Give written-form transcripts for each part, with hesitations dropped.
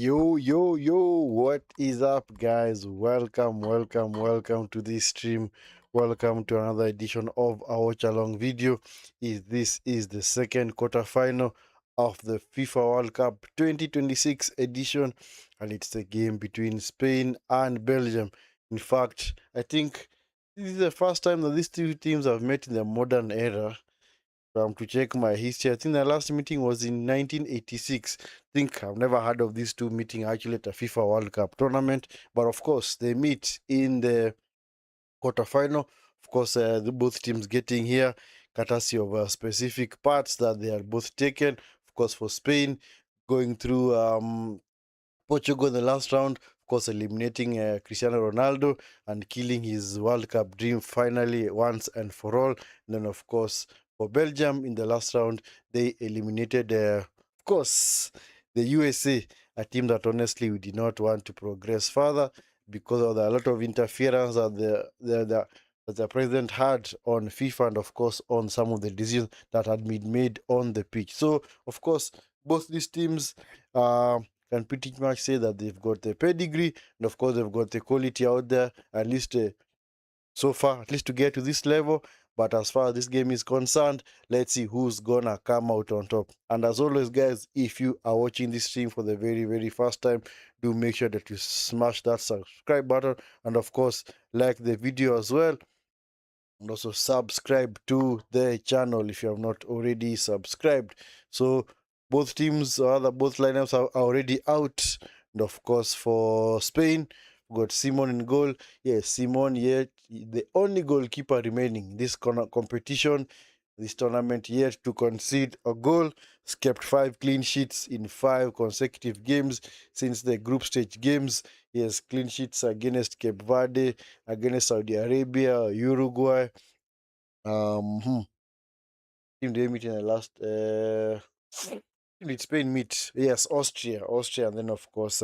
Yo, what is up, guys? Welcome to this stream. Welcome to another edition of our Watchalong video. This is the second quarterfinal of the FIFA World Cup 2026 edition, and it's a game between Spain and Belgium. In fact, I think this is the first time that these two teams have met in the modern era. To check my history, I think the last meeting was in 1986. I think I've never heard of these two meeting actually at a FIFA World Cup tournament, but of course they meet in the quarterfinal. Of course, both teams getting here courtesy of specific parts that they are both taken. Of course, for Spain going through Portugal in the last round, of course, eliminating Cristiano Ronaldo and killing his World Cup dream finally once and for all. And then, of course, for Belgium in the last round, they eliminated, of course, the USA, a team that honestly we did not want to progress further because of a lot of interference that the president had on FIFA and, of course, on some of the decisions that had been made on the pitch. So, of course, both these teams. Can pretty much say that they've got the pedigree and of course they've got the quality out there, at least so far, at least to get to this level. But as far as this game is concerned, let's see who's gonna come out on top. And as always, guys, if you are watching this stream for the very first time, do make sure that you smash that subscribe button and of course like the video as well, and also subscribe to the channel if you have not already subscribed. So both teams or other both lineups are already out, and of course for Spain we got Simón in goal. Yes, Simón yet the only goalkeeper remaining in this competition, this tournament, yet to concede a goal. He's kept 5 clean sheets in 5 consecutive games since the group stage games. He has clean sheets against Cape Verde, against Saudi Arabia, Uruguay. Hmm. Team they meet in the last. Did Spain meet? Yes, Austria, and then of course,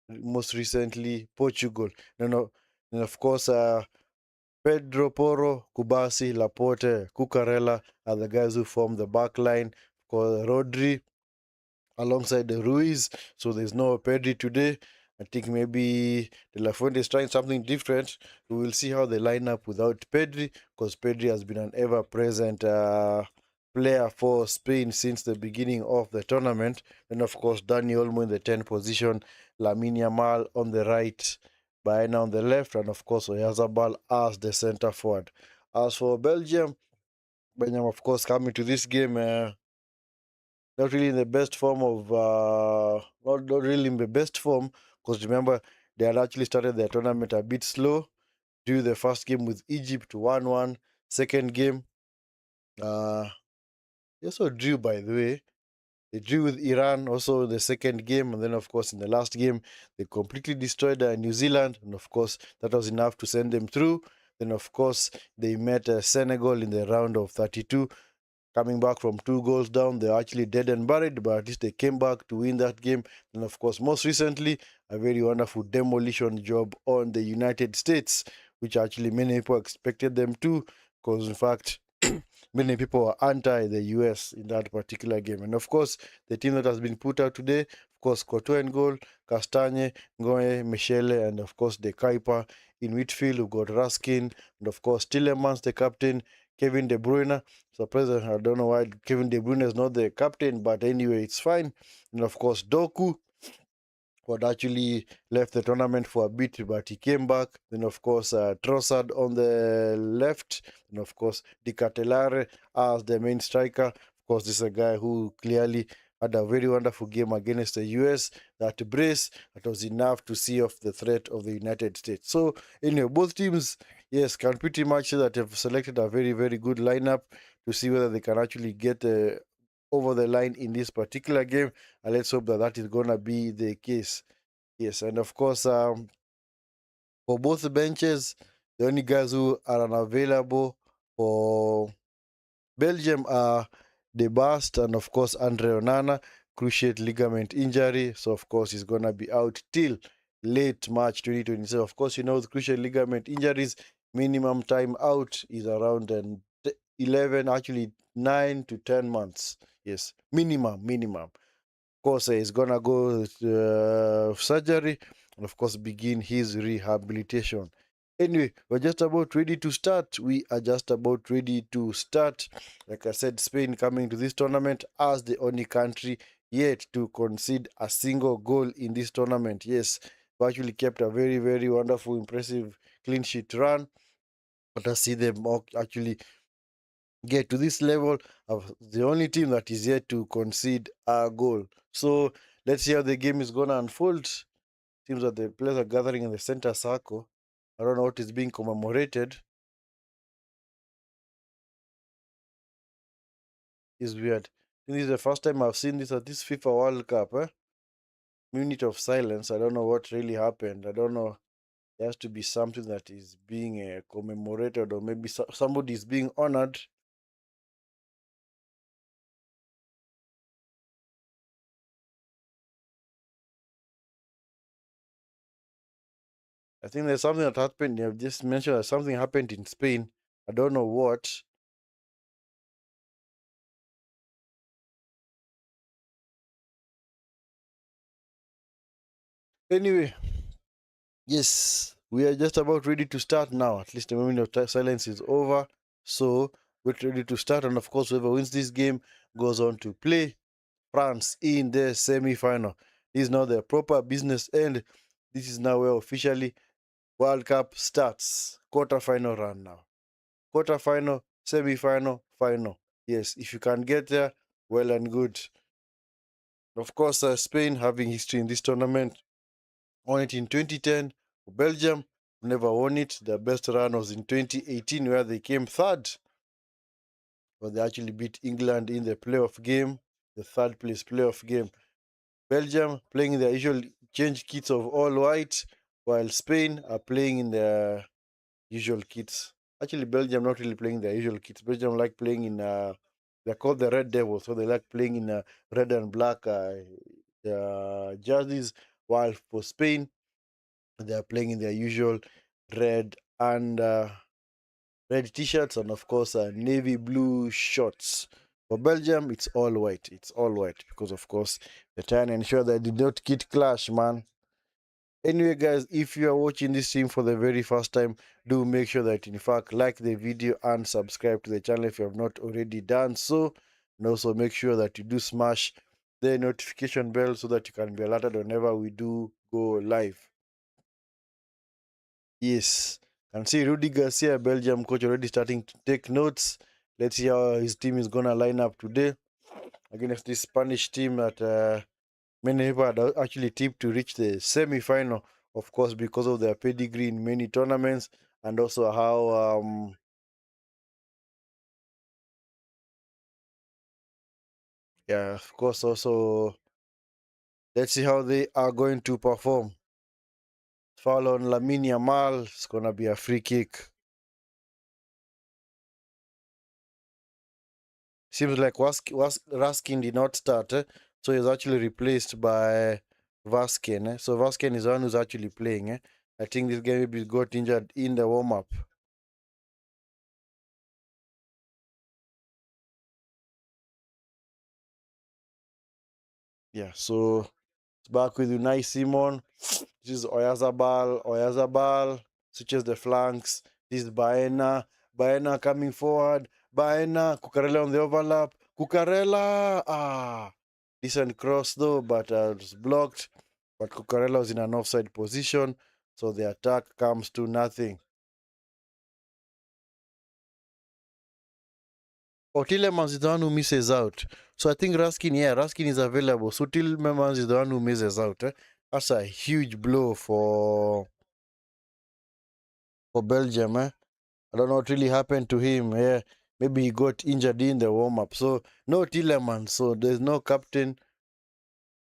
most recently Portugal. And of course, Pedro Porro, Kubasi, Laporte, Cucurella are the guys who form the back line. Of course, Rodri alongside the Ruiz. So there's no Pedri today. I think maybe De La Fuente is trying something different. We will see how they line up without Pedri, because Pedri has been an ever-present player for Spain since the beginning of the tournament. Then, of course, Dani Olmo in the 10 position, Lamine Yamal on the right, Baena on the left, and of course, Oyarzabal as the center forward. As for Belgium, of course, coming to this game, not really in the best form of not really in the best form, because remember they had actually started their tournament a bit slow. Drew the first game with Egypt 1-1. Second game, they also drew, by the way. They drew with Iran also the second game, and then of course in the last game they completely destroyed New Zealand, and of course that was enough to send them through. Then of course they met Senegal in the round of 32. Coming back from 2 goals down, they're actually dead and buried, but at least they came back to win that game. And of course, most recently, a very wonderful demolition job on the United States, which actually many people expected them to, because in fact, many people were anti the US in that particular game. And of course, the team that has been put out today, of course, Courtois in goal, Castagne, Ngoe, Michele, and of course, the Kuiper. In midfield, we've got Raskin, and of course, Tillemans, the captain, Kevin De Bruyne. Surprised, I don't know why Kevin De Bruyne is not the captain, but anyway, it's fine. And of course, Doku, who had actually left the tournament for a bit, but he came back. Then, of course, Trossard on the left. And, of course, Di Cattelare as the main striker. Of course, this is a guy who clearly had a very wonderful game against the US. That brace, that was enough to see off the threat of the United States. So, anyway, both teams, yes, can pretty much say that they've selected a very good lineup to see whether they can actually get over the line in this particular game, and let's hope that that is gonna be the case. Yes, and of course, for both benches, the only guys who are unavailable for Belgium are De Bast and of course Andre Onana, cruciate ligament injury, so of course he's gonna be out till late March 2027. Of course, you know the cruciate ligament injuries, minimum time out is around 11, actually 9 to 10 months. Yes, minimum. course, he's gonna go surgery and of course begin his rehabilitation. Anyway, we're just about ready to start. We are just about ready to start. Like I said, Spain coming to this tournament as the only country yet to concede a single goal in this tournament. Yes, we actually kept a very, very wonderful, impressive clean sheet run. But I see them actually get to this level of the only team that is yet to concede a goal. So let's see how the game is going to unfold. Seems that the players are gathering in the center circle. I don't know what is being commemorated. It's weird. This is the first time I've seen this at this FIFA World Cup. Minute of silence. I don't know what really happened. I don't know. There has to be something that is being commemorated, or maybe somebody is being honored. I think there's something that happened. You've just mentioned that something happened in Spain. I don't know what. Anyway, yes, we are just about ready to start now. At least the moment of silence is over. So we're ready to start. And of course, whoever wins this game goes on to play France in the semi final. This is now the proper business end. This is now where officially World Cup starts. Quarter final run now. Quarter final, semi final, final. Yes, if you can get there, well and good. Of course, Spain having history in this tournament. Won it in 2010. Belgium never won it. Their best run was in 2018, where they came third. But they actually beat England in the playoff game, the third place playoff game. Belgium playing in their usual change kits of all white, while Spain are playing in their usual kits. Actually, Belgium not really playing their usual kits. Belgium like playing in they're called the Red Devils, so they like playing in red and black jerseys. While for Spain, they are playing in their usual red and red t-shirts and of course navy blue shorts. For Belgium, it's all white. It's all white because of course they're trying to ensure that they don't get clash, man. Anyway, guys, if you are watching this stream for the very first time, do make sure that in fact like the video and subscribe to the channel if you have not already done so. And also make sure that you do smash the notification bell so that you can be alerted whenever we do go live. Yes. And see Rudy Garcia, Belgium coach, already starting to take notes. Let's see how his team is gonna line up today against this Spanish team that many people had actually tipped to reach the semi-final, of course, because of their pedigree in many tournaments and also how yeah, of course, also let's see how they are going to perform. Foul on Lamine Yamal. It's gonna be a free kick. Seems like Raskin did not start, so he's actually replaced by Vasken. So Vasken is the one who's actually playing. I think this guy maybe got injured in the warm up. Yeah, so it's back with Unai Simón. This is Oyarzabal switches the flanks. This is Baena coming forward. Baena, Cucurella on the overlap. Cucurella, decent cross though, but it was blocked. But Cucurella was in an offside position, so the attack comes to nothing. Oh, Tillemans is the one who misses out. So I think Raskin is available. So Tillemans is the one who misses out. That's a huge blow for Belgium. I don't know what really happened to him. Yeah, maybe he got injured in the warm up. So no Tillemans. So there's no captain,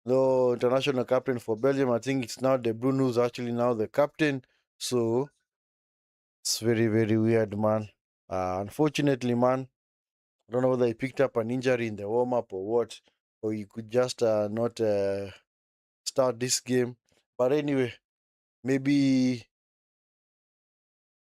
no international captain for Belgium. I think it's now De Bruyne who's actually now the captain. So it's very very weird, man. Unfortunately, man, I don't know whether he picked up an injury in the warm up or what, or he could just not start this game. But anyway, maybe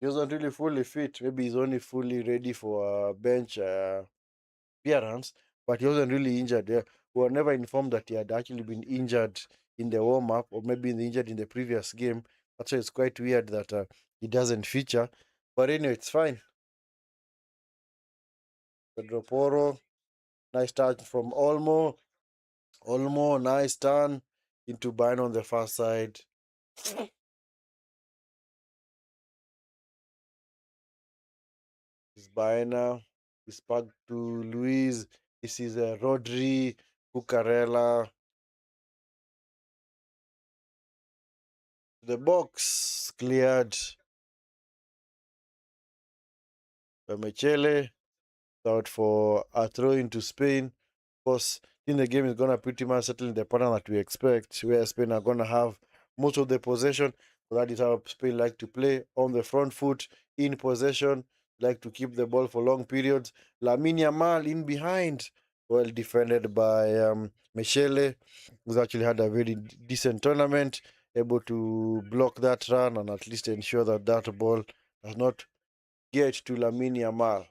he wasn't really fully fit. Maybe he's only fully ready for a bench appearance, but he wasn't really injured. Yeah. We were never informed that he had actually been injured in the warm up, or maybe injured in the previous game. That's why it's quite weird that he doesn't feature. But anyway, it's fine. Pedro Porro, nice touch from Olmo. Olmo, nice turn into Bino on the far side. It's Baena. It's back to Luis. This is Rodri, Cucurella. The box cleared by Michele. Out for a throw into Spain. Of course, in the game is going to pretty much settle in the pattern that we expect, where Spain are going to have most of the possession. That is how Spain like to play on the front foot, in possession, like to keep the ball for long periods. Lamine Yamal in behind, well defended by Michele, who's actually had a very decent tournament, able to block that run and at least ensure that that ball does not get to Lamine Yamal.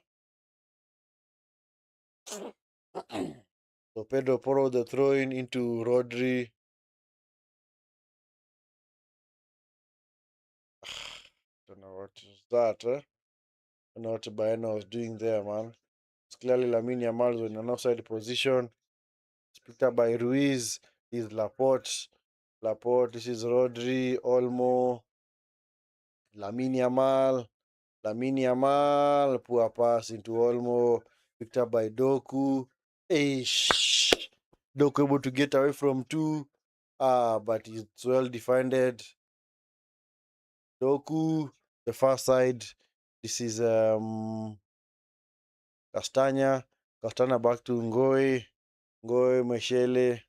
So Pedro Porro the throw in into Rodri. Don't know what is that, eh? Don't know what Baena was doing there, man. It's clearly Lamine Yamal was in an offside position. It's picked up by Ruiz. This is Laporte. Laporte, this is Rodri, Olmo, Lamine Yamal. Lamine Yamal, poor pass into Olmo. Picked up by Doku. Eish. Doku able to get away from two. But it's well defended. Doku, the far side. This is Castagna. Castagna back to Ngoe. Ngoe, Meshele.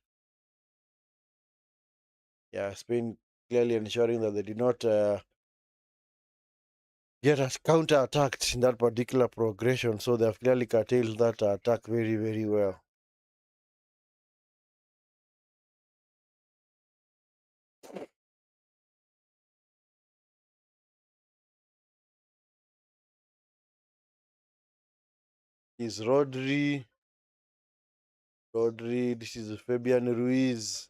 Yeah, Spain clearly ensuring that they did not get us counter attacked in that particular progression. So they have clearly curtailed that attack very, very well. Is Rodri. Rodri, this is Fabian Ruiz.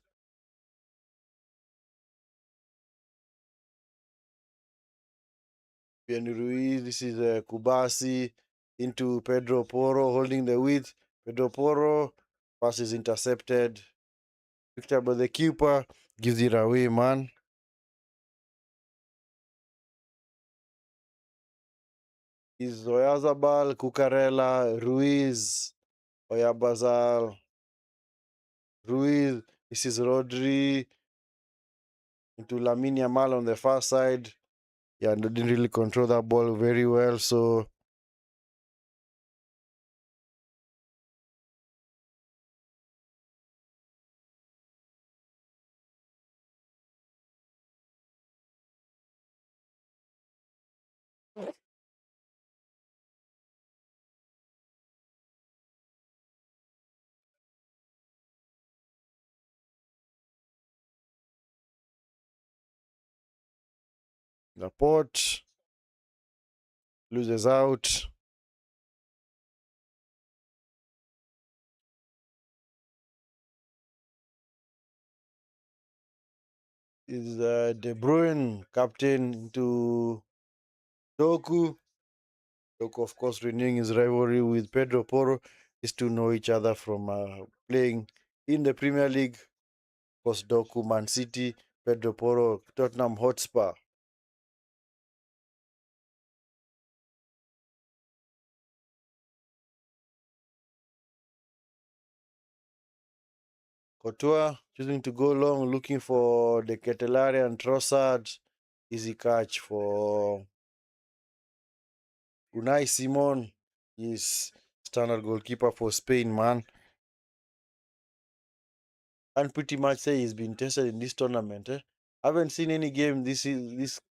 Fabian Ruiz, this is Kubasi into Pedro Porro holding the width. Pedro Porro, pass is intercepted. Picked up by the keeper, gives it away, man. Is Oyarzabal, Cucurella, Ruiz, Oyarzabal, Ruiz. This is Rodri into Lamine Yamal on the far side. Yeah, they didn't really control that ball very well. So Laporte loses out. Is De Bruyne captain to Doku. Doku, of course, renewing his rivalry with Pedro Porro. Is to know each other from playing in the Premier League. Of course, Doku, Man City, Pedro Porro, Tottenham Hotspur. Courtois choosing to go long, looking for the Ketelarian Trossard. Easy catch for Unai Simón. He's standard goalkeeper for Spain, man. And pretty much say he's been tested in this tournament. Eh? I haven't seen any game this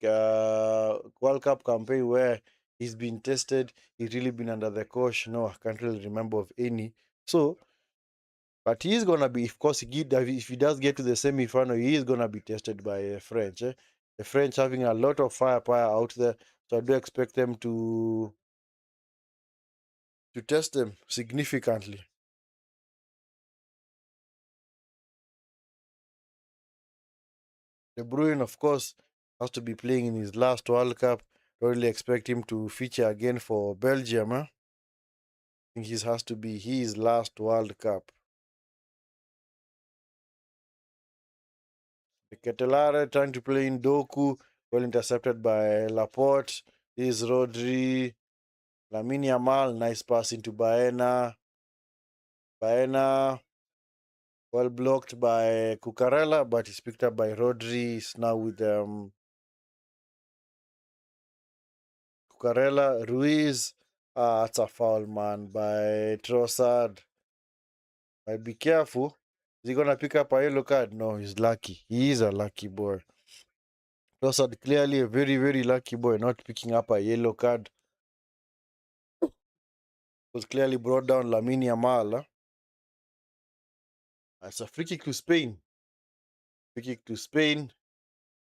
World Cup campaign where he's been tested. He's really been under the coach. No, I can't really remember of any. So, but he's gonna be, of course, if he does get to the semi-final, he is gonna be tested by French. Eh? The French having a lot of firepower out there, so I do expect them to test them significantly. De Bruyne, of course, has to be playing in his last World Cup. Don't really expect him to feature again for Belgium. Huh? I think his has to be his last World Cup. The Ketelare trying to play in Doku, well intercepted by Laporte. This is Rodri. Lamine Yamal, nice pass into Baena. Baena, well blocked by Cucurella, but he's picked up by Rodri. He's now with Cucurella. Ruiz. That's a foul, man, by Trossard. Be careful. Is he gonna pick up a yellow card? No, he's lucky. He is a lucky boy. Trossard clearly a very, very lucky boy, not picking up a yellow card. Was clearly brought down Lamine Yamal. Huh? It's a free kick to Spain. Free kick to Spain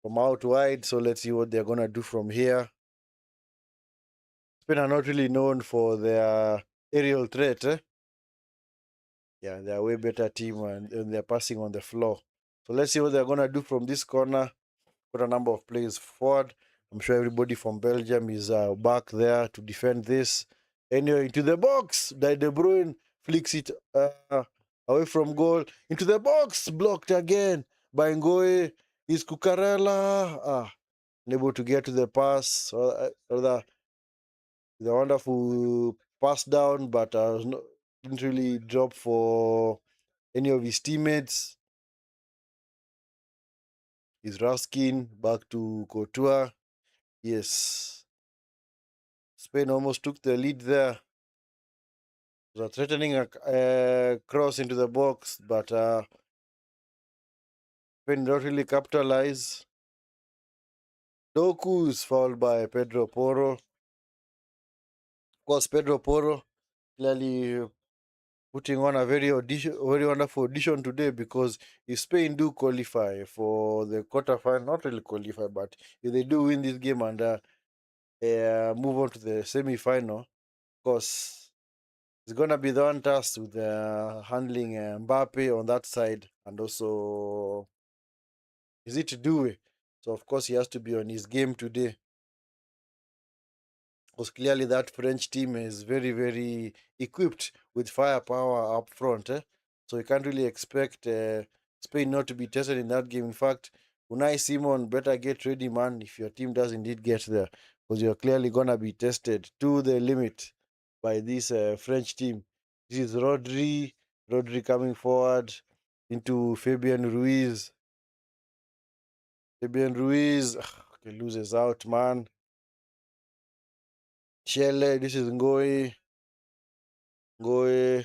from out wide. So let's see what they're gonna do from here. Spain are not really known for their aerial threat. Eh? Yeah, they're a way better team and they're passing on the floor. So let's see what they're gonna do from this corner. Put a number of players forward. I'm sure everybody from Belgium is back there to defend this. Anyway, into the box. De Bruyne flicks it away from goal. Into the box. Blocked again by Ngoe. Is Cucurella. Unable to get to the pass. The wonderful pass down, but didn't really drop for any of his teammates. Is Raskin back to Courtois. Yes. Spain almost took the lead there. They were threatening a cross into the box, but Spain don't really capitalize. Doku is fouled by Pedro Porro. Of course, Pedro Porro clearly putting on a very wonderful audition today, because if Spain do qualify for the quarterfinal, not really qualify, but if they do win this game and move on to the semi-final, of course, it's gonna be the one tasked with handling Mbappe on that side, and also is it Due. So of course he has to be on his game today, because clearly that French team is very, very equipped with firepower up front. So you can't really expect Spain not to be tested in that game. In fact, Unai Simón better get ready, man, if your team does indeed get there, because you're clearly gonna be tested to the limit by this French team. This is Rodri. Rodri coming forward into Fabian Ruiz. Fabian Ruiz okay, loses out, man. Chele, this is Ngoe. Ngoe,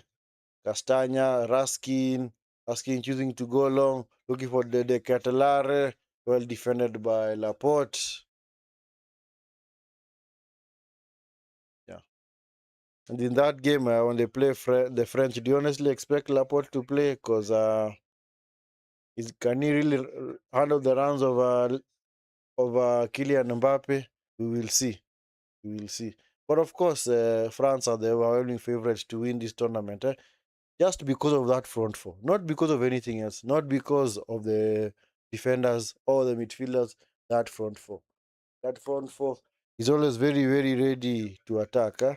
Castagna, Raskin. Raskin choosing to go long, looking for the Catalare. Well defended by Laporte. Yeah. And in that game, when they play the French, do you honestly expect Laporte to play? Because can he really handle the runs of Kylian Mbappe? We will see. We will see. But of course, France are the overwhelming favorites to win this tournament. Just because of that front four, not because of anything else, not because of the defenders or the midfielders. That front four, that front four is always very, very ready to attack. Huh?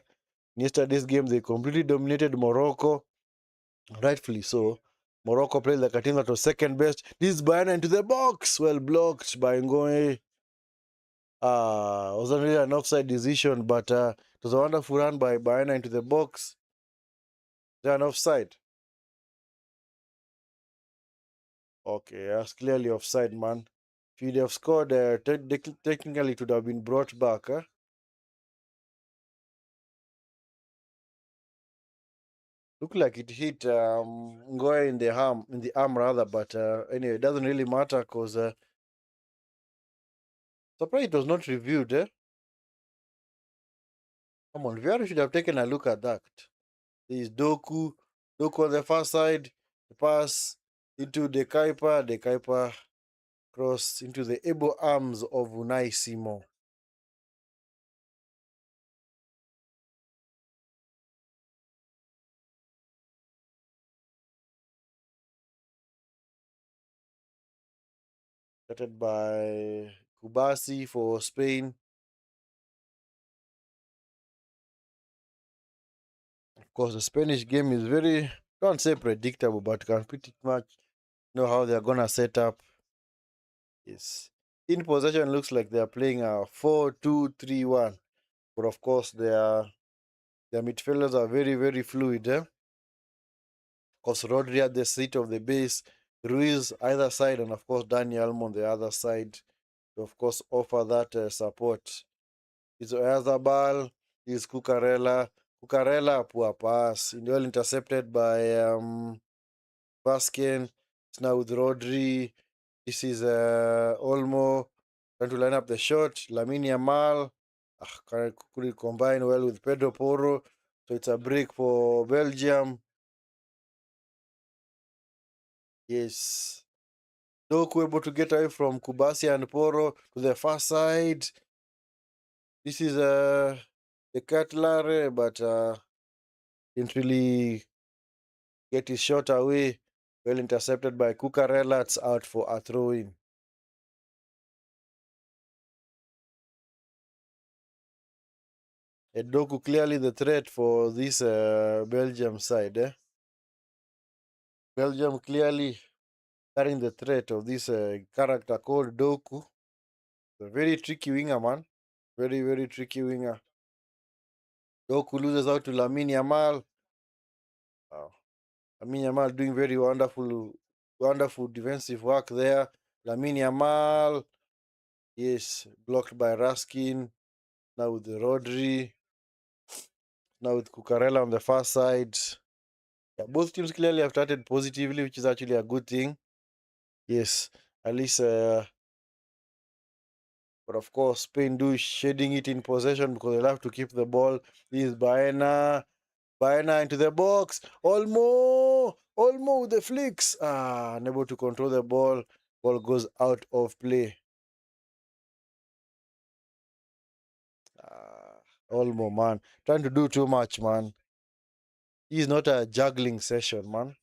In yesterday's game, they completely dominated Morocco, rightfully so. Morocco played like a team that was second best. This is Bayana into the box, well blocked by Ngoe. Wasn't really an offside decision, but it was a wonderful run by Bayana into the box. Is there an offside? Okay, that's clearly offside, man. If you'd have scored, technically it would have been brought back. Huh? Looked like it hit Ngoy in the arm rather, but anyway, it doesn't really matter because surprised it was not reviewed. Come on, VR should have taken a look at that. There is Doku on the far side, the pass into the Kaipa cross into the able arms of Unai Simón. Started by Kubasi for Spain. Of course, the Spanish game is very, don't say predictable, but can pretty much know how they're gonna set up. Yes. In possession looks like they're playing a 4-2-3-1. But of course their midfielders are very, very fluid, eh? Of course, Rodri at the seat of the base, Ruiz either side, and of course Daniel Almo on the other side to of course offer that support. Is Oyarzabal, is Cucurella. Cucurella, poor pass. Well intercepted by Vasquez. It's now with Rodri. This is Olmo trying to line up the shot. Lamine Yamal could combine well with Pedro Porro. So it's a break for Belgium. Yes. Doku able to get away from Kubasi and Porro to the far side. This is the Cutler, but didn't really get his shot away. Well intercepted by Cucurella. It's out for a throw in. Doku clearly the threat for this Belgium side. Belgium clearly carrying the threat of this character called Doku. A very tricky winger, man. Very, very tricky winger. Doku loses out to Lamine Yamal. Wow. Lamine Yamal doing very wonderful, wonderful defensive work there. Lamine Yamal, yes, blocked by Raskin. Now with the Rodri. Now with Cucurella on the far side. Yeah, both teams clearly have started positively, which is actually a good thing. Yes, at least, but of course, Spain do shading it in possession because they'll have to keep the ball. This is Baena. Baena into the box. Olmo with the flicks. Unable to control the ball. Ball goes out of play. Olmo, man. Trying to do too much, man. He's not a juggling session, man.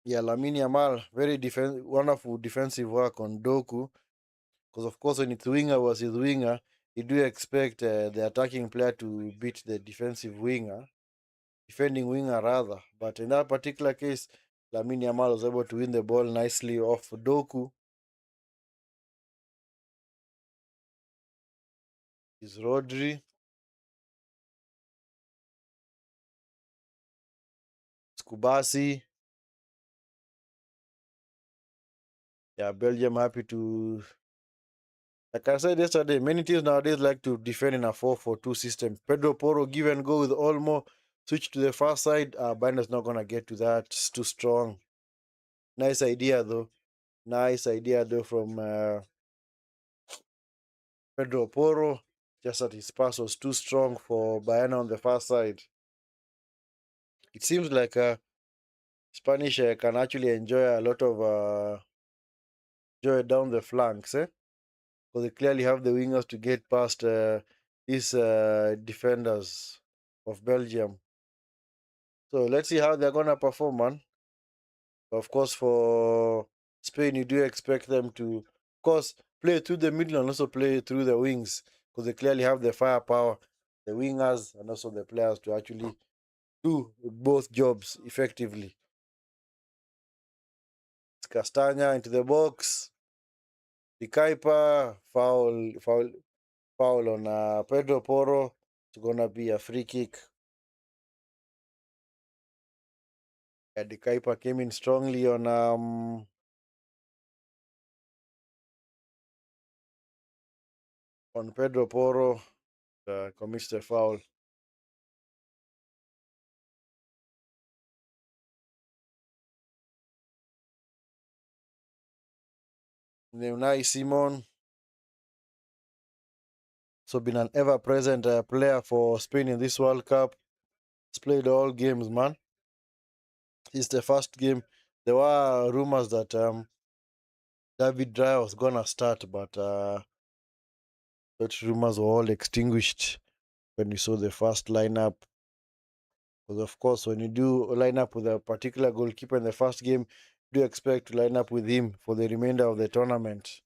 Yeah, Lamine Yamal, very wonderful defensive work on Doku. Because of course, when it's winger versus winger, you do expect the attacking player to beat the defending winger rather. But in that particular case, Lamine Yamal was able to win the ball nicely off Doku. Is Rodri, Skubasi. Yeah, Belgium happy to. Like I said yesterday, many teams nowadays like to defend in a 4-4-2 system. Pedro Porro give and go with Olmo, switch to the far side. Binder's not gonna get to that. It's too strong. Nice idea though. Nice idea though from Pedro Porro. Just that his pass was too strong for Bayana on the far side. It seems like Spanish can actually enjoy a lot of joy down the flanks, eh? Because they clearly have the wingers to get past these defenders of Belgium. So let's see how they're gonna perform, man. Of course, for Spain, you do expect them to, of course, play through the middle and also play through the wings because they clearly have the firepower, the wingers, and also the players to actually do both jobs effectively. It's Castagna into the box. The Kaipa foul on Pedro Porro. It's gonna be a free kick. And the Kaipa came in strongly on Pedro Porro. Commits the foul. Unai Simón, so been an ever-present player for Spain in this World Cup. He's played all games, man. It's the first game. There were rumors that David Raya was gonna start, but those rumors were all extinguished when we saw the first lineup. Because of course, when you do line up with a particular goalkeeper in the first game, do expect to line up with him for the remainder of the tournament.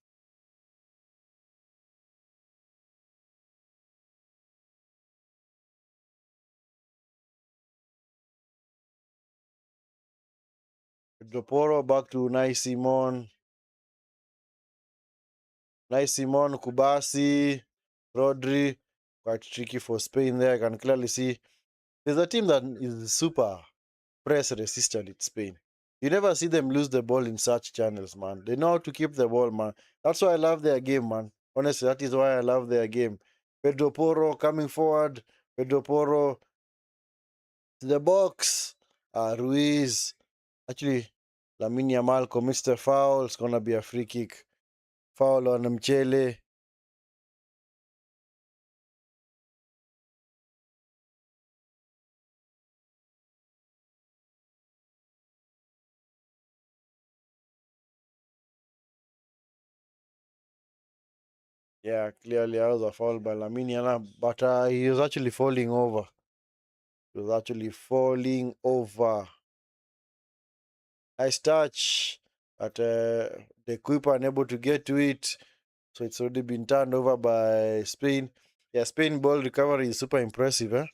Doporo back to Unai Simón. Unai Simón, Kubasi, Rodri. Quite tricky for Spain there. I can clearly see there's a team that is super press resistant in Spain. You never see them lose the ball in such channels, man. They know how to keep the ball, man. That's why I love their game, man. Honestly, that is why I love their game. Pedro Porro coming forward. Pedro Porro to the box. Ruiz. Actually, Lamine Yamal commits the foul. It's gonna be a free kick. Foul on Mchele. Yeah, clearly that was a foul by Lamine Yamal, but he was actually falling over. He was actually falling over. Nice touch, but the keeper unable to get to it. So it's already been turned over by Spain. Yeah, Spain ball recovery is super impressive.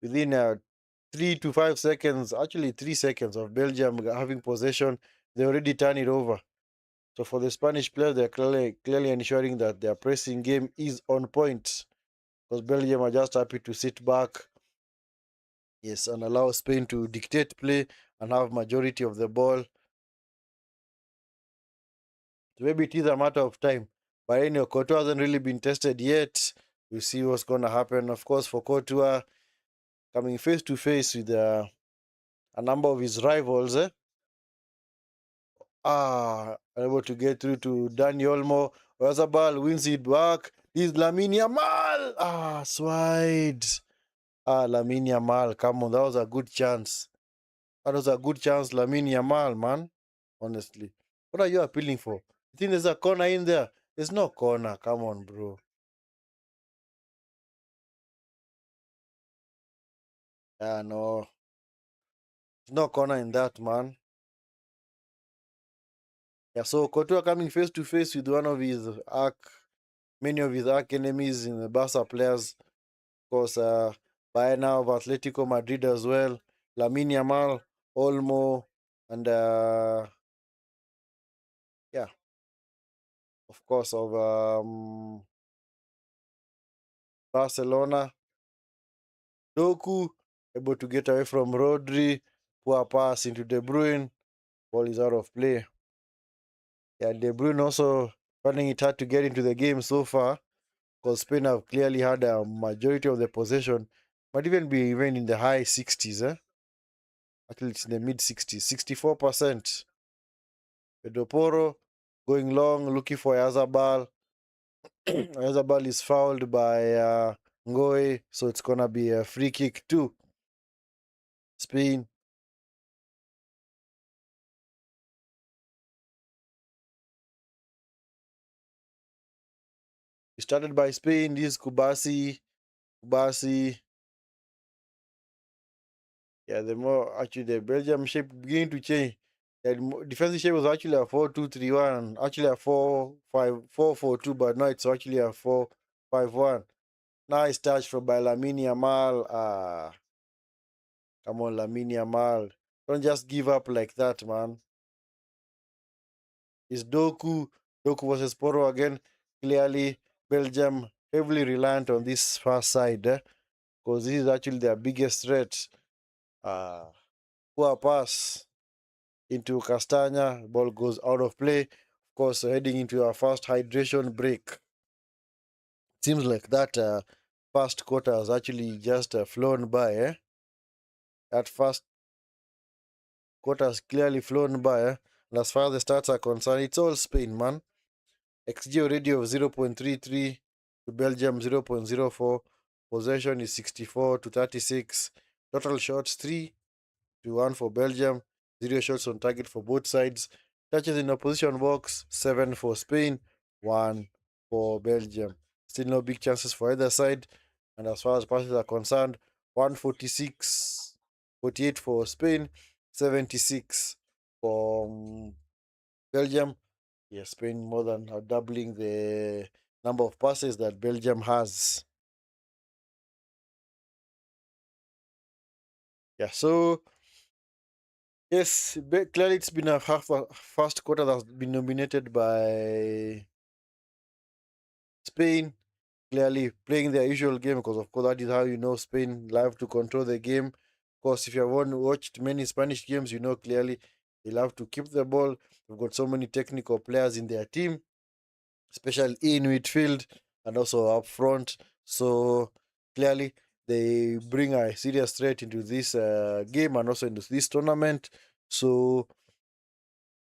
Within 3 to 5 seconds, actually 3 seconds of Belgium having possession, they already turn it over. So for the Spanish players, they're clearly ensuring that their pressing game is on point. Because Belgium are just happy to sit back, yes, and allow Spain to dictate play and have majority of the ball. So maybe it is a matter of time. But anyway, Courtois hasn't really been tested yet. We'll see what's going to happen. Of course, for Courtois, coming face to face with a number of his rivals. Able to get through to Dani Olmo. Oyarzabal wins it back. This is Lamine Yamal. Swide. Lamine Yamal. Come on, that was a good chance. That was a good chance, Lamine Yamal, man. Honestly. What are you appealing for? You think there's a corner in there? There's no corner. Come on, bro. Yeah, no. There's no corner in that, man. Yeah, so Courtois coming face to face with one of his many of his arch enemies in the Barca players. Of course, by now of Atletico Madrid as well. Lamine Yamal, Olmo, and yeah, of course, of Barcelona. Doku able to get away from Rodri. Poor pass into De Bruyne. Ball is out of play. Yeah, De Bruyne also finding it hard to get into the game so far because Spain have clearly had a majority of the possession. Might even be even in the high 60s. Actually, it's in the mid 60s, 64%. Pedro Porro going long, looking for Yazabal. Yazabal is fouled by Ngoe, so it's gonna be a free kick to Spain. Started by Spain. This is Kubasi. Kubasi. Yeah, the more actually the Belgium shape beginning to change. The defensive shape was actually a 4-2-3-1, actually a 4-5-4-4-2, but now it's actually a 4-5-1. Nice touch from by Lamine Yamal. Come on, Lamine Yamal. Don't just give up like that, man. Is Doku versus Poro again. Clearly, Belgium heavily reliant on this far side, because this is actually their biggest threat. Uh, Poor pass into Castagna. Ball goes out of play. Of course, heading into our first hydration break. Seems like that first quarter has actually just flown by. That first quarter has clearly flown by. And as far as the stats are concerned, it's all Spain, man. XG already of 0.33 to Belgium 0.04. Possession is 64 to 36. Total shots 3-1 for Belgium. 0 shots on target for both sides. Touches in opposition box 7 for Spain, 1 for Belgium. Still no big chances for either side. And as far as passes are concerned, 146, 48 for Spain, 76 for Belgium. Yeah, Spain more than doubling the number of passes that Belgium has. Yeah, so yes, clearly it's been a half a first quarter that's been nominated by Spain, clearly playing their usual game because of course that is how you know Spain love to control the game. Of course, if you have watched many Spanish games, you know clearly they love to keep the ball. They've got so many technical players in their team, especially in midfield and also up front. So clearly they bring a serious threat into this game and also into this tournament. So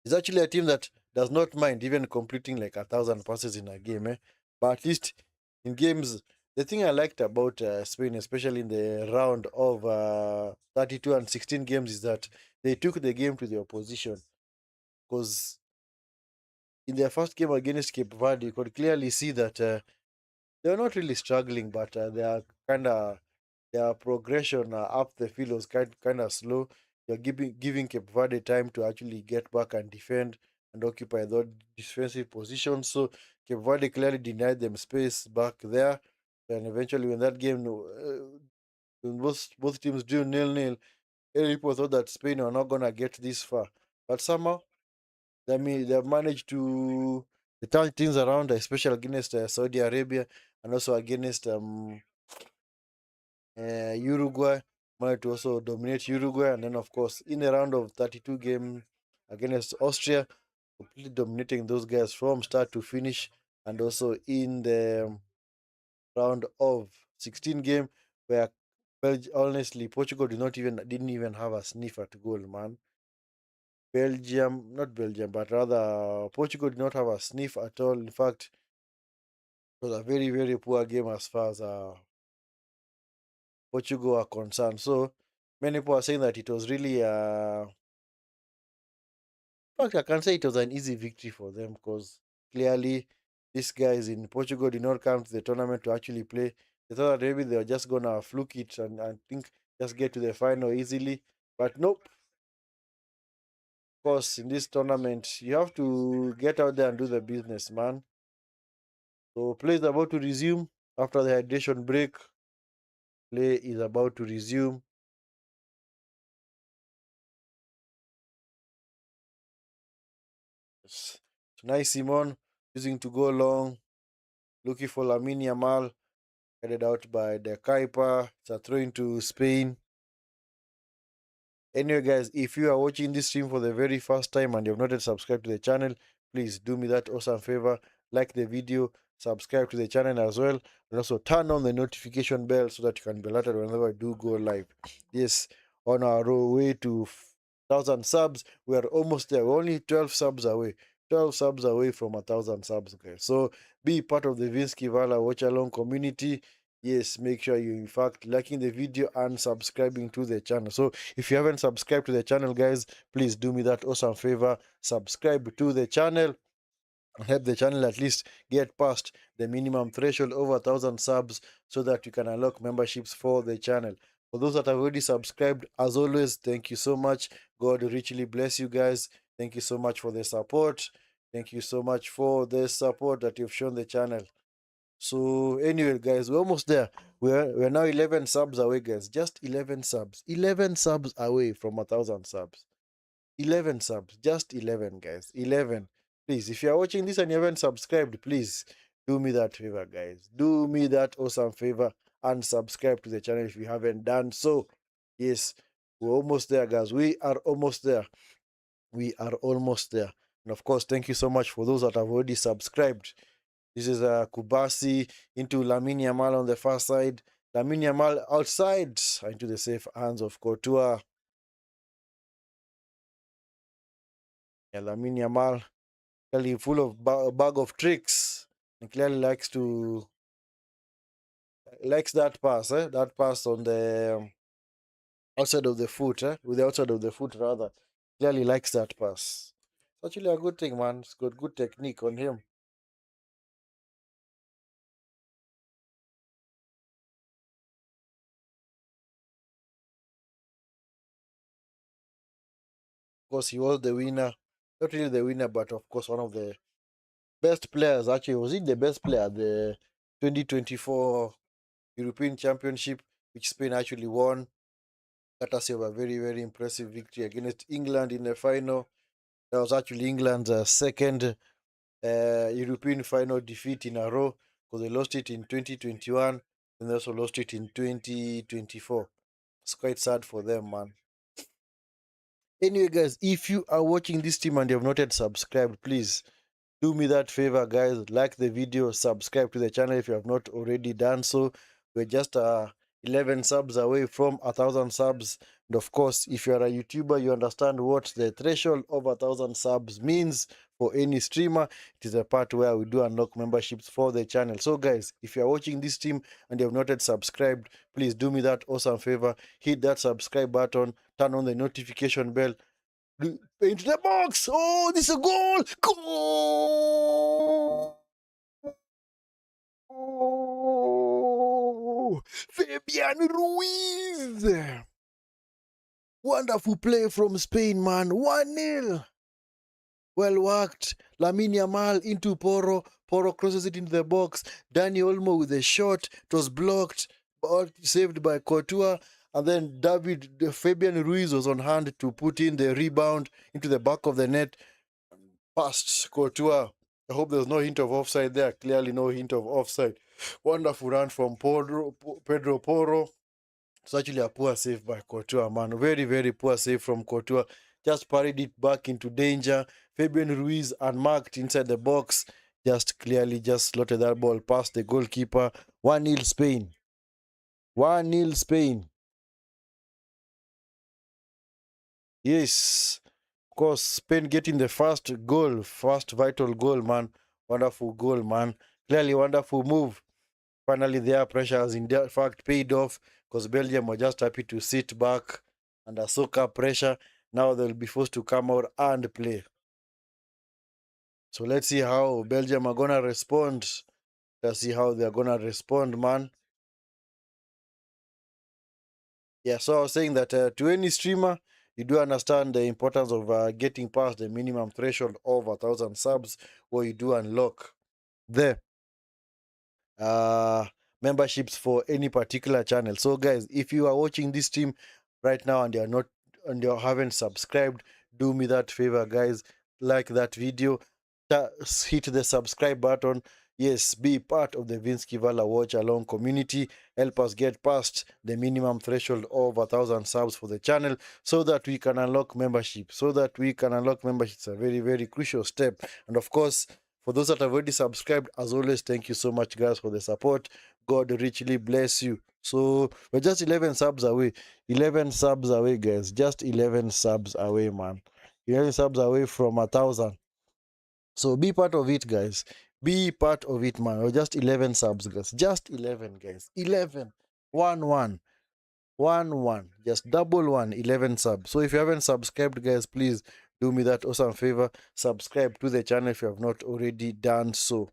it's actually a team that does not mind even completing like 1,000 passes in a game, eh? But at least in games, the thing I liked about Spain, especially in the round of 32 and 16 games, is that they took the game to the opposition. Because in their first game against Cape Verde, you could clearly see that they're not really struggling, but they are kind of their progression up the field was kind of slow. You're giving Cape Verde time to actually get back and defend and occupy those defensive positions. So Cape Verde clearly denied them space back there. And eventually, when that game, when both teams drew 0-0, many people thought that Spain were not gonna get this far. But somehow, they managed to turn things around, especially against Saudi Arabia and also against Uruguay. Managed to also dominate Uruguay, and then of course in a round of 32 game against Austria, completely dominating those guys from start to finish, and also in the round of 16 game where honestly Portugal didn't even have a sniff at goal, man. Not Belgium, but rather Portugal did not have a sniff at all. In fact, it was a very, very poor game as far as Portugal are concerned. So many people are saying that it was really, in fact, I can say it was an easy victory for them because clearly these guys in Portugal did not come to the tournament to actually play. They thought that maybe they were just gonna fluke it and think just get to the final easily. But nope. Of course, in this tournament, you have to get out there and do the business, man. So play is about to resume after the hydration break. Play is about to resume. Unai Simón using to go long, looking for Lamine Yamal, headed out by the Kuiper. It's a throw into Spain. Anyway, guys, if you are watching this stream for the very first time and you have not yet subscribed to the channel, please do me that awesome favor. Like the video, subscribe to the channel as well, and also turn on the notification bell so that you can be alerted whenever I do go live. Yes, on our way to 1,000 subs, we are almost there. We're only 12 subs away. 12 subs away from 1,000 subs, guys. So be part of the Vinskey Valor Watchalong community. Yes, make sure you, in fact, liking the video and subscribing to the channel. So if you haven't subscribed to the channel, guys, please do me that awesome favor. Subscribe to the channel and help the channel at least get past the minimum threshold over 1,000 subs so that you can unlock memberships for the channel. For those that have already subscribed, as always, thank you so much. God richly bless you guys. Thank you so much for the support. Thank you so much for the support that you've shown the channel. So anyway, guys, we're almost there. We're now 11 subs away, guys. Just 11 subs. 11 subs away from 1,000 subs. 11 subs. Just 11, guys. 11. Please, if you're watching this and you haven't subscribed, please do me that favor, guys. Do me that awesome favor and subscribe to the channel if you haven't done so. Yes, we're almost there, guys. We are almost there. We are almost there. And of course, thank you so much for those that have already subscribed. This is Kubasi into Lamine Yamal on the far side. Lamine Yamal outside into the safe hands of Courtois. Yeah, Lamine Yamal clearly full of bag of tricks. And clearly likes that pass, That pass on the outside of the foot, With the outside of the foot rather. Clearly likes that pass. It's actually a good thing, man. It's got good technique on him. course, he was the winner. Not really the winner, but of course, one of the best players. Actually, was he the best player at the 2024 European Championship, which Spain actually won? Courtesy of a very, very impressive victory against England in the final. That was actually England's second European final defeat in a row because they lost it in 2021 and they also lost it in 2024. It's quite sad for them, man. Anyway, guys, if you are watching this team and you have not yet subscribed, please do me that favor, guys. Like the video, subscribe to the channel if you have not already done so. We're just 11 subs away from 1,000 subs. And of course, if you are a YouTuber, you understand what the threshold of 1,000 subs means for any streamer. It is a part where we do unlock memberships for the channel. So, guys, if you are watching this stream and you have not yet subscribed, please do me that awesome favor. Hit that subscribe button, turn on the notification bell, into the box. Oh, this is a goal. Goal. Oh, Fabian Ruiz. Wonderful play from Spain, man. 1-0. Well worked. Lamine Yamal into Porro. Porro crosses it into the box. Dani Olmo with a shot. It was blocked, but saved by Courtois. And then Fabian Ruiz was on hand to put in the rebound into the back of the net. Past Courtois. I hope there's no hint of offside there. Clearly no hint of offside. Wonderful run from Pedro Porro. It's actually a poor save by Courtois, man. Very, very poor save from Courtois. Just parried it back into danger. Fabian Ruiz unmarked inside the box. Just clearly just slotted that ball past the goalkeeper. 1-0 Spain. 1-0 Spain. Yes. Of course, Spain getting the first goal. First vital goal, man. Wonderful goal, man. Clearly wonderful move. Finally, their pressure has in fact paid off because Belgium were just happy to sit back under soccer pressure. Now they'll be forced to come out and play. So let's see how Belgium are gonna respond. Let's see how they're gonna respond, man. Yeah, so I was saying that to any streamer, you do understand the importance of getting past the minimum threshold of 1,000 subs, where you do unlock the uh memberships for any particular channel. So guys, if you are watching this stream right now and you haven't subscribed, do me that favor, guys. Like that video, hit the subscribe button. Yes, be part of the Vinskey Valor watch along community. Help us get past the minimum threshold of 1,000 subs for the channel so that we can unlock membership. It's a very, very crucial step. And of course, for those that have already subscribed, as always, thank you so much, guys, for the support. God richly bless you. So we're just 11 subs away. 11 subs away, guys. Just 11 subs away, man. 11 subs away from 1,000. So be part of it, guys. Be part of it, man. We're just 11 subs, guys. Just 11, guys. 11. 1 1. 1 1. Just double 1. 11 subs. So if you haven't subscribed, guys, please do me that awesome favor. Subscribe to the channel if you have not already done so.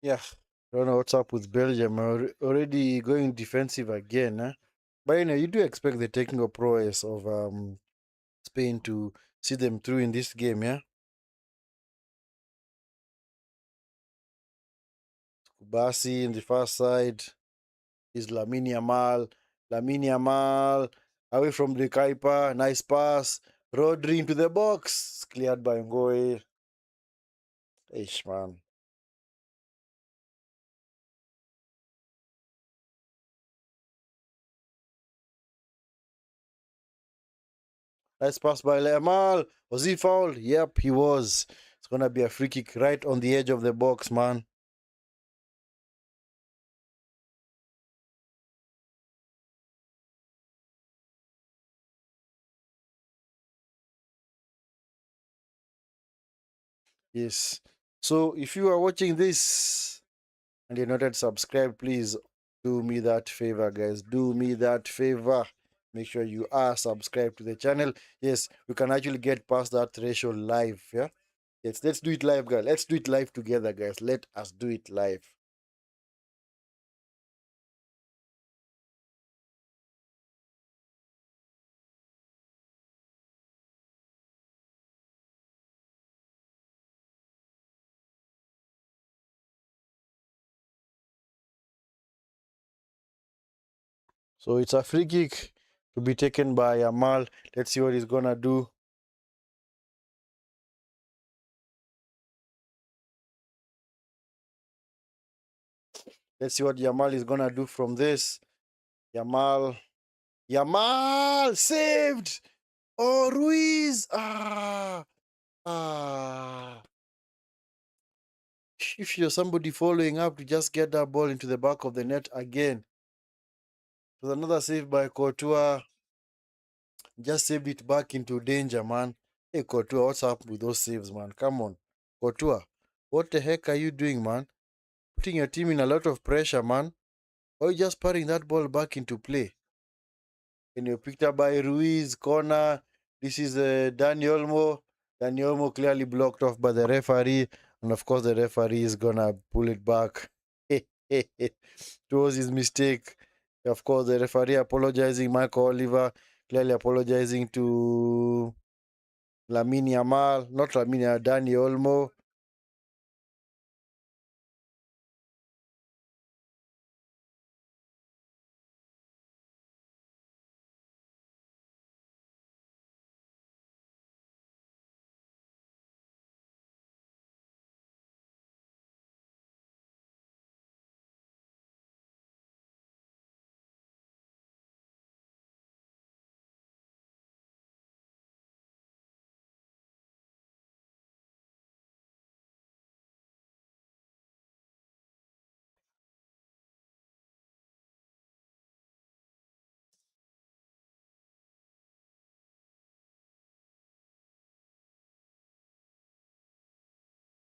Yeah, I don't know what's up with Belgium. Already going defensive again. Eh? But you do expect the technical prowess of Spain to see them through in this game, yeah? Kubasi in the far side is Lamine Yamal. Lamine Yamal away from the keeper. Nice pass. Rodri into the box. Cleared by Ngoe. Ish, man. Nice pass by Yamal. Was he fouled? Yep, he was. It's going to be a free kick right on the edge of the box, man. Yes. So if you are watching this and you're not yet subscribed, please do me that favor, guys. Do me that favor. Make sure you are subscribed to the channel. Yes, we can actually get past that threshold live. Yeah. Yes, let's do it live, guys. Let's do it live together, guys. Let us do it live. So it's a free kick to be taken by Yamal. Let's see what he's gonna do. Let's see what Yamal is gonna do from this. Yamal. Yamal saved. Oh, Ruiz. Ah. If you're somebody following up to just get that ball into the back of the net again. It was another save by Courtois. Just saved it back into danger, man. Hey, Courtois, what's up with those saves, man? Come on. Courtois, what the heck are you doing, man? Putting your team in a lot of pressure, man. Or you just putting that ball back into play? And you're picked up by Ruiz, corner. This is Dani Olmo. Dani Olmo clearly blocked off by the referee. And of course, the referee is going to pull it back. It was his mistake. Of course, the referee apologizing. Michael Oliver clearly apologizing to Lamine Yamal. Not Lamine Yamal, Dani Olmo.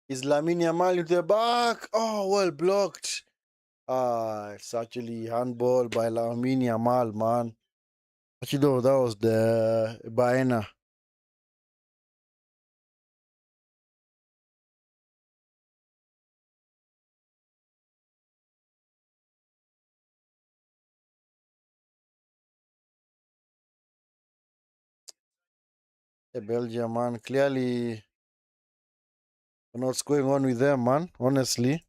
Is Lamine Yamal into the back? Oh, well blocked. It's actually handball by Lamine Yamal, man. Actually, no, that was the Baena. The Belgium, man. Clearly, don't know what's going on with them, man. Honestly.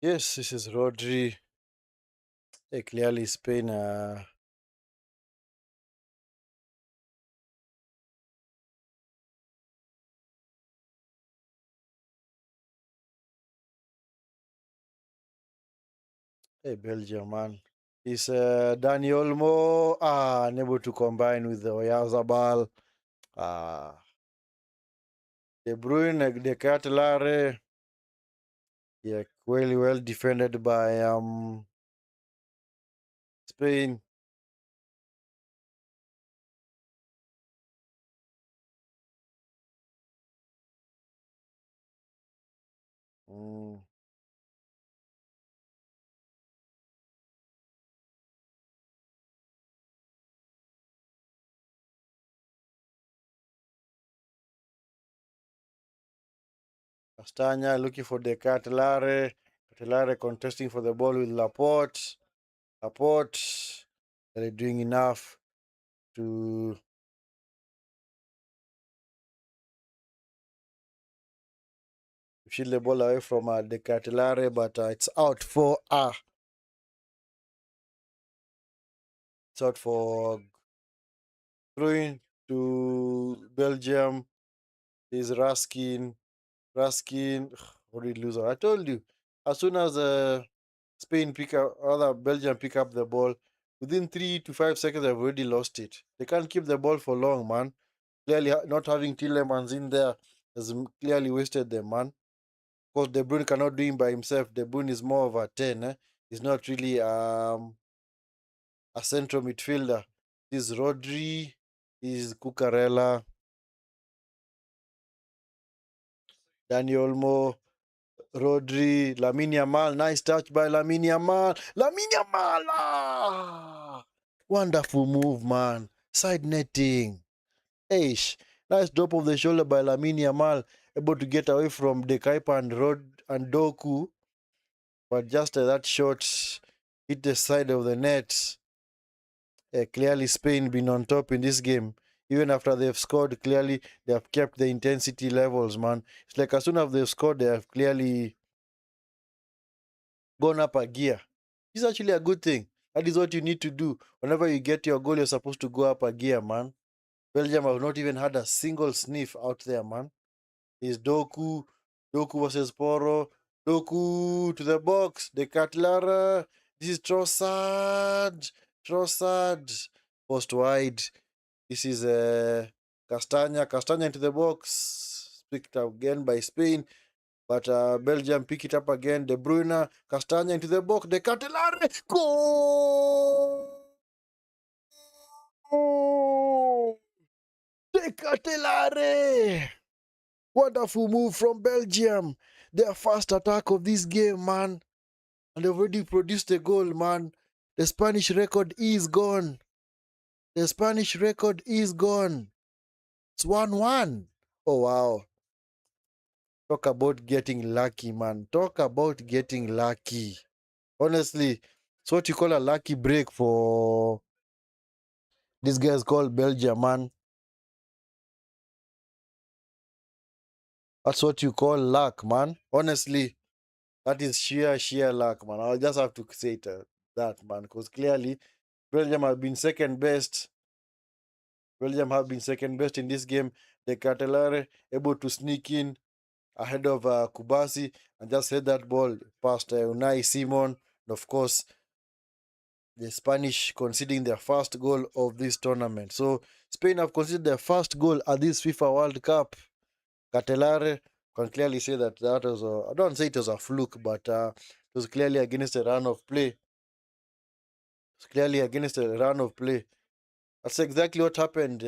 Yes, this is Rodri. Clearly, Spain. Belgium, man. Is Dani Olmo unable to combine with the Oyarzabal. De Bruyne, De Ketelare. Yeah, really well defended by Spain. Mm. Castagna looking for De Ketelare. Ketelare contesting for the ball with Laporte. Laporte. Are they doing enough to shield the ball away from De Cartelare, but it's out for it's out for Bruin to Belgium. Is Raskin. Raskin, what did loser? I told you, as soon as Spain pick up, other Belgium pick up the ball, within 3 to 5 seconds, they've already lost it. They can't keep the ball for long, man. Clearly, not having Tillemans in there has clearly wasted them, man. Because De Bruyne cannot do him by himself. De Bruyne is more of a 10. He's not really a central midfielder. This Rodri, is Cucurella, Daniel Olmo, Rodri, Lamine Yamal, nice touch by Lamine Yamal. Lamine Yamal! Wonderful move, man. Side netting. Eish. Nice drop of the shoulder by Lamine Yamal. Able to get away from Dekaipa and Doku. But just that shot hit the side of the net. Clearly, Spain been on top in this game. Even after they've scored, clearly they have kept the intensity levels, man. It's like as soon as they've scored, they have clearly gone up a gear. It's actually a good thing. That is what you need to do. Whenever you get your goal, you're supposed to go up a gear, man. Belgium have not even had a single sniff out there, man. Is Doku, Doku versus Poro, Doku to the box, De Catlara, this is Trossard, post wide. This is Castagna into the box, picked up again by Spain. But Belgium pick it up again. De Bruyne, Castagna into the box. De Cartelare. Goal! De Cartelare. Wonderful move from Belgium. Their first attack of this game, man. And they've already produced a goal, man. The Spanish record is gone. The Spanish record is gone. It's 1-1. Oh, wow. Talk about getting lucky, man. Talk about getting lucky. Honestly, it's what you call a lucky break for these guys called Belgium, man. That's what you call luck, man. Honestly, that is sheer luck, man. I'll just have to say it, that, man, because clearly Belgium have been second best. Belgium have been second best in this game. The Catelare able to sneak in ahead of Kubasi and just head that ball past Unai Simón. And of course, the Spanish conceding their first goal of this tournament. So Spain have conceded their first goal at this FIFA World Cup. Catelare can clearly say that that was I don't say it was a fluke, but it was clearly against a run of play. It's clearly against a run of play. That's exactly what happened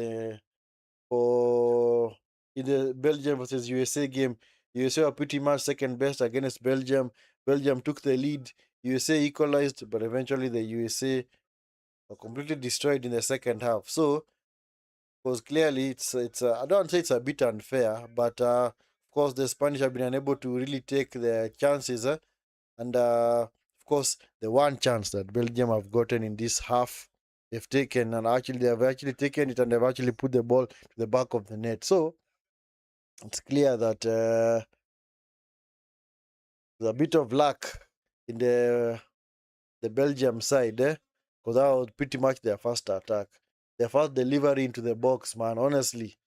for in the Belgium versus USA game. USA were pretty much second best against Belgium. Belgium took the lead. USA equalized, but eventually the USA were completely destroyed in the second half. So, because clearly it's I don't say it's a bit unfair, but of course the Spanish have been unable to really take their chances, and of course the one chance that Belgium have gotten in this half, they've taken, and actually they have actually taken it, and they've actually put the ball to the back of the net. So it's clear that there's a bit of luck in the Belgium side, because that was pretty much their first attack, their first delivery into the box, man. Honestly,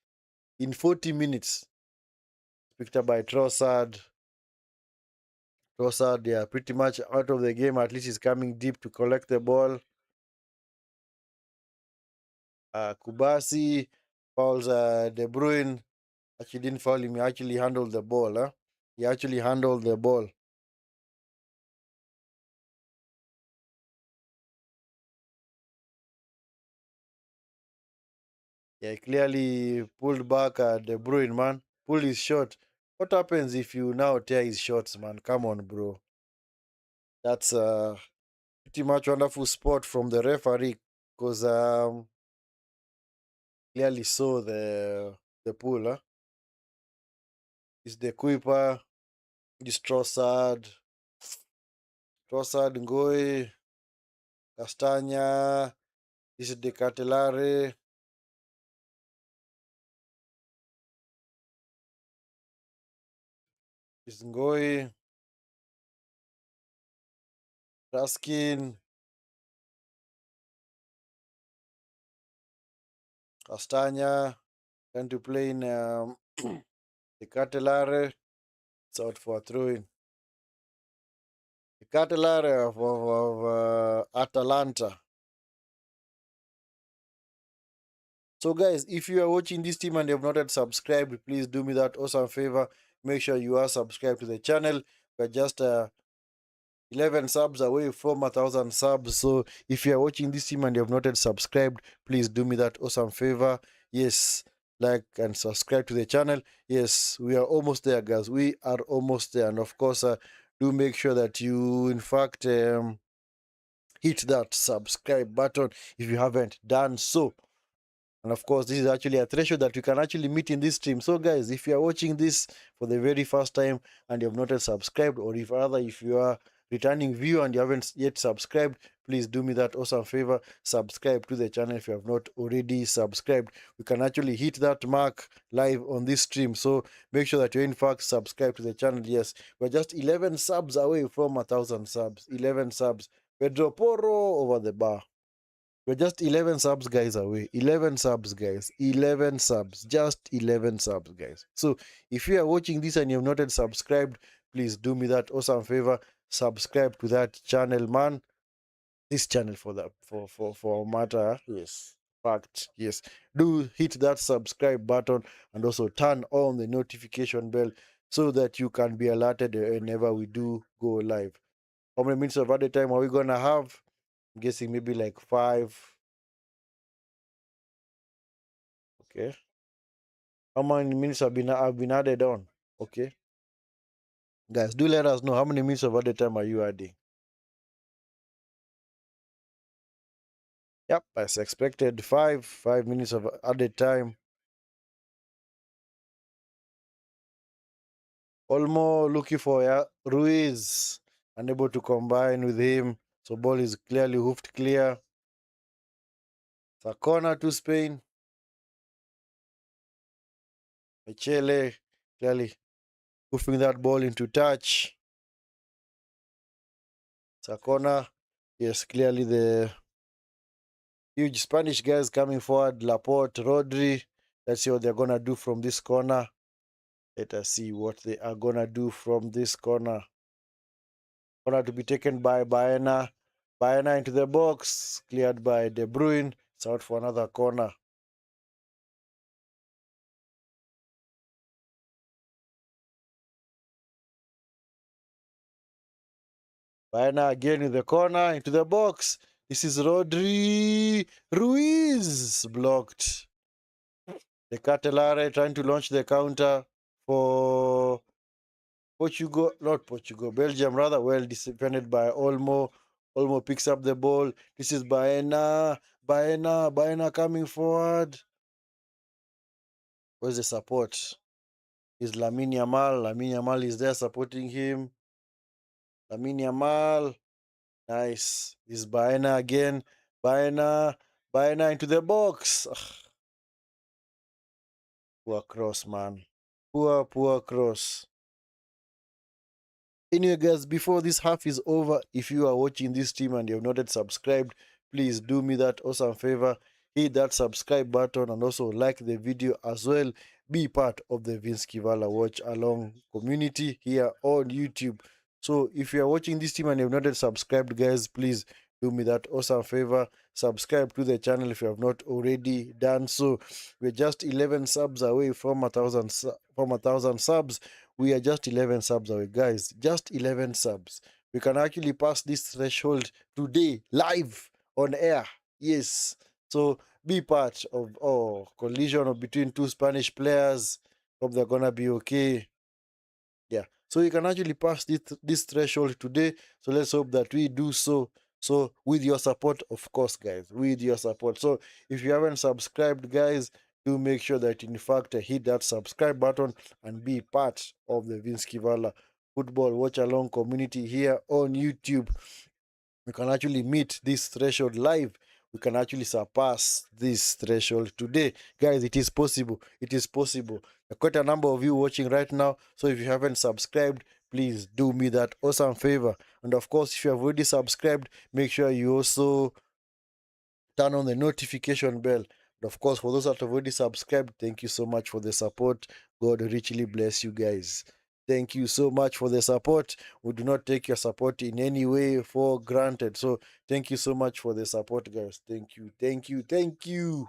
in 40 minutes, picked up by Trossard. Trossard, yeah, pretty much out of the game. At least he's coming deep to collect the ball. Kubasi fouls De Bruyne. Actually didn't foul him. He actually handled the ball. He actually handled the ball. Yeah, he clearly pulled back De Bruyne, man. Pulled his shot. What happens if you now tear his shots, man? Come on, bro. That's pretty much wonderful spot from the referee, because clearly saw the pull. It's the Kuiper, it's Trossard, Ngoy, Castagna, this is the Cartelare. Ngoi, Raskin, Castagna, trying to play in the Catelare. It's out for a throw in. The Catelare of Atalanta. So, guys, if you are watching this team and you have not yet subscribed, please do me that awesome favor. Make sure you are subscribed to the channel. We're just 11 subs away from 1,000 subs. So, if you are watching this team and you have not yet subscribed, please do me that awesome favor. Yes, like and subscribe to the channel. Yes, we are almost there, guys. We are almost there. And of course, do make sure that you, in fact, hit that subscribe button if you haven't done so. And of course, this is actually a threshold that you can actually meet in this stream. So, guys, if you are watching this for the very first time and you have not yet subscribed, or if you are returning viewer and you haven't yet subscribed, please do me that awesome favor. Subscribe to the channel if you have not already subscribed. We can actually hit that mark live on this stream. So make sure that you're in fact subscribed to the channel. Yes, we're just 11 subs away from 1,000 subs. 11 subs. Pedro Porro over the bar. We're just 11 subs, guys, away. 11 subs, guys. 11 subs. Just 11 subs, guys. So, if you are watching this and you have not yet subscribed, please do me that awesome favor. Subscribe to that channel, man. This channel for that, for matter. Yes. Fact. Yes. Do hit that subscribe button and also turn on the notification bell so that you can be alerted whenever we do go live. How many minutes of added time are we going to have? I'm guessing maybe like 5. Okay. How many minutes have been added on? Okay. Guys, do let us know how many minutes of added time are you adding? Yep, as expected, 5 minutes of added time. Olmo looking for Ruiz, unable to combine with him. So ball is clearly hoofed clear. It's a corner to Spain. Michele clearly hoofing that ball into touch. It's a corner. Yes, clearly the huge Spanish guys coming forward. Laporte, Rodri. Let's see what they're going to do from this corner. Let us see what they are going to do from this corner. Corner to be taken by Baena. Baena into the box. Cleared by De Bruyne. It's out for another corner. Baena again in the corner. Into the box. This is Rodri. Ruiz blocked. The Catelare trying to launch the counter for Portugal, not Portugal, Belgium rather, well defended by Olmo. Olmo picks up the ball. This is Baena. Baena coming forward. Where's the support? Is Lamine Yamal. Lamine Yamal is there supporting him. Lamine Yamal. Nice. This is Baena again. Baena into the box. Ugh. Poor cross, man. Poor cross. Anyway, guys, before this half is over, if you are watching this stream and you have not yet subscribed, please do me that awesome favor. Hit that subscribe button and also like the video as well. Be part of the Vinskey Valor Watch Along community here on YouTube. So if you are watching this stream and you have not yet subscribed, guys, please do me that awesome favor. Subscribe to the channel if you have not already done so. We're just 11 subs away from 1,000 subs. We are just 11 subs away, guys. Just 11 subs. We can actually pass this threshold today, live on air. Yes. So be part of collision between two Spanish players. Hope they're gonna be okay. Yeah. So you can actually pass this threshold today. So let's hope that we do so. So with your support, of course, guys, with your support. So if you haven't subscribed, guys, do make sure that in fact hit that subscribe button and be part of the Vinskey Valor Football Watch Along community here on YouTube. We can actually meet this threshold live we can actually surpass this threshold today. Guys, it is possible. It is possible. There are quite a number of you watching right now. So if you haven't subscribed, please do me that awesome favor. And of course, if you have already subscribed, make sure you also turn on the notification bell. And of course, for those that have already subscribed, thank you so much for the support. God richly bless you guys. Thank you so much for the support. We do not take your support in any way for granted. So thank you so much for the support, guys. Thank you, thank you, thank you.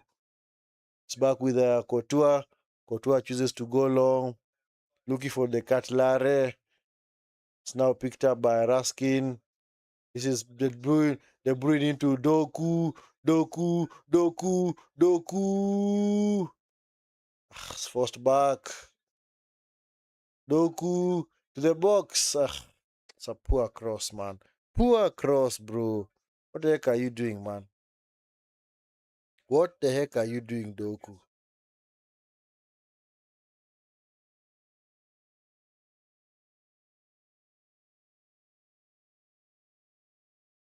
It's back with Courtois. Courtois chooses to go long, looking for the Catlare. It's now picked up by Raskin. This is De Bruyne into Doku, Doku, Doku, Doku. It's forced back. Doku to the box. It's a poor cross, man. Poor cross, bro. What the heck are you doing, man? What the heck are you doing, Doku?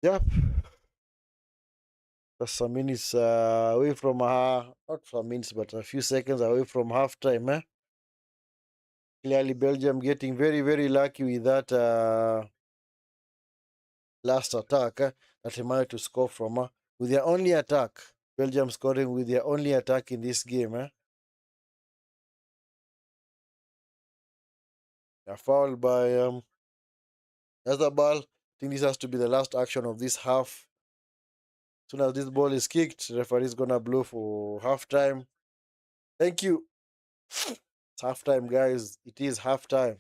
Yep. Just some minutes away from not some minutes, but a few seconds away from halftime, eh? Clearly, Belgium getting very, very lucky with that last attack that he managed to score from. With their only attack, Belgium scoring with their only attack in this game. A foul by Oyarzabal. I think this has to be the last action of this half. As soon as this ball is kicked, referee is gonna blow for halftime. Thank you. It's halftime, guys. It is halftime.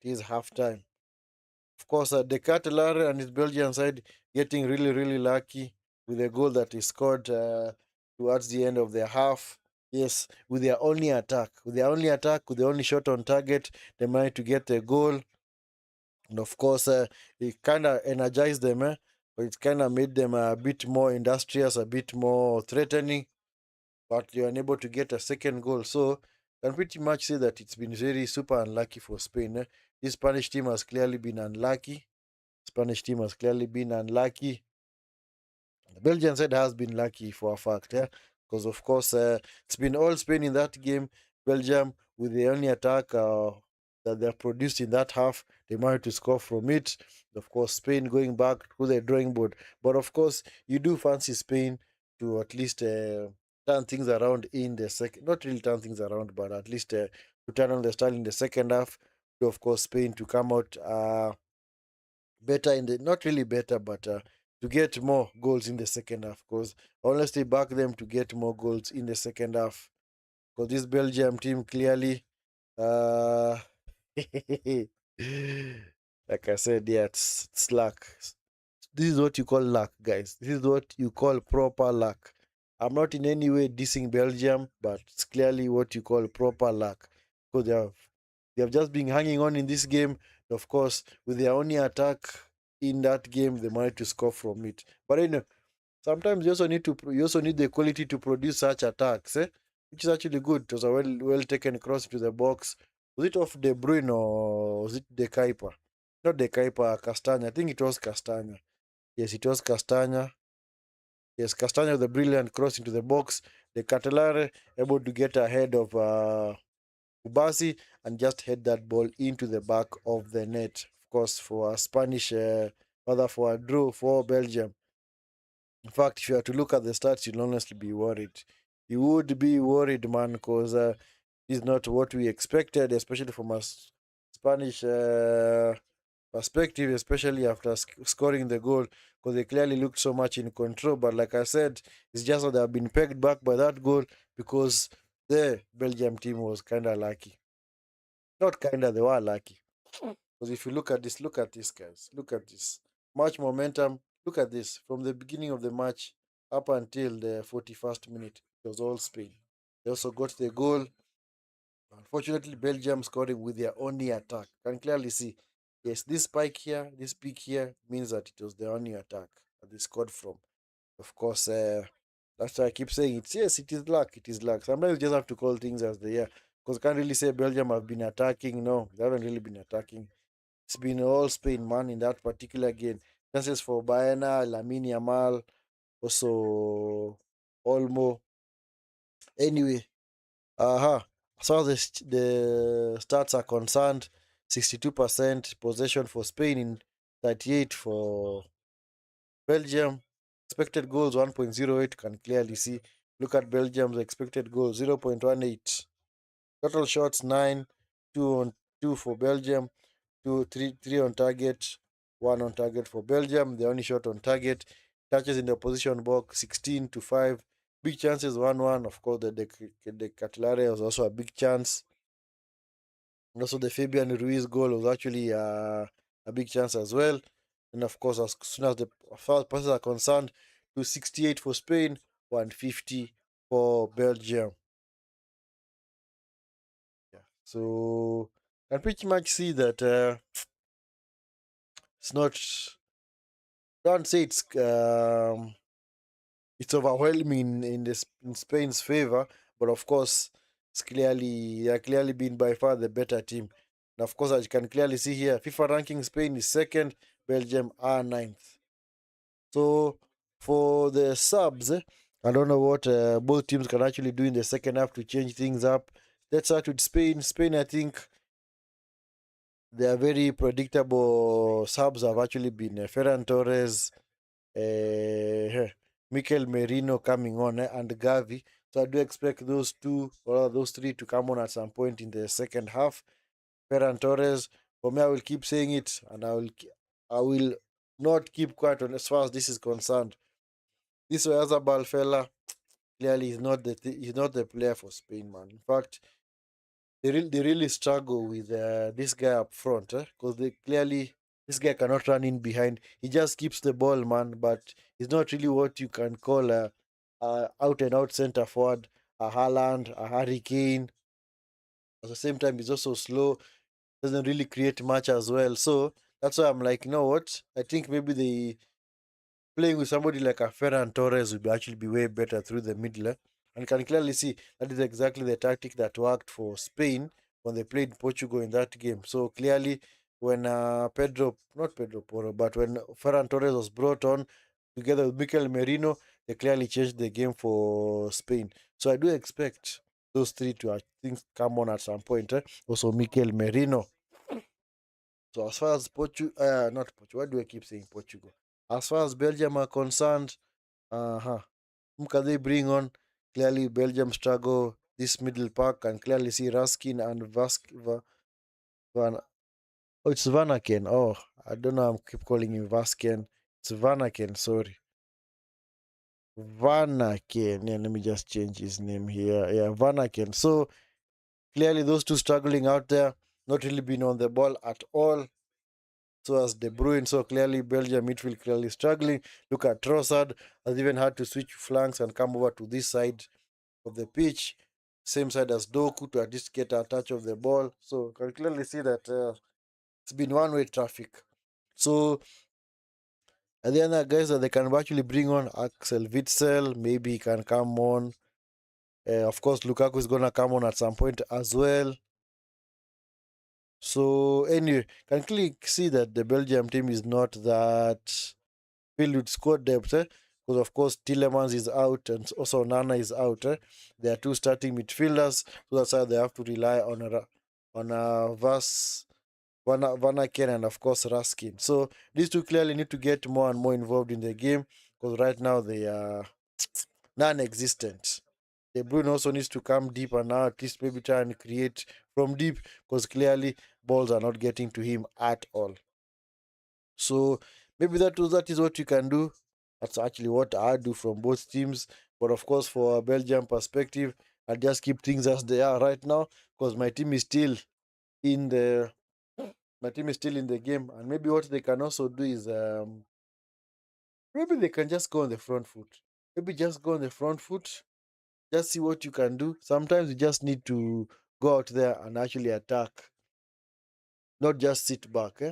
It is halftime. Of course, Decathlon and his Belgian side getting really, really lucky with a goal that he scored towards the end of the half. Yes, with their only attack. With their only attack, with the only shot on target, they managed to get a goal. And of course, it kind of energized them, but it kind of made them a bit more industrious, a bit more threatening. But they were unable to get a second goal. So, can pretty much say that it's been very super unlucky for Spain. This Spanish team has clearly been unlucky. Spanish team has clearly been unlucky. The Belgian side has been lucky for a fact, yeah, because of course it's been all Spain in that game. Belgium with the only attack that they produced in that half, they managed to score from it. Of course, Spain going back to the drawing board, but of course you do fancy Spain to at least turn things around in the second. Not really turn things around, but at least to turn on the style in the second half. To, of course, Spain to come out better in the not really better, but to get more goals in the second half. Because honestly, back them to get more goals in the second half. Because this Belgium team clearly, uh, like I said, yeah, it's luck. This is what you call luck, guys. This is what you call proper luck. I'm not in any way dissing Belgium, but it's clearly what you call proper luck. Because they have just been hanging on in this game. Of course, with their only attack in that game, they managed to score from it. But sometimes you also need the quality to produce such attacks, which is actually good. It was a well taken cross to the box. Was it off De Bruyne or was it De Kuiper? Not De Kuiper, Castagna. I think it was Castagna. Yes, it was Castagna. Yes, Castagna with a brilliant cross into the box. The Catalare able to get ahead of Ubasi and just head that ball into the back of the net. Of course, for a Spanish, rather for a draw for Belgium. In fact, if you are to look at the stats, you'll honestly be worried. You would be worried, man, because this is not what we expected, especially from a Spanish perspective, especially after scoring the goal, because they clearly looked so much in control. But like I said, it's just that they have been pegged back by that goal because the Belgium team was kind of lucky. Not kind of, they were lucky. Because if you look at this, guys. Look at this. Match momentum. Look at this. From the beginning of the match up until the 41st minute, it was all Spain. They also got the goal. Unfortunately, Belgium scoring with their only attack. Can clearly see. Yes, this spike here, this peak here means that it was their only attack that they scored from. Of course, that's why I keep saying it's yes, it is luck. It is luck. Sometimes you just have to call things as they are. Because can't really say Belgium have been attacking. No, they haven't really been attacking. It's been all Spain, man, in that particular game. Chances for Bayana, Lamine Yamal. Also, Olmo. Anyway, as far as the stats are concerned, 62% possession for Spain in 38 for Belgium. Expected goals 1.08, can clearly see. Look at Belgium's expected goals 0.18. Total shots 9, 2 on 2 for Belgium, 3 on target, 1 on target for Belgium. The only shot on target. Touches in the opposition box 16 to 5. Big chances 1-1. Of course, the Catelare was also a big chance. And also the Fabian Ruiz goal was actually a big chance as well. And of course, as soon as the first passes are concerned, 268 for Spain, 150 for Belgium. Yeah. So I pretty much see that it's not. Don't say it's overwhelming in Spain's favor, but of course, they are clearly being by far the better team. And of course, as you can clearly see here, FIFA ranking Spain is second, Belgium are ninth. So for the subs, I don't know what both teams can actually do in the second half to change things up. Let's start with Spain. Spain, I think they are very predictable subs have actually been Ferran Torres, Mikel Merino coming on, and Gavi. So I do expect those two or those three to come on at some point in the second half. Ferran Torres, for me, I will keep saying it, and I will not keep quiet on as far as this is concerned. This Oyarzabal fella clearly is not he's not the player for Spain, man. In fact, they really struggle with this guy up front because they clearly this guy cannot run in behind. He just keeps the ball, man, but he's not really what you can call a out and out center forward, a Haaland, a Harry Kane. At the same time, he's also slow, doesn't really create much as well. So that's why I'm like, you know what? I think maybe they playing with somebody like a Ferran Torres would actually be way better through the middle. And you can clearly see that is exactly the tactic that worked for Spain when they played Portugal in that game. So clearly, when not Pedro Porro, but when Ferran Torres was brought on together with Mikel Merino, they clearly changed the game for Spain. So I do expect those three to, I think, come on at some point. Also, Mikel Merino. So as far as not Portugal, why do I keep saying Portugal? As far as Belgium are concerned, whom can they bring on? Clearly, Belgium struggle this middle pack and clearly see Raskin and Van. Oh, it's Vanaken. Oh, I don't know. I keep calling him Vasken. It's Vanaken. Sorry, Vanaken. Yeah, let me just change his name here. Yeah, Vanaken. So clearly, those two struggling out there, not really been on the ball at all. So as De Bruyne, so clearly Belgium midfield clearly struggling. Look at Trossard has even had to switch flanks and come over to this side of the pitch, same side as Doku to at least get a touch of the ball. So you can clearly see that it's been one-way traffic. So and the other guys that they can actually bring on Axel Witsel, maybe he can come on. Of course, Lukaku is gonna come on at some point as well. So anyway, can clearly see that the Belgium team is not that filled with squad depth, because of course Tillemans is out and also Nana is out. They are two starting midfielders, so that's why they have to rely on Van Aken and of course Raskin. So these two clearly need to get more and more involved in the game because right now they are non-existent. De Bruyne also needs to come deep and now at least maybe try and create from deep because clearly balls are not getting to him at all. So maybe that is what you can do. That's actually what I do from both teams. But of course, for a Belgium perspective, I just keep things as they are right now because in the my team is still in the game. And maybe what they can also do is maybe they can just go on the front foot. Maybe just go on the front foot. Just see what you can do. Sometimes you just need to go out there and actually attack, not just sit back.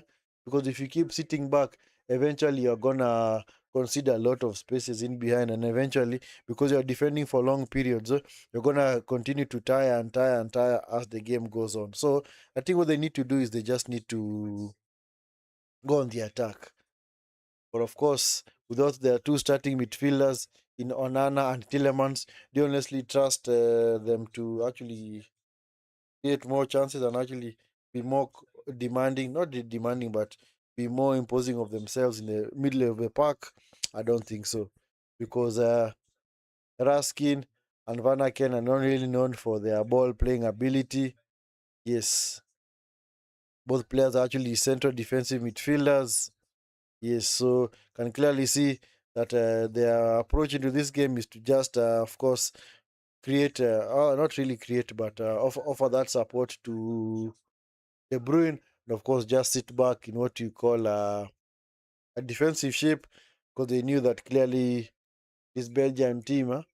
Because if you keep sitting back, eventually you're gonna consider a lot of spaces in behind, and eventually, because you're defending for long periods, you're gonna continue to tire and tire and tire as the game goes on. So I think what they need to do is they just need to go on the attack. But of course, without their two starting midfielders in Onana and Tillemans, they honestly trust them to actually create more chances and actually be more demanding, not demanding, but be more imposing of themselves in the middle of the park. I don't think so. Because Raskin and Van Aken are not really known for their ball playing ability. Yes, both players are actually central defensive midfielders. Yes, so can clearly see that their approach into this game is to just, of course, create, not really create, but offer that support to De Bruyne, and of course, just sit back in what you call a defensive shape, because they knew that clearly this Belgian team,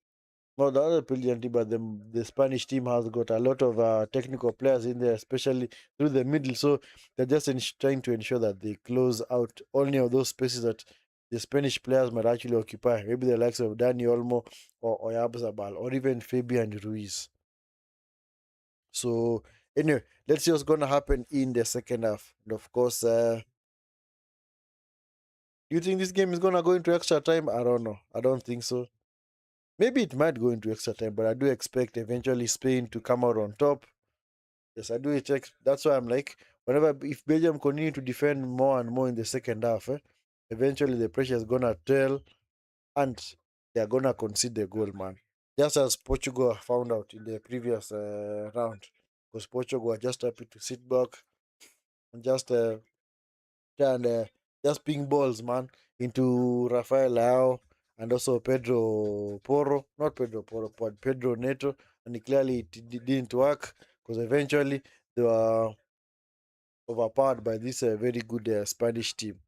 not the other Belgian team, but the Spanish team has got a lot of technical players in there, especially through the middle. So they're just trying to ensure that they close out only of those spaces that the Spanish players might actually occupy. Maybe the likes of Dani Olmo or Oyarzabal or even Fabian Ruiz. So anyway, let's see what's going to happen in the second half. And of course, do you think this game is going to go into extra time? I don't know. I don't think so. Maybe it might go into extra time, but I do expect eventually Spain to come out on top. Yes, I do expect. That's why I'm like, whenever if Belgium continue to defend more and more in the second half, eventually the pressure is gonna tell, and they're gonna concede the goal, man. Just as Portugal found out in the previous round, because Portugal are just happy to sit back and just and just ping balls, man, into Rafael Leao and also Pedro Porro, not Pedro Porro, but Pedro Neto, and clearly it didn't work because eventually they were overpowered by this very good Spanish team.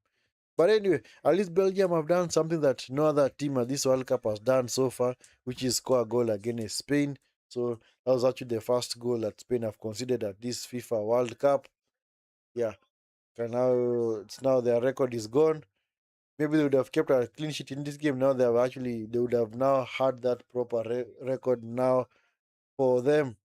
But anyway, at least Belgium have done something that no other team at this World Cup has done so far, which is score a goal against Spain. So that was actually the first goal that Spain have considered at this FIFA World Cup. Yeah, and now it's now their record is gone. Maybe they would have kept a clean sheet in this game. Now they would have now had that proper record now for them.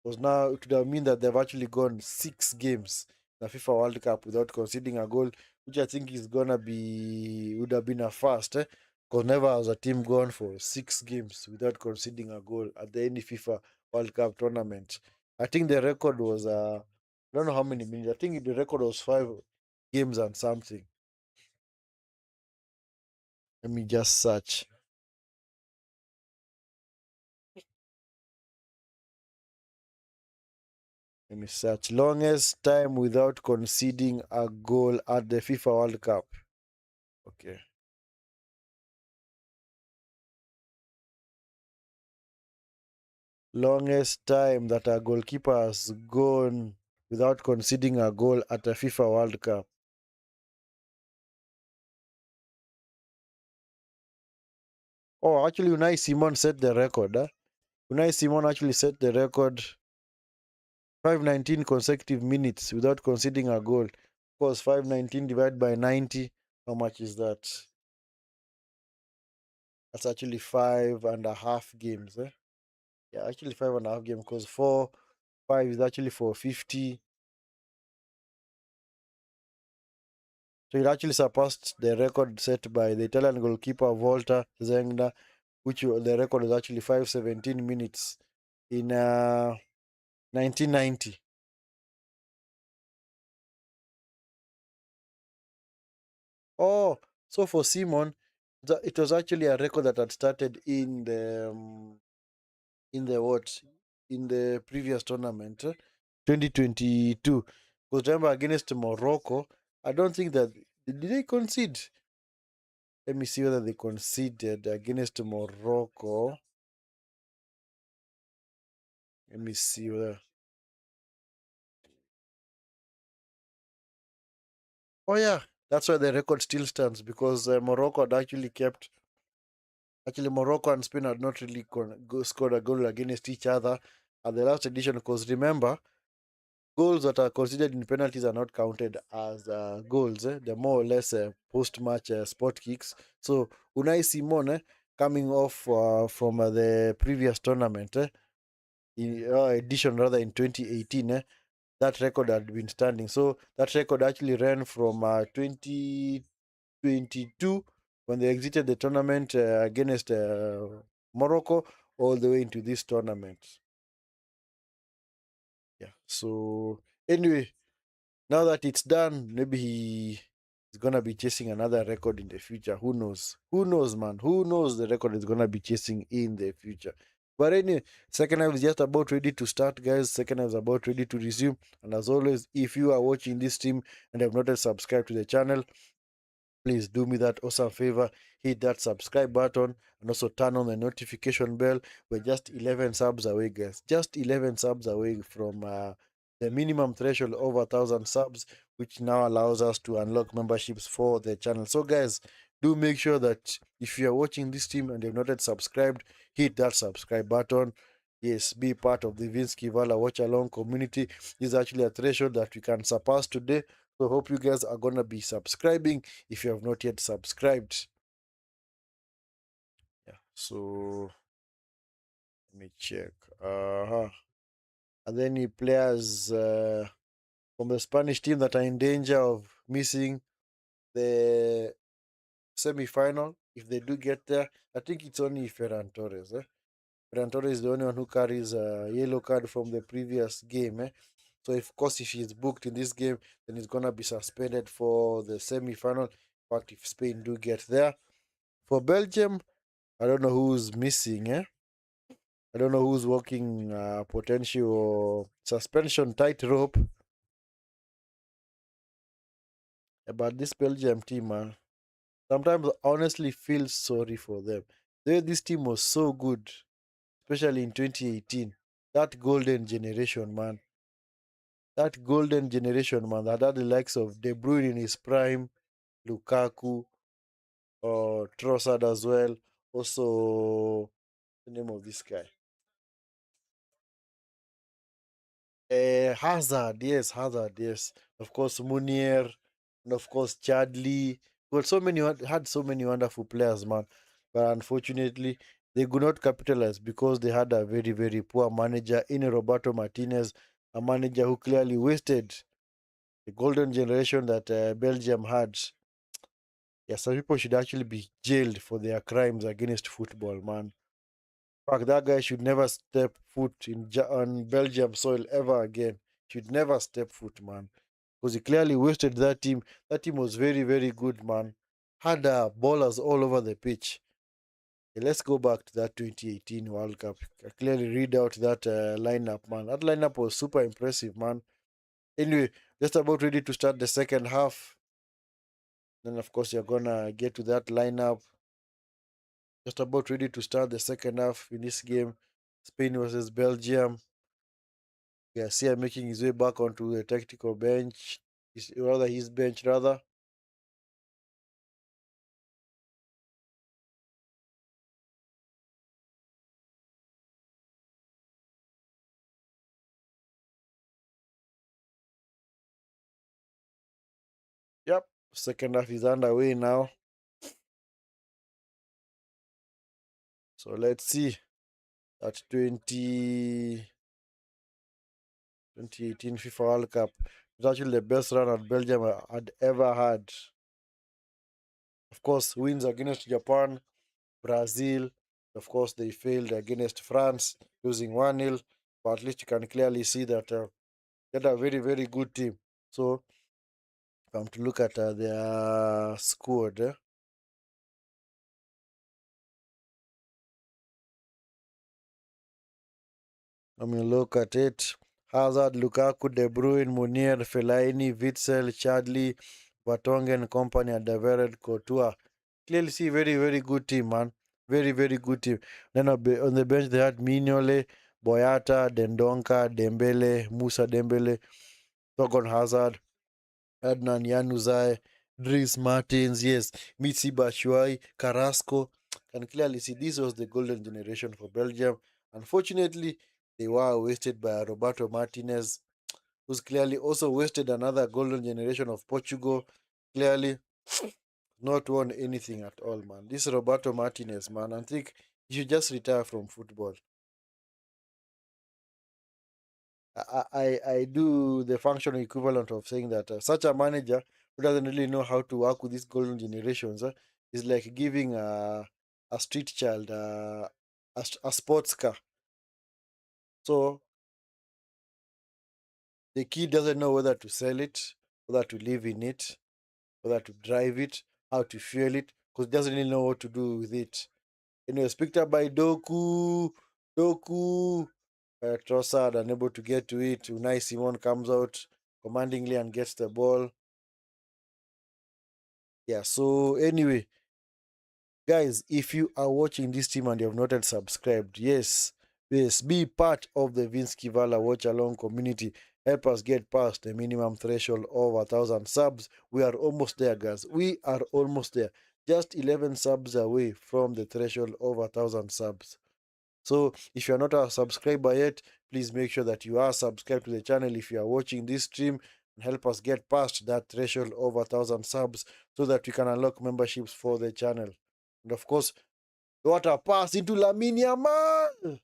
Because now it would have mean that they've actually gone 6 games in the FIFA World Cup without conceding a goal, which I think is gonna be would have been a first, because never has a team gone for 6 games without conceding a goal at the any FIFA World Cup tournament. I think the record was I don't know how many minutes. I think the record was 5 games and something. Let me just search. Let me search. Longest time without conceding a goal at the FIFA World Cup. Okay. Longest time that a goalkeeper has gone without conceding a goal at a FIFA World Cup. Oh, actually, Unai Simón set the record. Unai Simón actually set the record 519 consecutive minutes without conceding a goal. Of course, 519 divided by 90. How much is that? That's actually 5.5 games. Yeah, actually 5.5 games because 5 is actually for 50. So it actually surpassed the record set by the Italian goalkeeper Volta Zengda, which the record was actually 517 minutes in 1990. Oh, so for Simon, it was actually a record that had started in the what in the previous tournament, 2022. Because remember against Morocco, I don't think that did they concede. Let me see whether they conceded against Morocco. Let me see whether. Oh yeah, that's why the record still stands because Morocco had actually kept. Actually, Morocco and Spain had not really scored a goal against each other at the last edition. Because remember, goals that are considered in penalties are not counted as goals. They're more or less post-match spot kicks. So Unai Simon, coming off from the previous tournament, in edition rather in 2018, that record had been standing. So that record actually ran from 2020 22 when they exited the tournament against Morocco all the way into this tournament. Yeah. So anyway, now that it's done, maybe he's gonna be chasing another record in the future. Who knows? Who knows, man? Who knows the record is gonna be chasing in the future? But anyway, second half is just about ready to start, guys. Second half is about ready to resume. And as always, if you are watching this stream and have not yet subscribed to the channel, please do me that awesome favor, hit that subscribe button and also turn on the notification bell. We're just 11 subs away, guys, just 11 subs away from the minimum threshold over 1,000 subs, which now allows us to unlock memberships for the channel. So guys, do make sure that if you are watching this stream and you've not yet subscribed, hit that subscribe button. Yes, be part of the Vinskey Valor watch along community. This is actually a threshold that we can surpass today. So hope you guys are gonna be subscribing if you have not yet subscribed. Yeah. So let me check. Are there any players from the Spanish team that are in danger of missing the semi-final? If they do get there, I think it's only Ferran Torres. Ferran Torres is the only one who carries a yellow card from the previous game. So, of course, if he's booked in this game, then he's gonna be suspended for the semi-final. But if Spain do get there, for Belgium, I don't know who's missing. I don't know who's walking potential suspension tightrope. But this Belgium team, sometimes I honestly feel sorry for them. This team was so good, especially in 2018. That golden generation, man. That golden generation, man, that had the likes of De Bruyne in his prime, Lukaku, or Trossard as well. Also, the name of this guy. Hazard, yes, Hazard, yes. Of course, Munier, and of course, Chadley. Well, had so many wonderful players, man. But unfortunately, they could not capitalize because they had a very, very poor manager in Roberto Martinez, a manager who clearly wasted the golden generation that Belgium had. Yeah, some people should actually be jailed for their crimes against football, man. Fuck, that guy should never step foot on Belgium soil ever again. Should never step foot, man. Because he clearly wasted that team. That team was very, very good, man. Had ballers all over the pitch. Okay, let's go back to that 2018 World Cup. I clearly read out that lineup, man. That lineup was super impressive, man. Anyway, just about ready to start the second half. Then, of course, you're gonna get to that lineup. Just about ready to start the second half in this game. Spain versus Belgium. Garcia making his way back onto the tactical bench. His bench, rather. Yep. Second half is underway now. So let's see that 2018 FIFA World Cup. It's actually the best run that Belgium had ever had. Of course, wins against Japan, Brazil. Of course, they failed against France, losing 1-0. But at least you can clearly see that they're a very, very good team. So, come to look at their squad. I mean, look at it. Hazard, Lukaku, De Bruyne, Munier, Fellaini, Witzel, Chadli, Vertonghen, company, and David Courtois. Clearly see very, very good team, man. Very, very good team. Then on the bench, they had Mignolet, Boyata, Dendonka, Dembele, Musa Dembele, Togon Hazard, Adnan Januzaj, Dries Martins, yes, Mitsi Batshuayi, Carrasco. Can clearly see this was the golden generation for Belgium. Unfortunately, they were wasted by Roberto Martinez, who's clearly also wasted another golden generation of Portugal. Clearly, not won anything at all, man. This Roberto Martinez, man, I think he should just retire from football. I do the functional equivalent of saying that such a manager who doesn't really know how to work with these golden generations. It's like giving a street child a sports car. So the kid doesn't know whether to sell it, whether to live in it, whether to drive it, how to fuel it, because he doesn't really know what to do with it. It's picked up by Doku. Trossard unable to get to it. Unai Simón comes out commandingly and gets the ball. Yeah, so anyway, guys, if you are watching this team and you have not yet subscribed, yes, be part of the Vinskey Valor Watch Along community. Help us get past the minimum threshold of 1,000 subs. We are almost there, guys. We are almost there. Just 11 subs away from the threshold of 1,000 subs. So if you're not a subscriber yet, please make sure that you are subscribed to the channel if you are watching this stream, and help us get past that threshold of 1,000 subs so that we can unlock memberships for the channel. And of course, what a pass into Lamine Yamal!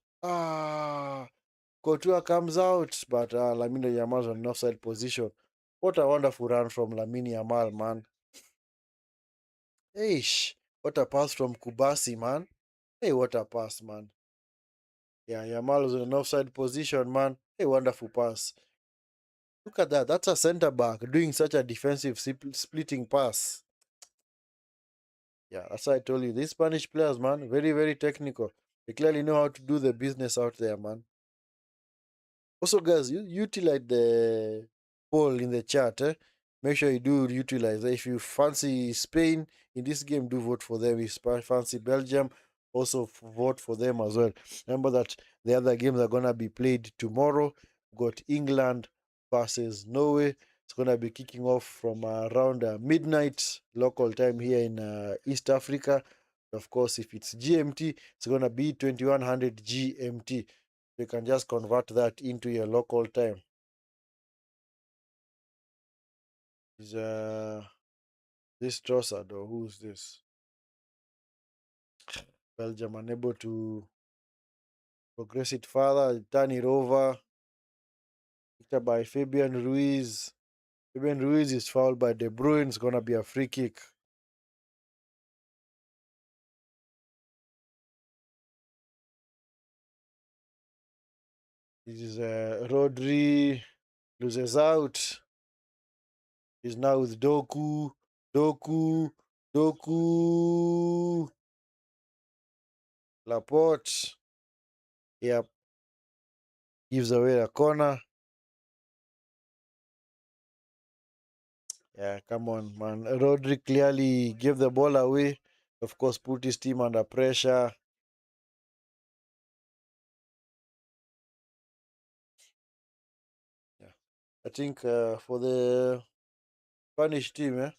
Courtois comes out, but Lamine Yamal's on an offside position. What a wonderful run from Lamine Yamal, man. Eish, what a pass from Kubasi, man. Hey, what a pass, man. Yeah, Yamal was in an offside position, man. Hey, wonderful pass. Look at that. That's a centre back doing such a defensive splitting pass. Yeah, that's why I told you. These Spanish players, man, very, very technical. They clearly know how to do the business out there, man. Also, guys, you utilize the poll in the chat. Make sure you do utilize it. If you fancy Spain in this game, do vote for them. If you fancy Belgium, also vote for them as well. Remember that the other games are going to be played tomorrow. We've got England versus Norway. It's going to be kicking off from around midnight local time here in East Africa. Of course, if it's GMT, it's going to be 2100 GMT. You can just convert that into your local time. Is this Trossard or who's this? Belgium unable to progress it further, turn it over. Picked up by Fabian Ruiz. Fabian Ruiz is fouled by De Bruyne. It's gonna be a free kick. This is Rodri loses out. He's now with Doku. Laporte. Yep. Gives away a corner. Yeah, come on, man. Rodri clearly gave the ball away. Of course, put his team under pressure. Yeah. I think for the Spanish team, they're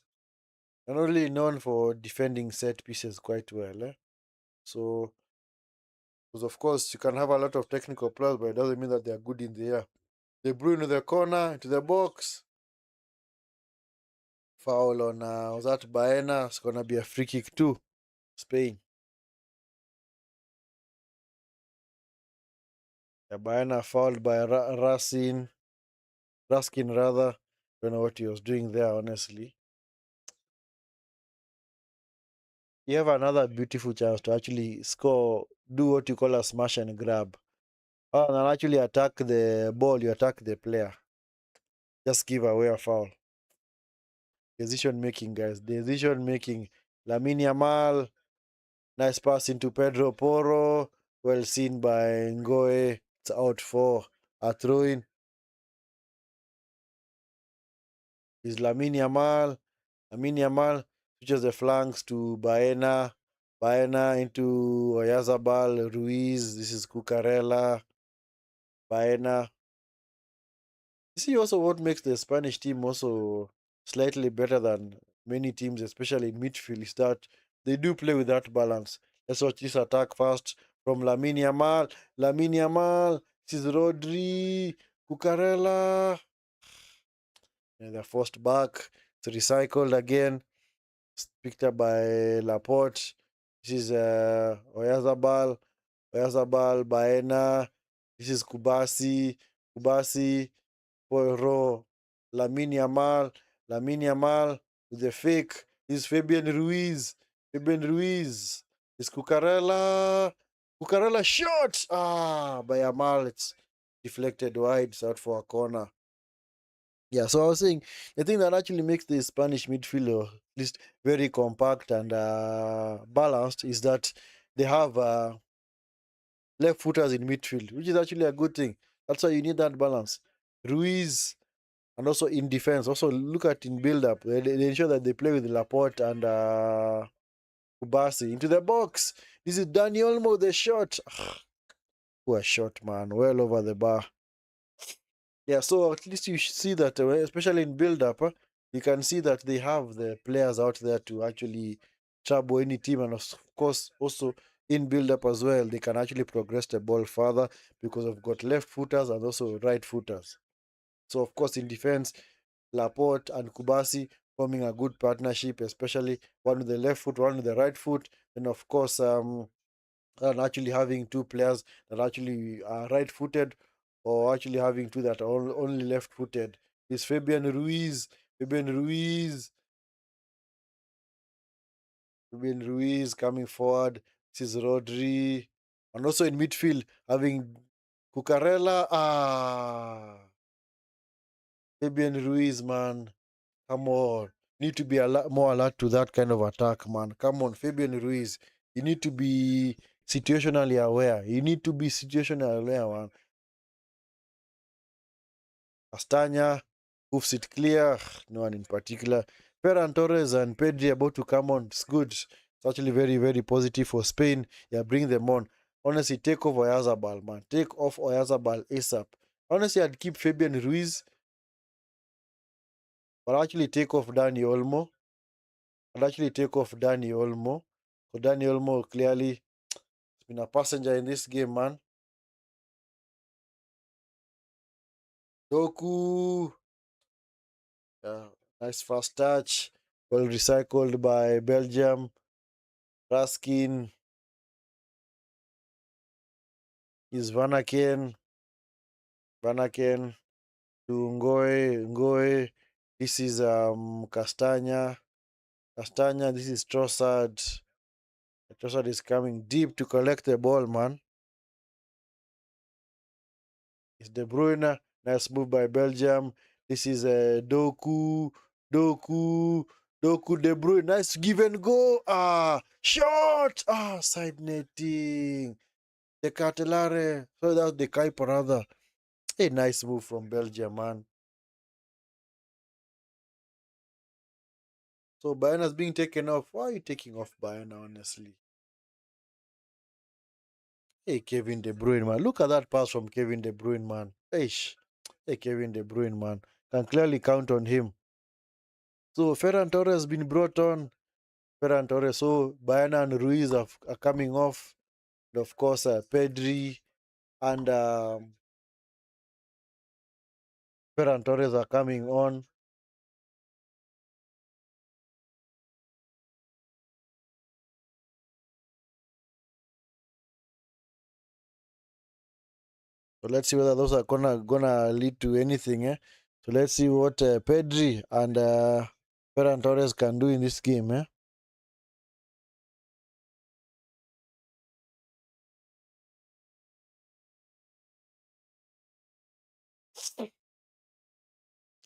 not really known for defending set pieces quite well. So, because of course, you can have a lot of technical players, but it doesn't mean that they're good in the air. De Bruyne in the corner, into the box. Foul on, was that Baena? It's going to be a free kick too. Spain. Yeah, Baena fouled by Raskin rather. Don't know what he was doing there, honestly. You have another beautiful chance to actually score, do what you call a smash and grab. And actually attack the ball, you attack the player. Just give away a foul. Decision making, guys. Decision making. Lamine Yamal. Nice pass into Pedro Porro. Well seen by Ngoe. It's out for a throw in. Is Lamine Yamal. Lamine Yamal switches the flanks to Baena. Baena into Oyarzabal, Ruiz. This is Cucurella. Baena. You see also what makes the Spanish team also slightly better than many teams, especially in midfield, is that they do play with that balance. Let's watch this attack first from Lamine Yamal. Lamine Yamal. This is Rodri. Cucurella. And they're forced back. It's recycled again. It's picked up by Laporte. This is Oyarzabal. Oyarzabal, Baena. This is Kubasi. Kubasi. Poirot, Lamine Yamal, Lamine Yamal, with the fake. Is Fabian Ruiz. Fabian Ruiz. Is Cucurella. Cucurella shot! By Yamal. It's deflected wide. It's out for a corner. Yeah, so I was saying, the thing that actually makes the Spanish midfield at least very compact and balanced is that they have left footers in midfield, which is actually a good thing. That's why you need that balance. Ruiz, and also in defense, also look at in build up. They ensure that they play with Laporte and Kubasi into the box. This is Dani Olmo, the shot. Poor shot, man. Well over the bar. Yeah, so at least you see that, especially in build up, you can see that they have the players out there to actually trouble any team. And of course, also in build up as well, they can actually progress the ball further because they've got left footers and also right footers. So, of course, in defense, Laporte and Kubasi forming a good partnership, especially one with the left foot, one with the right foot. And of course, and actually having two players that actually are right footed or actually having two that are only left footed. Is Fabian Ruiz. Fabian Ruiz. Fabian Ruiz coming forward. This is Rodri. And also in midfield, having Cucurella. Fabian Ruiz, man. Come on. Need to be a lot more alert to that kind of attack, man. Come on, Fabian Ruiz. You need to be situationally aware. You need to be situationally aware, man. Castagna hoofs it clear. No one in particular. Ferran Torres and Pedri about to come on. It's good. It's actually very, very positive for Spain. Yeah, bring them on. Honestly, take off Oyarzabal, man. Take off Oyarzabal ASAP. Honestly, I'd keep Fabian Ruiz, but actually take off Dani Olmo. I'd actually take off Dani Olmo. So Dani Olmo clearly has been a passenger in this game, man. Doku. Yeah, nice fast touch. Well recycled by Belgium. Raskin is Vanaken. Vanaken to Ngoe. Ngoe. This is Castagna. Castagna. This is Trossard. Trossard is coming deep to collect the ball, man. It's De Bruyne. Nice move by Belgium. This is Doku. Doku. Doku De Bruyne. Nice give and go. Shot. Side netting. The Cartelare. So that's the Kuiper rather. A nice move from Belgium, man. So Bayana's being taken off. Why are you taking off Bayana, honestly? Hey, Kevin De Bruyne, man. Look at that pass from Kevin De Bruyne, man. Eish. Hey, Kevin De Bruyne, man. Can clearly count on him. So Ferran Torres has been brought on. Ferran Torres. So Bayana and Ruiz are coming off. And of course, Pedri and Ferran Torres are coming on. So let's see whether those are gonna lead to anything. So let's see what Pedri and Ferran Torres can do in this game.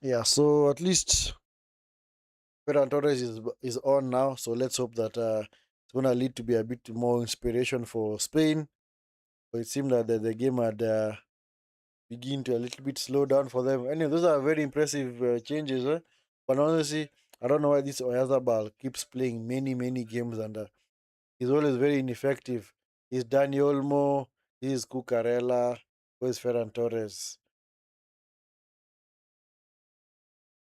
Yeah, so at least Ferran Torres is on now. So let's hope that it's gonna lead to be a bit more inspiration for Spain. But it seemed that the game had begin to a little bit slow down for them. Anyway, those are very impressive changes. But honestly, I don't know why this Oyarzabal keeps playing many games and he's always very ineffective. He's Dani Olmo, he's Cucurella, where's Ferran Torres?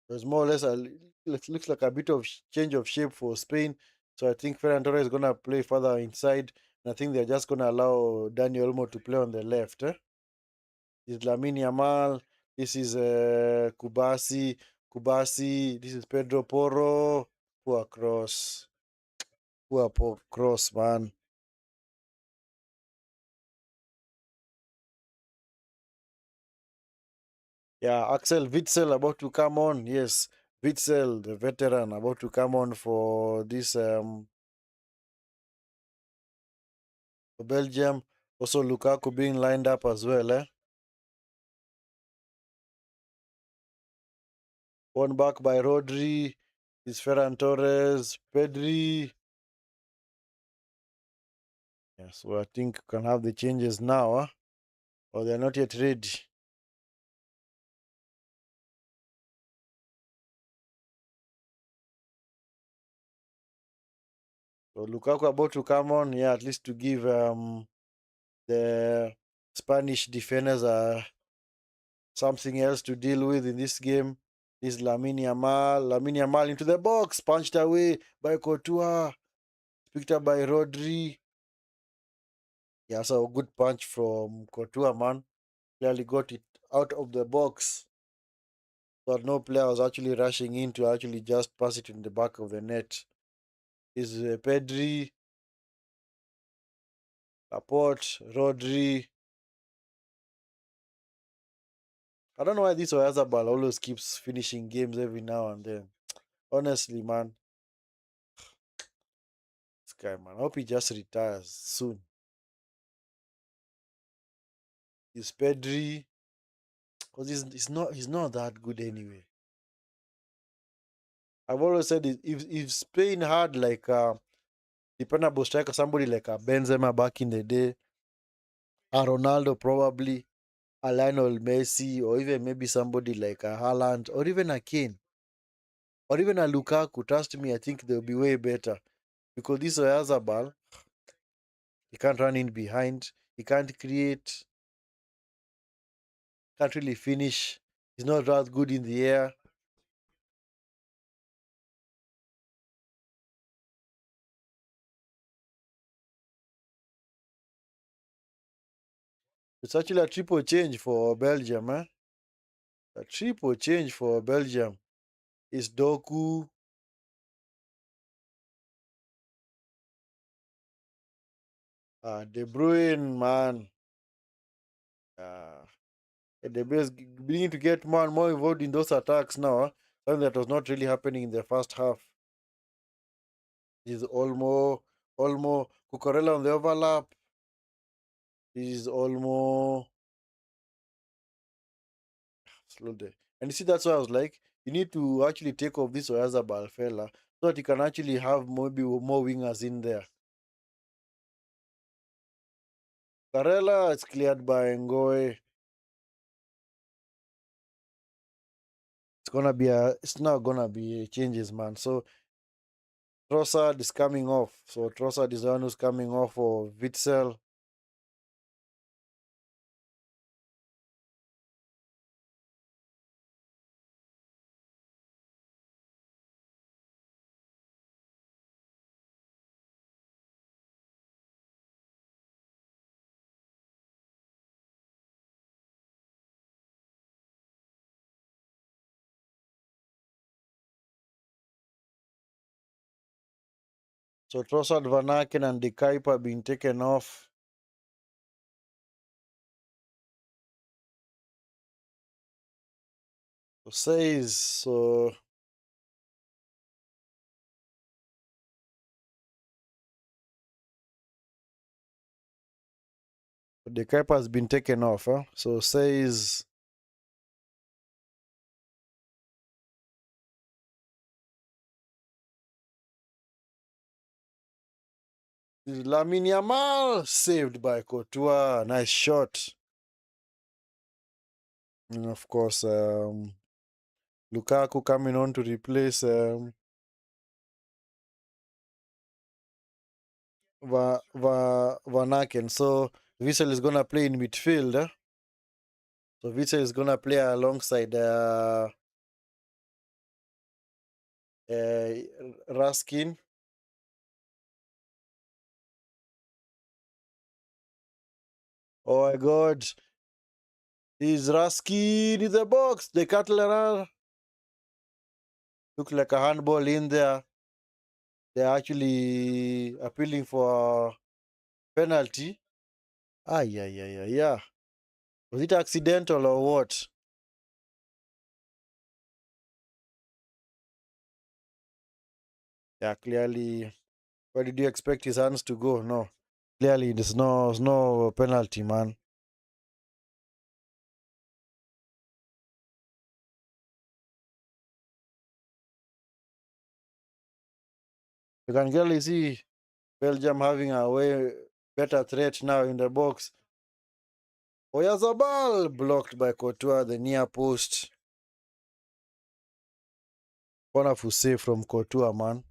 There's more or less it looks like a bit of change of shape for Spain. So I think Ferran Torres is gonna play further inside. And I think they're just gonna allow Dani Olmo to play on the left. This is Lamine Yamal. This is Kubasi. Kubasi. This is Pedro Porro. Poor cross. Poor cross, man. Yeah, Axel Witzel about to come on. Yes. Witsel, the veteran, about to come on for this for Belgium. Also Lukaku being lined up as well. One back by Rodri. Is Ferran Torres, Pedri. Yeah, so I think we can have the changes now, or they're not yet ready. So Lukaku about to come on, yeah, at least to give the Spanish defenders something else to deal with in this game. This Lamine Yamal. Lamine Yamal into the box, punched away by Courtois, picked up by Rodri. Yeah, so a good punch from Courtois, man. Clearly got it out of the box. But no player was actually rushing in to actually just pass it in the back of the net. Is Pedri, Laporte, Rodri. I don't know why this Oyarzabal always keeps finishing games every now and then. Honestly, man, this guy, man, I hope he just retires soon. Is Pedri, because he's not that good anyway. I've always said if Spain had like a dependable striker, somebody like a Benzema back in the day, a Ronaldo probably, a Lionel Messi, or even maybe somebody like a Haaland, or even a Kane, or even a Lukaku, trust me, I think they'll be way better. Because this Oyarzabal, he can't run in behind, he can't create, can't really finish. He's not that good in the air. It's actually a triple change for Belgium, eh? A triple change for Belgium. Is Doku, De Bruyne, man. Uh, the base beginning to get more and more involved in those attacks now. Something that was not really happening in the first half. Is Olmo, Cucurella on the overlap. Is Olmo slowly. And you see, that's why I was like, you need to actually take off this Oyarzabal fella so that you can actually have maybe more wingers in there. Carella is cleared by Ngoe. It's now gonna be changes, man. So Trossard is coming off. So Trossard is the one who's coming off for Witsel. So Trossard, Van Aken, and the Kuiper being taken off. So says so. The Kuiper has been taken off. Huh? So says Lamine Yamal saved by Courtois. Nice shot. And of course, Lukaku coming on to replace Van Aken. So Witsel is gonna play in midfield. So Witsel is gonna play alongside Raskin. Oh my God! Is Raskin in the box? The Cutler look like a handball in there. They're actually appealing for a penalty. Ah, yeah. Was it accidental or what? Yeah, clearly. Where did you expect his hands to go? No. Clearly, there's no penalty, man. You can clearly see Belgium having a way better threat now in the box. Oyarzabal blocked by Courtois, the near post. Wonderful save from Courtois, man.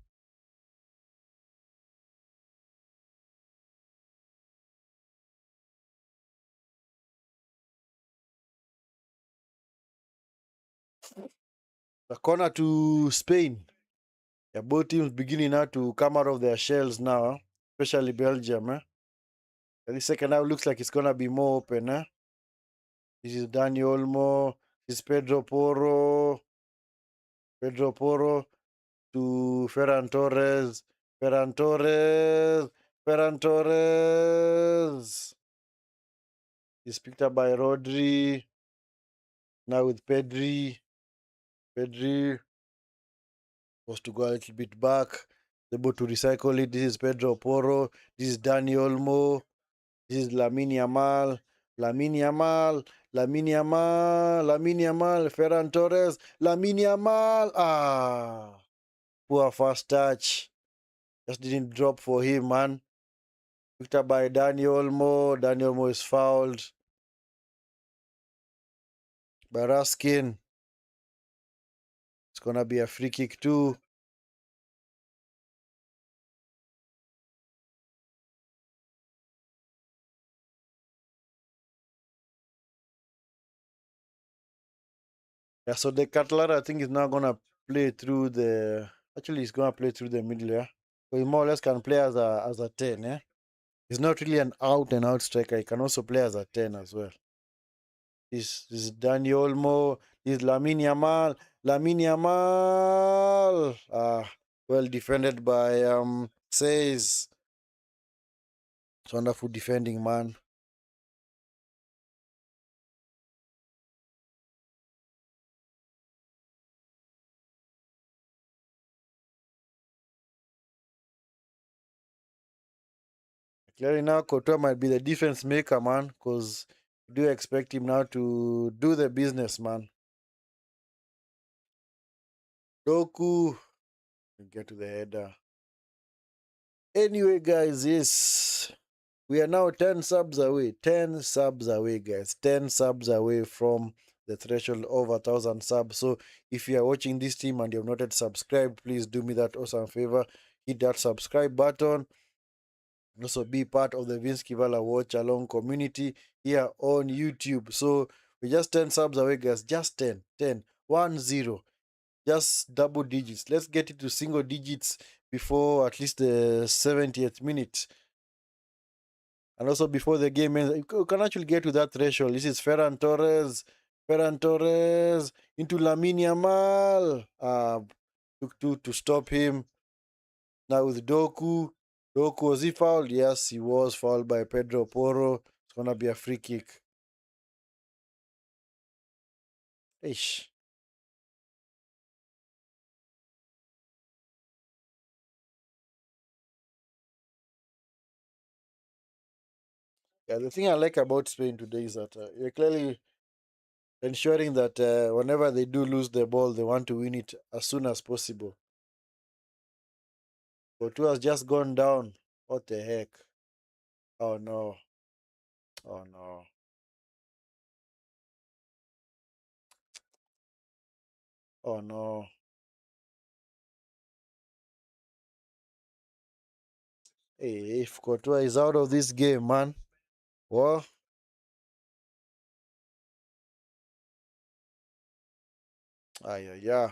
The corner to Spain. Yeah, both teams beginning now to come out of their shells now, especially Belgium. The second half looks like it's gonna be more open. This is Dani Olmo. This is Pedro Porro. Pedro Porro to Ferran Torres. Ferran Torres. Ferran Torres. He's picked up by Rodri. Now with Pedri. Pedri was to go a little bit back. Able to recycle it. This is Pedro Porro. This is Dani Olmo. This is Lamine Yamal. Lamine Yamal. Lamine Yamal. Lamine Yamal. Ferran Torres. Lamine Yamal. Ah. Poor first touch. Just didn't drop for him, man. Picked up by Dani Olmo. Dani Olmo is fouled by Raskin. It's going to be a free kick too. Yeah, so the Cutler, I think, is now going to play through the... Actually, he's going to play through the middle, yeah? So he more or less can play as a 10, yeah? He's not really an out-and-out striker. He can also play as a 10 as well. This is Dani Olmo. This is Lamine Yamal. Lamine Yamal. Well defended by Says. It's wonderful defending, man. Clearly now Courtois might be the difference maker, man, because we do expect him now to do the business, man. Doku. Get to the header. Anyway, guys, yes. We are now 10 subs away. 10 subs away, guys. 10 subs away from the threshold of 1,000 subs. So if you are watching this team and you have not yet subscribed, please do me that awesome favor. Hit that subscribe button. And also be part of the Vinskey Valor Watchalong community here on YouTube. So we're just 10 subs away, guys. Just 10. 10. 1 0. Just double digits. Let's get it to single digits before at least the 70th minute. And also before the game ends, you can actually get to that threshold. This is Ferran Torres. Ferran Torres into Lamine Yamal. Took two to stop him. Now with Doku. Doku, was he fouled? Yes, he was fouled by Pedro Porro. It's going to be a free kick. Ish. Yeah, the thing I like about Spain today is that you're clearly ensuring that whenever they do lose the ball, they want to win it as soon as possible. Courtois has just gone down. What the heck? Oh no. Oh no. Oh no. Hey, if Courtois is out of this game, man. Well, yeah.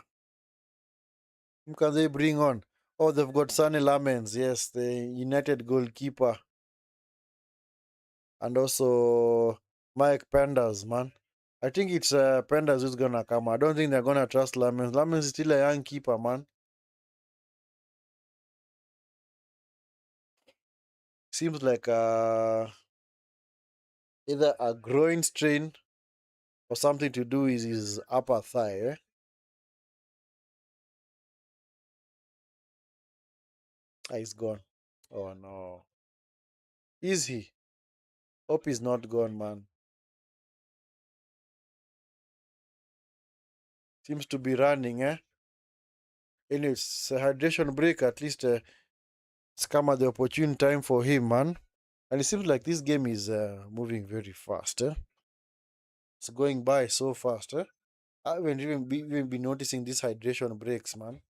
Who can they bring on? Oh, they've got Sunny Lamens. Yes, the United goalkeeper. And also Mike Penders, man. I think it's Penders who's gonna come. I don't think they're gonna trust Lamens. Lamens is still a young keeper, man. Seems like either a groin strain or something to do with his upper thigh. Ah, he's gone. Oh no. Is he? Hope he's not gone, man. Seems to be running, eh? Anyway, it's a hydration break. At least it's come at the opportune time for him, man. And it seems like this game is moving very fast, eh? It's going by so fast, eh? I haven't even been noticing these hydration breaks, man.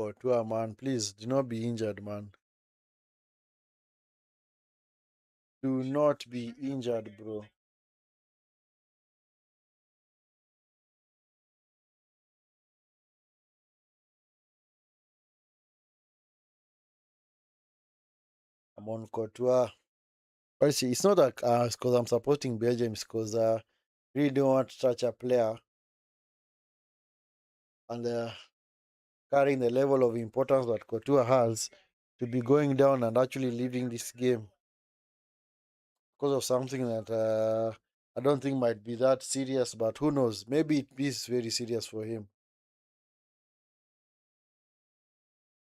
Oh, Courtois, man, please do not be injured, man. Do not be injured, bro. I'm on Courtois. But see, it's not that it's because I'm supporting Belgium, it's because really don't want such a player and carrying the level of importance that Courtois has to be going down and actually leaving this game because of something that I don't think might be that serious, but who knows? Maybe it is very serious for him.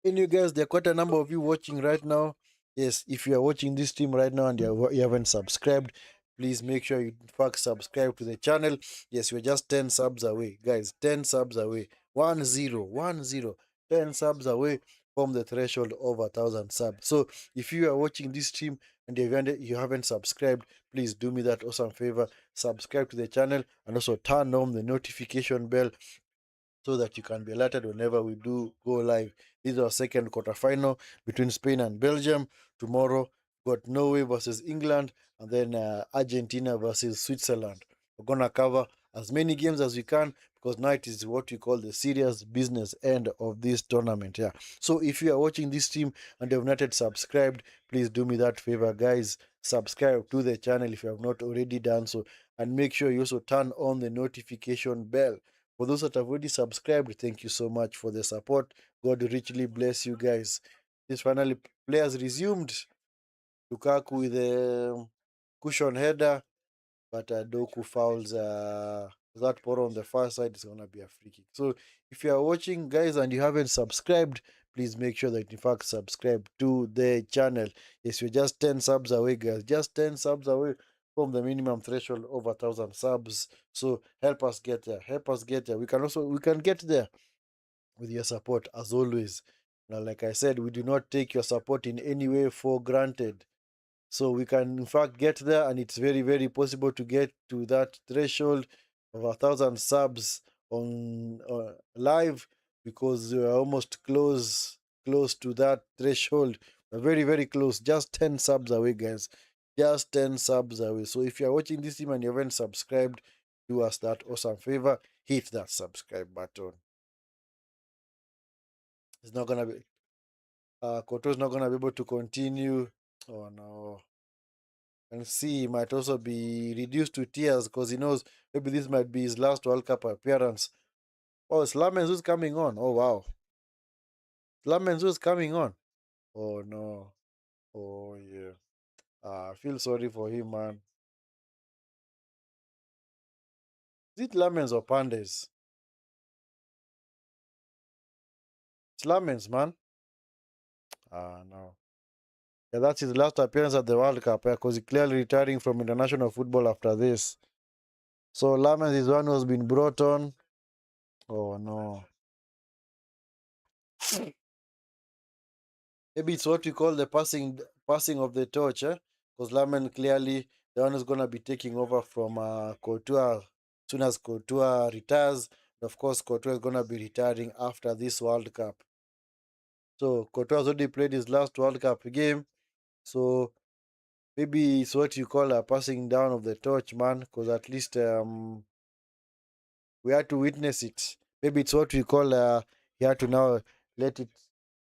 And you guys, there are quite a number of you watching right now. Yes, if you are watching this stream right now and you haven't subscribed, please make sure you in fact subscribe to the channel. Yes, we're just 10 subs away, guys. 10 subs away. 10, 10. 10 subs away from the threshold of 1,000 subs. So if you are watching this stream and you haven't subscribed, please do me that awesome favor. Subscribe to the channel and also turn on the notification bell so that you can be alerted whenever we do go live. This is our second quarterfinal between Spain and Belgium. Tomorrow, got Norway versus England, and then Argentina versus Switzerland. We're gonna cover as many games as we can because night is what we call the serious business end of this tournament. Yeah. So if you are watching this stream and you have not yet subscribed, please do me that favor, guys. Subscribe to the channel if you have not already done so, and make sure you also turn on the notification bell. For those that have already subscribed, thank you so much for the support. God richly bless you guys. This finally players resumed. Lukaku with a cushion header, but Doku fouls that ball on the far side is gonna be a free kick. So if you are watching, guys, and you haven't subscribed, please make sure that in fact subscribe to the channel. Yes, you're just 10 subs away, guys. Just 10 subs away from the minimum threshold of 1,000 subs. So help us get there. Help us get there. We can get there with your support as always. Now, like I said, we do not take your support in any way for granted. So we can in fact get there, and it's very, very possible to get to that threshold of 1,000 subs on live because we are almost close to that threshold. We're very, very close. Just 10 subs away, guys. Just 10 subs away. So if you are watching this stream and you haven't subscribed, do us that awesome favor. Hit that subscribe button. It's not gonna be Koto is not gonna be able to continue. Oh no. And see, he might also be reduced to tears because he knows maybe this might be his last World Cup appearance. Oh, it's Lamens who's coming on. Oh, wow. Lamens who's coming on. Oh, no. Oh, yeah. I feel sorry for him, man. Is it Lamens or Pandes? It's Lamens, man. No. Yeah, that's his last appearance at the World Cup because he's clearly retiring from international football after this. So Lamens is one who's been brought on. Oh, no. Maybe it's what we call the passing of the torch, eh? Because Lamin clearly the one who's gonna be taking over from Courtois as soon as Courtois retires. And of course, Courtois is gonna be retiring after this World Cup. So Courtois has already played his last World Cup game. So maybe it's what you call a passing down of the torch, man. Because at least we had to witness it. Maybe it's what we call he had to now let it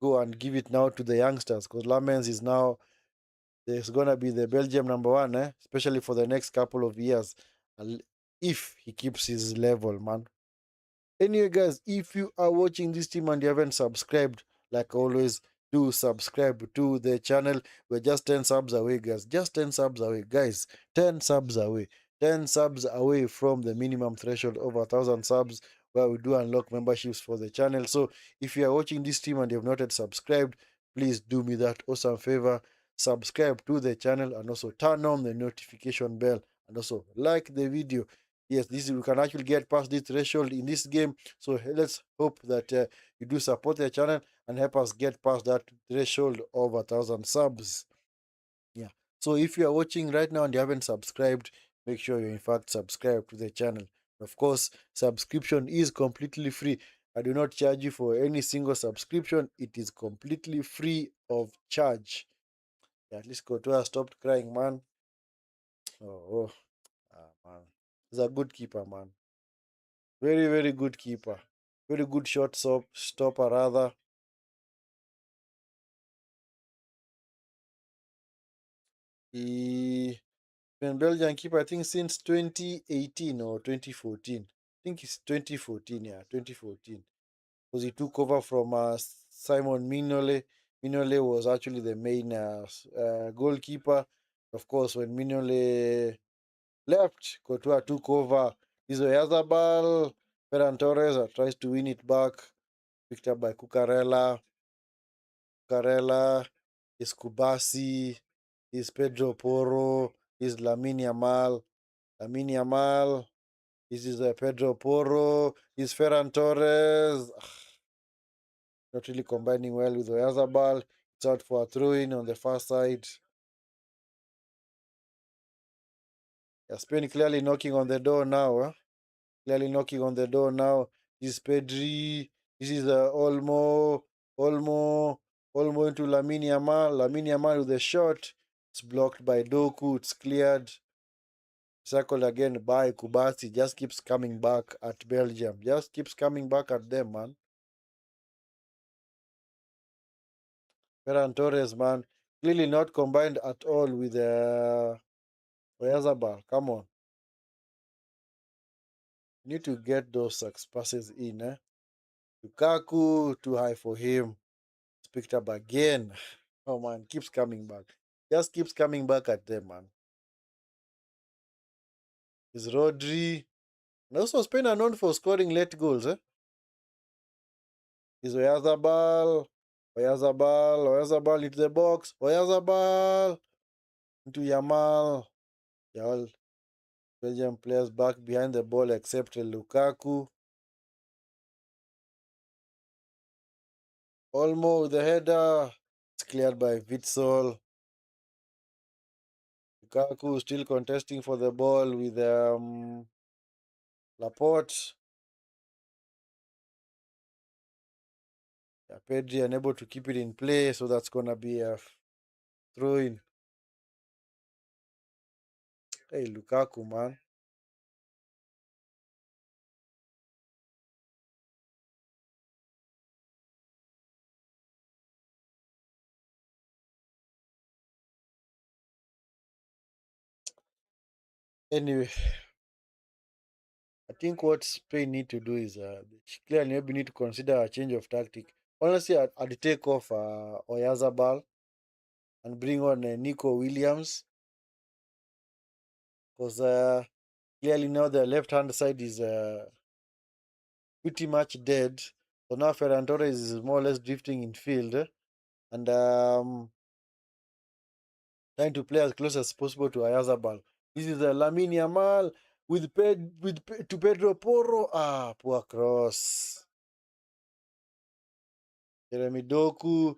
go and give it now to the youngsters because Lamens is now there's gonna be the Belgium number one, especially for the next couple of years, if he keeps his level, man. Anyway, guys, if you are watching this team and you haven't subscribed, like always, do subscribe to the channel. We're just 10 subs away, guys. Just 10 subs away, guys. 10 subs away. 10 subs away from the minimum threshold of 1,000 subs where we do unlock memberships for the channel. So if you are watching this team and you have not yet subscribed, please do me that awesome favor. Subscribe to the channel and also turn on the notification bell and also like the video. Yes, this we can actually get past this threshold in this game. So let's hope that you do support the channel and help us get past that threshold of 1,000 subs. Yeah. So if you are watching right now and you haven't subscribed, make sure you in fact subscribe to the channel. Of course, subscription is completely free. I do not charge you for any single subscription. It is completely free of charge. Yeah, at least Courtois stopped crying, man. Oh, man. He's a good keeper, man. Very, very good keeper. Very good shot stopper, rather. He been Belgian keeper, I think, since 2018 or 2014. I think it's 2014, yeah, 2014. Because he took over from Simon Mignolet. Mignolet was actually the main goalkeeper. Of course, when Mignolet left, Courtois took over. This Oyarzabal, Ferran Torres tries to win it back. Picked up by Cucurella, is Kubasi, is Pedro Porro, is Lamine Yamal. Lamine Yamal, this is Pedro Porro, is Ferran Torres. Not really combining well with Oyarzabal. It's out for a throw-in on the far side. Yeah, Spain clearly knocking on the door now. Clearly knocking on the door now. This is Pedri. This is Olmo. Olmo into Lamine Yamal. Lamine Yamal with a shot. It's blocked by Doku. It's cleared. Circled again by Kubasi. Just keeps coming back at Belgium. Just keeps coming back at them, man. Ferran Torres, man. Clearly not combined at all with Oyarzabal. Come on. Need to get those passes in, Lukaku, too high for him. It's picked up again. Oh, man. Keeps coming back. Just keeps coming back at them, man. Is Rodri. And also, Spain are known for scoring late goals, Is Oyarzabal. Oyarzabal into the box. Oyarzabal into Yamal. Yeah, all Belgian players back behind the ball except Lukaku. Olmo with the header. It's cleared by Witsel. Lukaku still contesting for the ball with Laporte. Yeah, Pedri unable to keep it in play, so that's gonna be a throw in. Hey, Lukaku, man. Anyway, I think what Spain need to do is clearly maybe need to consider a change of tactic. Honestly, I'd take off Oyarzabal and bring on Nico Williams because clearly now the left hand side is pretty much dead. So now Ferran Torres is more or less drifting in field and trying to play as close as possible to Oyarzabal. This is Lamine Yamal to Pedro Porro. Ah, poor cross. Jeremy Doku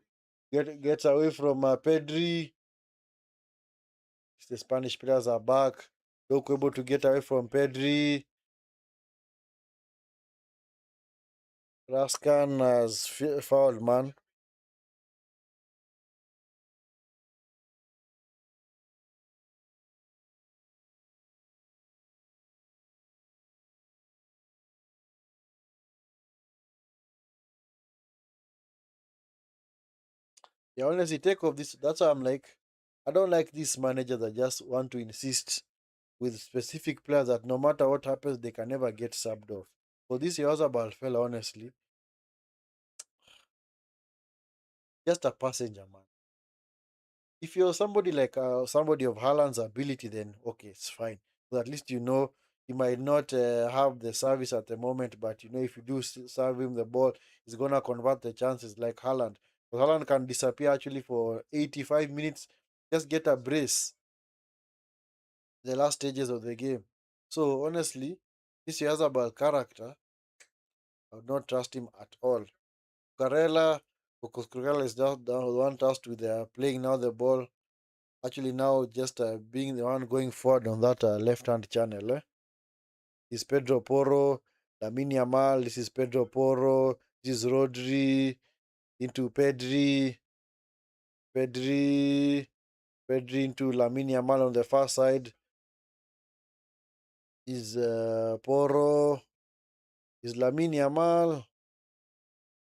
gets away from Pedri. The Spanish players are back. Doku able to get away from Pedri. Raskan has fouled, man. Yeah, honestly, take off this. That's why I'm like, I don't like these managers that just want to insist with specific players that no matter what happens, they can never get subbed off. For this Yazabal fella, honestly, just a passenger, man. If you're somebody like somebody of Haaland's ability, then okay, it's fine. But at least you know he might not have the service at the moment, but you know if you do serve him the ball, he's gonna convert the chances like Haaland. But Haaland can disappear actually for 85 minutes, just get a brace the last stages of the game. So honestly, this Yazabal character, I would not trust him at all. Cucurella, because Cucurella is just the one tasked with playing now the ball. Actually, now just being the one going forward on that left-hand channel. Is Pedro Porro, Lamine Yamal. This is Pedro Porro. This is Rodri into Pedri into Lamine Yamal on the far side. Is Porro. Is Lamine Yamal.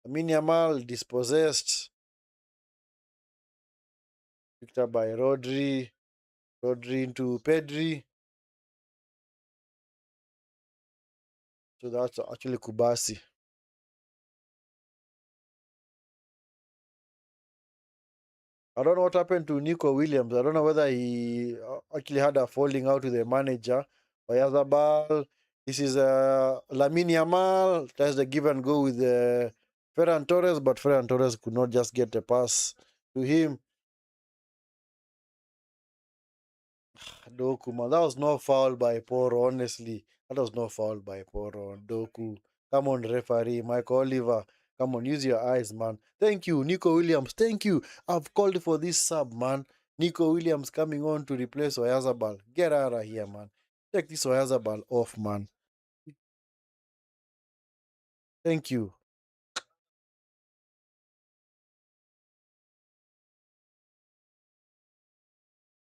Lamine Yamal dispossessed. Picked up by Rodri. Rodri into Pedri. So that's actually Kubasi. I don't know what happened to Nico Williams. I don't know whether he actually had a falling out with the manager. Oyarzabal. This is Lamine Yamal. Tries the give and go with Ferran Torres, but Ferran Torres could not just get a pass to him. Doku, man. That was no foul by Poro, honestly. That was no foul by Poro. Doku. Come on, referee. Michael Oliver. Come on, use your eyes, man. Thank you, Nico Williams. Thank you. I've called for this sub, man. Nico Williams coming on to replace Oyarzabal. Get out of here, man. Take this Oyarzabal off, man. Thank you.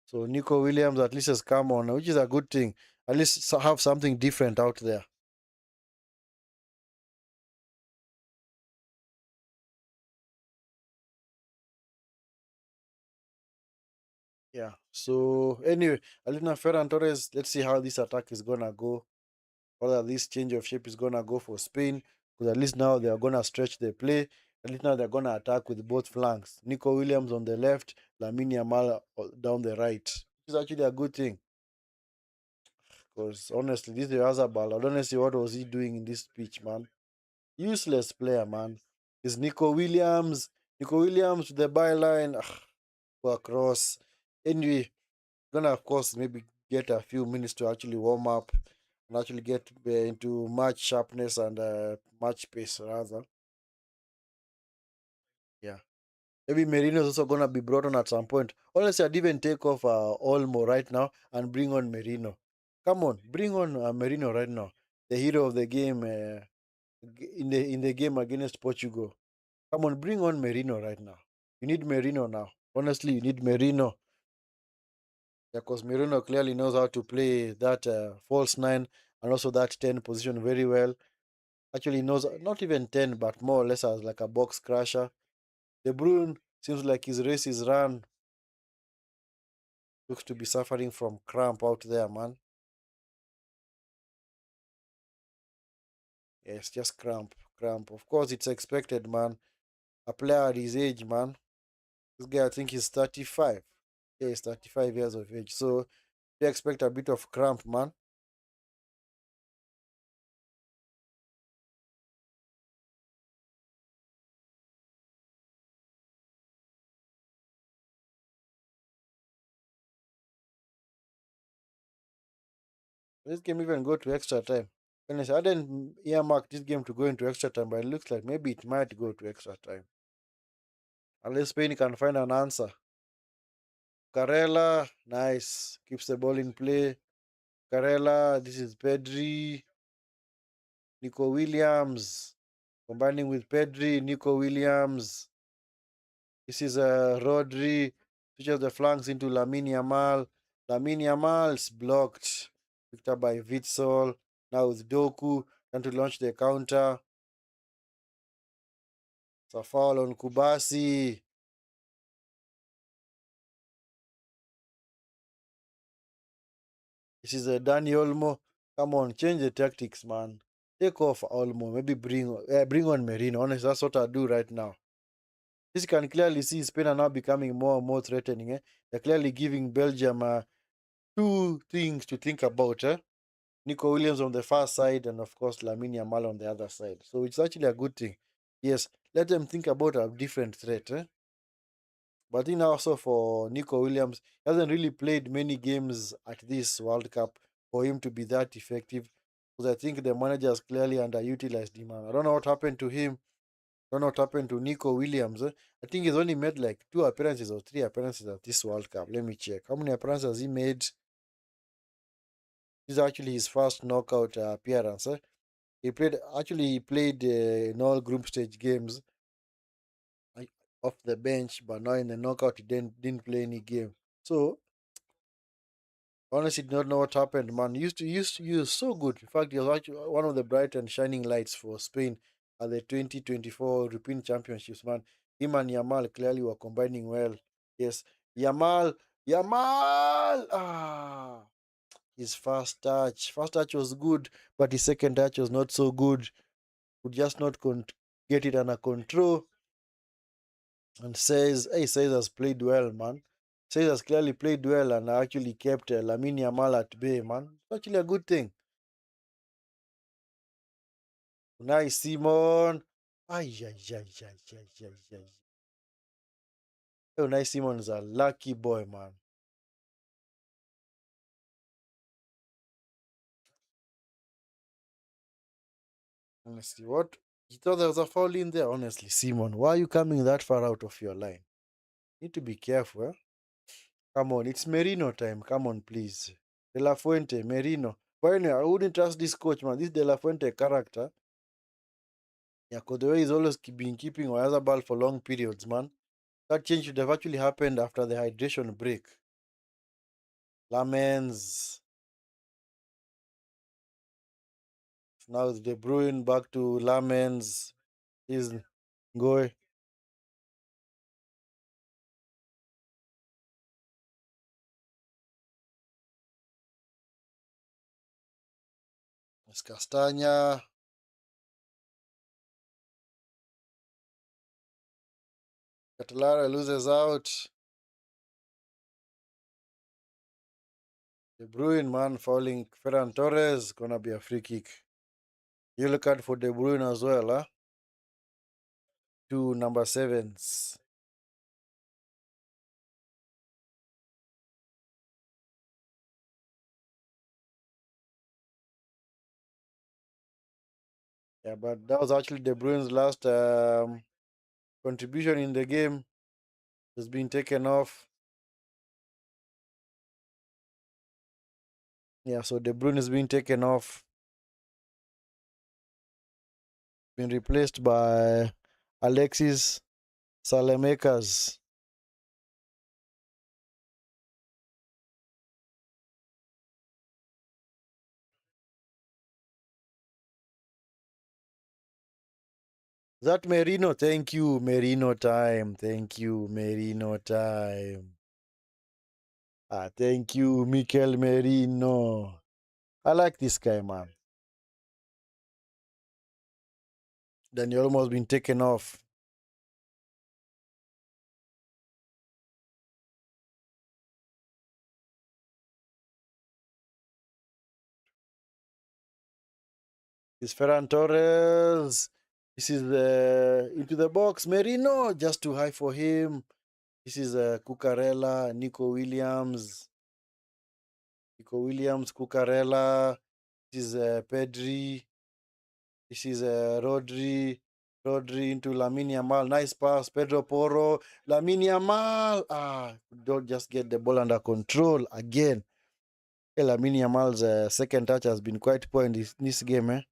So Nico Williams at least has come on, which is a good thing. At least have something different out there. Yeah. So anyway, Alina Ferran Torres, let's see how this attack is gonna go. Whether this change of shape is gonna go for Spain. Because at least now they are gonna stretch the play. At least now they're gonna attack with both flanks. Nico Williams on the left, Lamine Yamal down the right. Which is actually a good thing. Because honestly, this Yazabal, I don't know see what was he doing in this pitch, man. Useless player, man. Is Nico Williams. Nico Williams to the byline. Go across. Anyway, gonna of course maybe get a few minutes to actually warm up and actually get into match sharpness and match pace rather. Yeah. Maybe Merino is also gonna be brought on at some point. Honestly, I'd even take off Olmo right now and bring on Merino. Come on, bring on Merino right now. The hero of the game in the game against Portugal. Come on, bring on Merino right now. You need Merino now. Honestly, you need Merino. Yeah, because Merino clearly knows how to play that false nine and also that 10 position very well. Actually, knows not even 10, but more or less as like a box crusher. De Bruyne seems like his race is run. Looks to be suffering from cramp out there, man. Yes, just cramp, cramp. Of course, it's expected, man. A player at his age, man. This guy, I think he's 35. Yeah, he's 35 years of age. So, you expect a bit of cramp, man. This game even go to extra time. Honestly, I didn't earmark this game to go into extra time, but it looks like maybe it might go to extra time. Unless Spain can find an answer. Carella, nice. Keeps the ball in play. Carella, this is Pedri. Nico Williams. Combining with Pedri, Nico Williams. This is Rodri. Switches the flanks into Lamine Yamal. Lamine Yamal's blocked. Picked up by Witsel. Now with Doku. Trying to launch the counter. It's a foul on Kubasi. This is a Danny Olmo. Come on, change the tactics, man. Take off Olmo. Maybe bring on Merino. Honestly, that's what I do right now. This you can clearly see Spain are now becoming more and more threatening. They're clearly giving Belgium two things to think about. Nico Williams on the far side, and of course Lamine Yamal on the other side. So it's actually a good thing. Yes, let them think about a different threat. But I think also for Nico Williams, he hasn't really played many games at this World Cup for him to be that effective. Because I think the managers clearly underutilized him. I don't know what happened to him. I don't know what happened to Nico Williams. I think he's only made like 2 appearances or 3 appearances at this World Cup. Let me check. How many appearances has he made? This is actually his first knockout appearance. He played in all group stage games like, off the bench, but now in the knockout he didn't play any game. So honestly, did not know what happened, man. He was so good. In fact, he was actually one of the bright and shining lights for Spain at the 2024 European Championships, man. Him and Yamal clearly were combining well. Yes, Yamal. First touch was good, but his second touch was not so good. Could just not get it under control. And says has played well, man. Says has clearly played well and actually kept Lamine Yamal at bay, man. It's actually a good thing. Unai Simón. Ay, ay, ay, ay, ay, ay, ay. Unai Simón is a lucky boy, man. Honestly, what? You thought there was a foul in there? Honestly, Simon, why are you coming that far out of your line? Need to be careful, eh? Come on, it's Merino time. Come on, please. De La Fuente, Merino. Finally, I wouldn't trust this coach, man. This De La Fuente character. Yeah, because the way he's always been keeping Oyarzabal for long periods, man. That change should have actually happened after the hydration break. Lamens. Now it's De Bruyne back to Lamens. He's going. It's Castagna. Catalara loses out. De Bruyne, man, fouling Ferran Torres. Gonna be a free kick. You look out for De Bruyne as well, huh? Two number sevens. Yeah, but that was actually De Bruyne's last contribution in the game. Has been taken off. Yeah, so De Bruyne is being taken off. Been replaced by Alexis Salemakers. That Merino, thank you, Merino time. Thank you, Merino time. Thank you, Mikel Merino. I like this guy, man. Then you almost been taken off. This Ferran Torres. This is into the box. Merino, just too high for him. This is Cucurella, Nico Williams. Nico Williams, Cucurella. This is Pedri. This is Rodri. Rodri into Lamine Yamal. Nice pass. Pedro Porro. Lamine Yamal. Don't just get the ball under control again. Lamine Yamal's second touch has been quite poor in this game.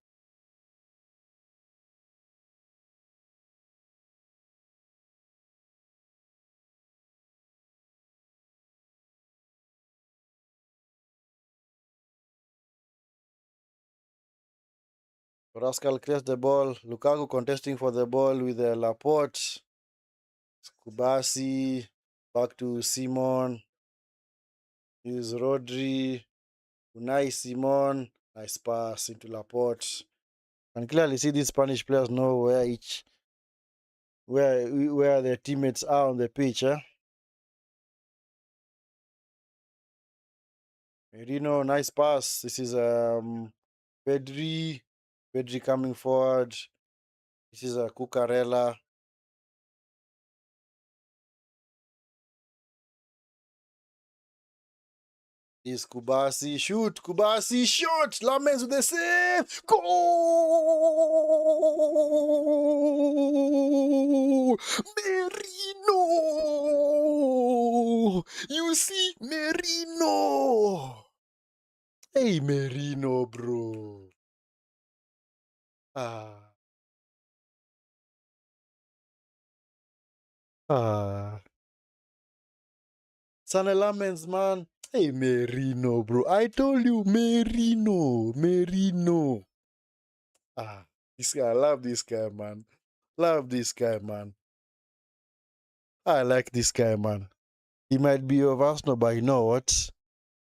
Rascal clears the ball. Lukaku contesting for the ball with Laporte. Kubasi. Back to Simon. Is Rodri. Unai Simón, nice pass into Laporte. And clearly see these Spanish players know where their teammates are on the pitch, eh? Merino, nice pass. This is Pedri. Pedri coming forward. This is a Cucurella. Is Kubasi. Shoot! Kubasi! Shot! Lamens with the save! Goal! Merino! You see? Merino! Hey, Merino, bro. Ah. Ah. Sana Lamens, man. Hey, Merino, bro. I told you, Merino. Merino. Ah. This guy, I love this guy, man. Love this guy, man. I like this guy, man. He might be of Arsenal, but you know what?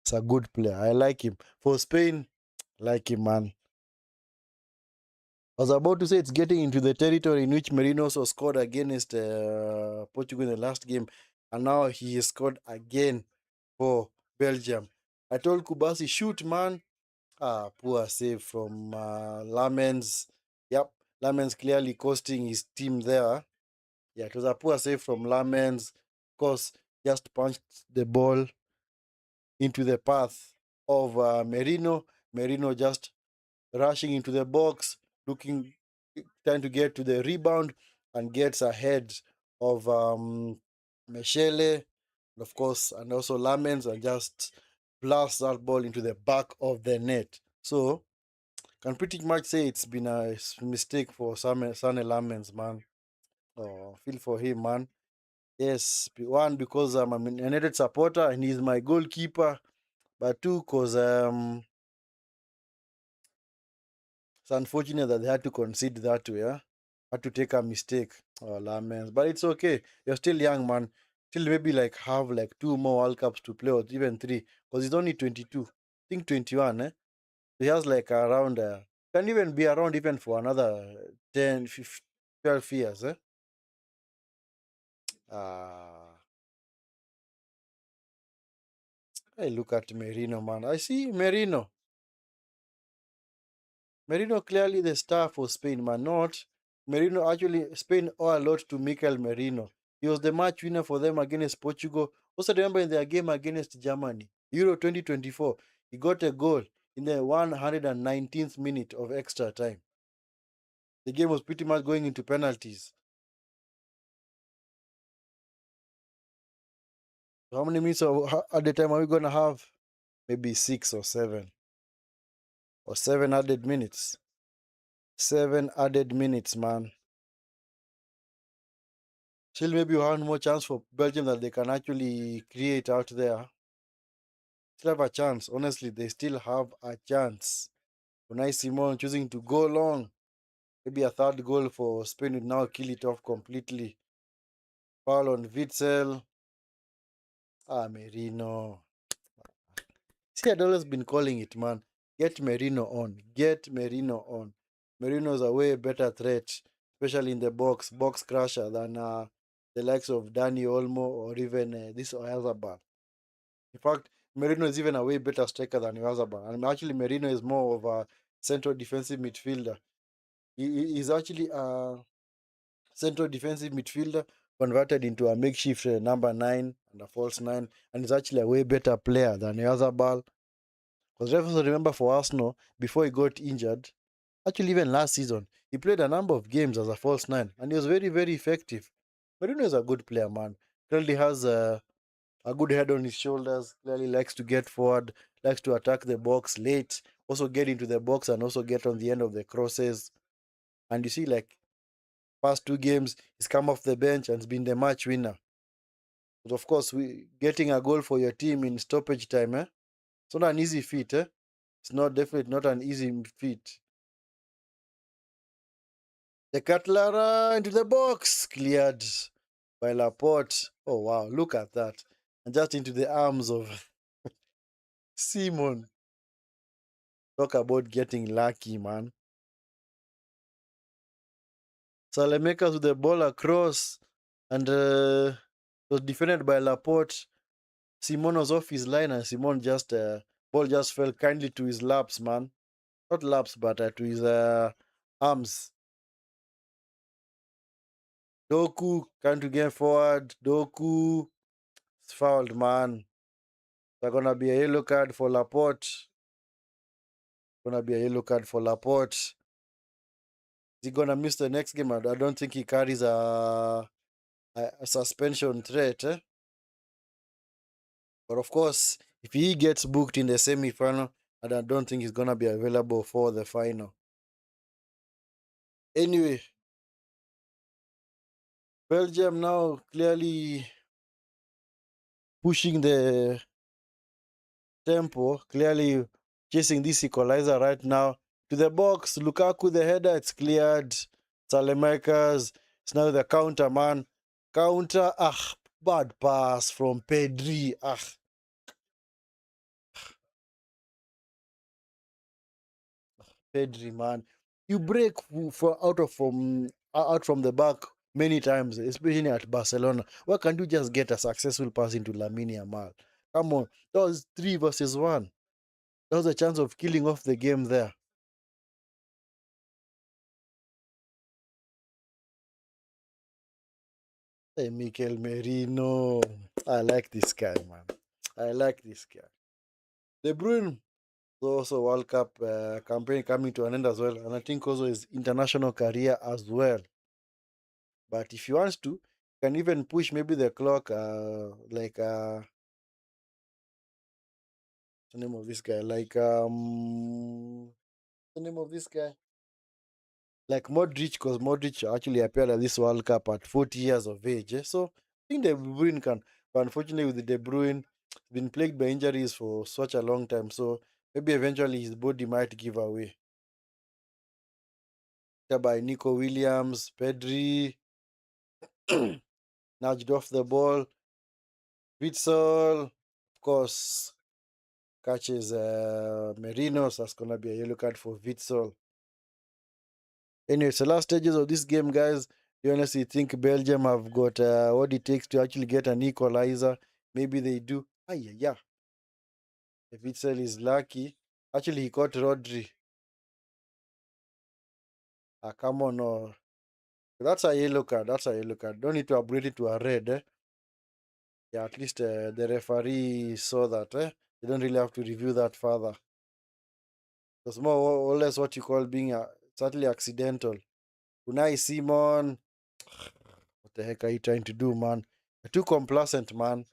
It's a good player. I like him. For Spain, like him, man. I was about to say it's getting into the territory in which Merino also scored against Portugal in the last game, and now he has scored again for Belgium. I told Kubasi, shoot, man. Ah, poor save from Lamens. Yep, Lamens clearly costing his team there. Yeah, it was a poor save from Lamens. Of course, just punched the ball into the path of Merino. Merino just rushing into the box, looking, trying to get to the rebound, and gets ahead of Meshele, of course, and also Lamens, and just blasts that ball into the back of the net. So, can pretty much say it's been a mistake for Sane Lamens, man. Oh, feel for him, man. Yes, one, because I'm a United supporter and he's my goalkeeper, but two, because it's unfortunate that they had to concede that way, yeah? Had to take a mistake. Oh, laments. But it's okay. You're still young, man. Still maybe like have like two more World Cups to play, or even three. Because he's only 22. I think 21, eh? He has like around, can even be around even for another 10, 15, 12 years, eh? Ah, I look at Merino, man. I see Merino. Merino clearly the star for Spain, man. Not Merino. Actually, Spain owe a lot to Mikel Merino. He was the match winner for them against Portugal. Also, remember in their game against Germany, Euro 2024, he got a goal in the 119th minute of extra time. The game was pretty much going into penalties. How many minutes at the time are we going to have? Maybe 6 or 7. Or 7 added minutes. 7 added minutes, man. Still, maybe one more chance for Belgium that they can actually create out there. Still have a chance. Honestly, they still have a chance. Unai Simón choosing to go long. Maybe a third goal for Spain would now kill it off completely. Foul on Witzel. Ah, Merino. See, I'd always been calling it, man. Get Merino on. Get Merino on. Merino's a way better threat, especially in the box crusher, than the likes of Dani Olmo or even this Oyarzabal. In fact, Merino is even a way better striker than Oyarzabal. And actually, Merino is more of a central defensive midfielder. He's actually a central defensive midfielder converted into a makeshift number 9 and a false 9. And he's actually a way better player than Oyarzabal. Because also remember for Arsenal, before he got injured, actually even last season, he played a number of games as a false 9. And he was very, very effective. Merino is a good player, man. Currently has a good head on his shoulders, clearly likes to get forward, likes to attack the box late, also get into the box and also get on the end of the crosses. And you see, like, past 2 games, he's come off the bench and has been the match winner. But of course, getting a goal for your team in stoppage time, eh? It's not an easy feat, eh? It's not definitely not an easy feat. The Cutlara into the box, cleared by Laporte. Oh wow, look at that. And just into the arms of Simon. Talk about getting lucky, man. Salemakers with the ball across, and was defended by Laporte. Simon was off his line, and Simon just ball just fell kindly to his laps, man. Not laps, but to his arms. Doku trying to get forward. Doku is fouled, man. There's gonna be a yellow card for Laporte. Gonna be a yellow card for Laporte. Is he gonna miss the next game? I don't think he carries a suspension threat. But of course, if he gets booked in the semi-final, I don't think he's gonna be available for the final. Anyway, Belgium now clearly pushing the tempo, clearly chasing this equalizer right now. To the box, Lukaku the header, it's cleared. Salemakers, it's now the counter, man. Counter, bad pass from Pedri. Pedri, man. You break out from the back many times, especially at Barcelona. Why can't you just get a successful pass into Lamine Yamal? Come on, that was 3 versus 1. That was a chance of killing off the game there. Hey, Mikel Merino. I like this guy, man. I like this guy. De Bruyne, also World Cup campaign coming to an end as well. And I think also his international career as well. But if he wants to, he can even push maybe the clock, the name of this guy, the name of this guy, like Modric, because Modric actually appeared at this World Cup at 40 years of age. So I think De Bruyne can, but unfortunately with De Bruyne, been plagued by injuries for such a long time. So maybe eventually his body might give away. By Nico Williams, Pedri, nudged off the ball. Witsel, of course, catches Merino, so that's gonna be a yellow card for Witsel. Anyway, it's the last stages of this game, guys. You honestly think Belgium have got what it takes to actually get an equalizer? Maybe they do. Yeah. If Witsel is lucky. Actually, he caught Rodri. Come on. No. That's a yellow card. That's a yellow card. Don't need to upgrade it to a red. Yeah, at least the referee saw that. You don't really have to review that further. It's more or less what you call being certainly accidental. Unai Simón. What the heck are you trying to do, man? You're too complacent, man.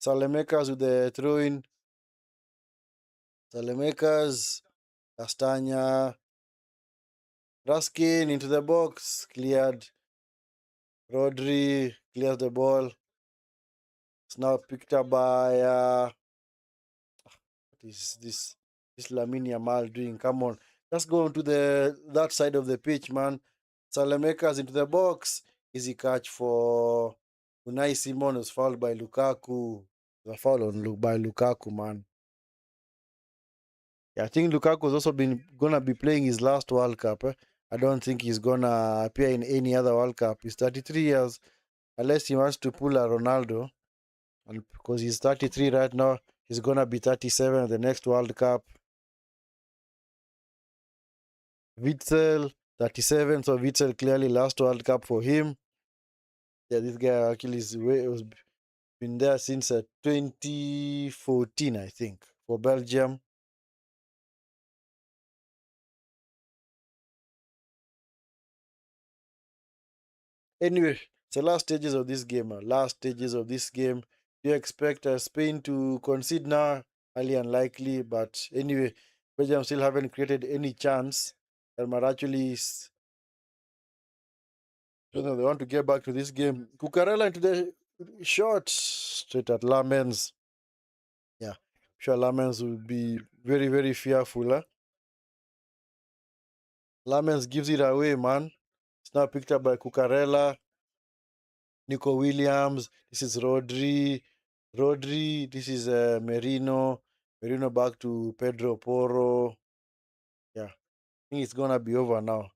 Salemakers with the throw in. Salemakers. Castagna. Raskin into the box. Cleared. Rodri clears the ball. It's now picked up by what is this Lamine Yamal doing? Come on. Just go onto that side of the pitch, man. Salemakers into the box. Easy catch for Unai Simón, was fouled by Lukaku. The foul by Lukaku, man. Yeah, I think Lukaku's also been gonna be playing his last World Cup. I don't think he's gonna appear in any other World Cup. He's 33 years, unless he wants to pull a Ronaldo, and because he's 33 right now, he's gonna be 37 at the next World Cup. Witzel, 37, so Witzel clearly last World Cup for him. Yeah, this guy actually was been there since 2014, I think, for Belgium. Anyway, it's the last stages of this game. Last stages of this game. Do you expect Spain to concede now? Highly unlikely, but anyway, Belgium still haven't created any chance. And might actually, they want to get back to this game. Cucurella into the shot straight at Lamens. Yeah, sure Lamens will be very, very fearful. Lamens gives it away, man. It's now picked up by Cucurella. Nico Williams. This is Rodri. Rodri. This is Merino. Merino back to Pedro Porro. think it's gonna be over now.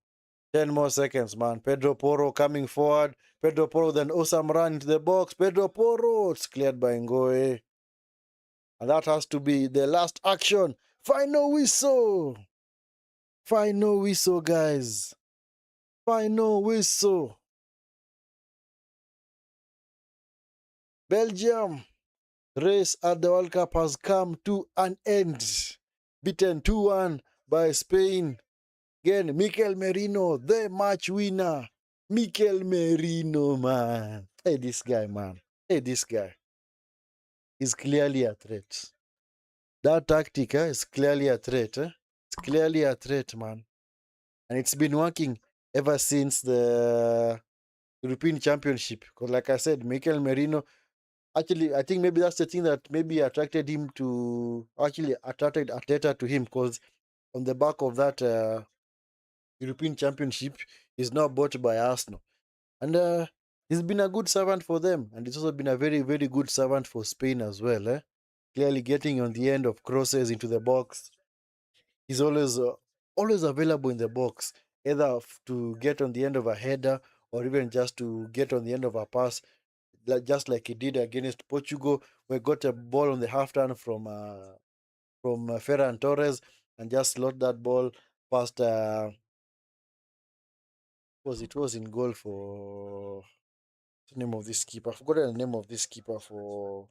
10 more seconds, man. Pedro Porro coming forward. Pedro Porro, then Osam run into the box. Pedro Porro, it's cleared by Ngoe. And that has to be the last action. Final whistle. Final whistle, guys. Final whistle. Belgium race at the World Cup has come to an end. Beaten 2-1 by Spain. Again, Mikel Merino, the match winner. Mikel Merino, man. Hey, this guy, man. Hey, this guy is clearly a threat. That tactic is clearly a threat. It's clearly a threat, man. And it's been working ever since the European Championship. Because, like I said, Mikel Merino, actually, I think maybe that's the thing that maybe attracted him to, actually attracted Arteta to him. Because on the back of that European Championship, he's now bought by Arsenal. And he's been a good servant for them. And he's also been a very, very good servant for Spain as well. Clearly getting on the end of crosses into the box. He's always available in the box, either to get on the end of a header or even just to get on the end of a pass, just like he did against Portugal. We got a ball on the half turn from Ferran Torres and just slot that ball past. Was in goal for what's the name of this keeper? I forgot the name of this keeper for.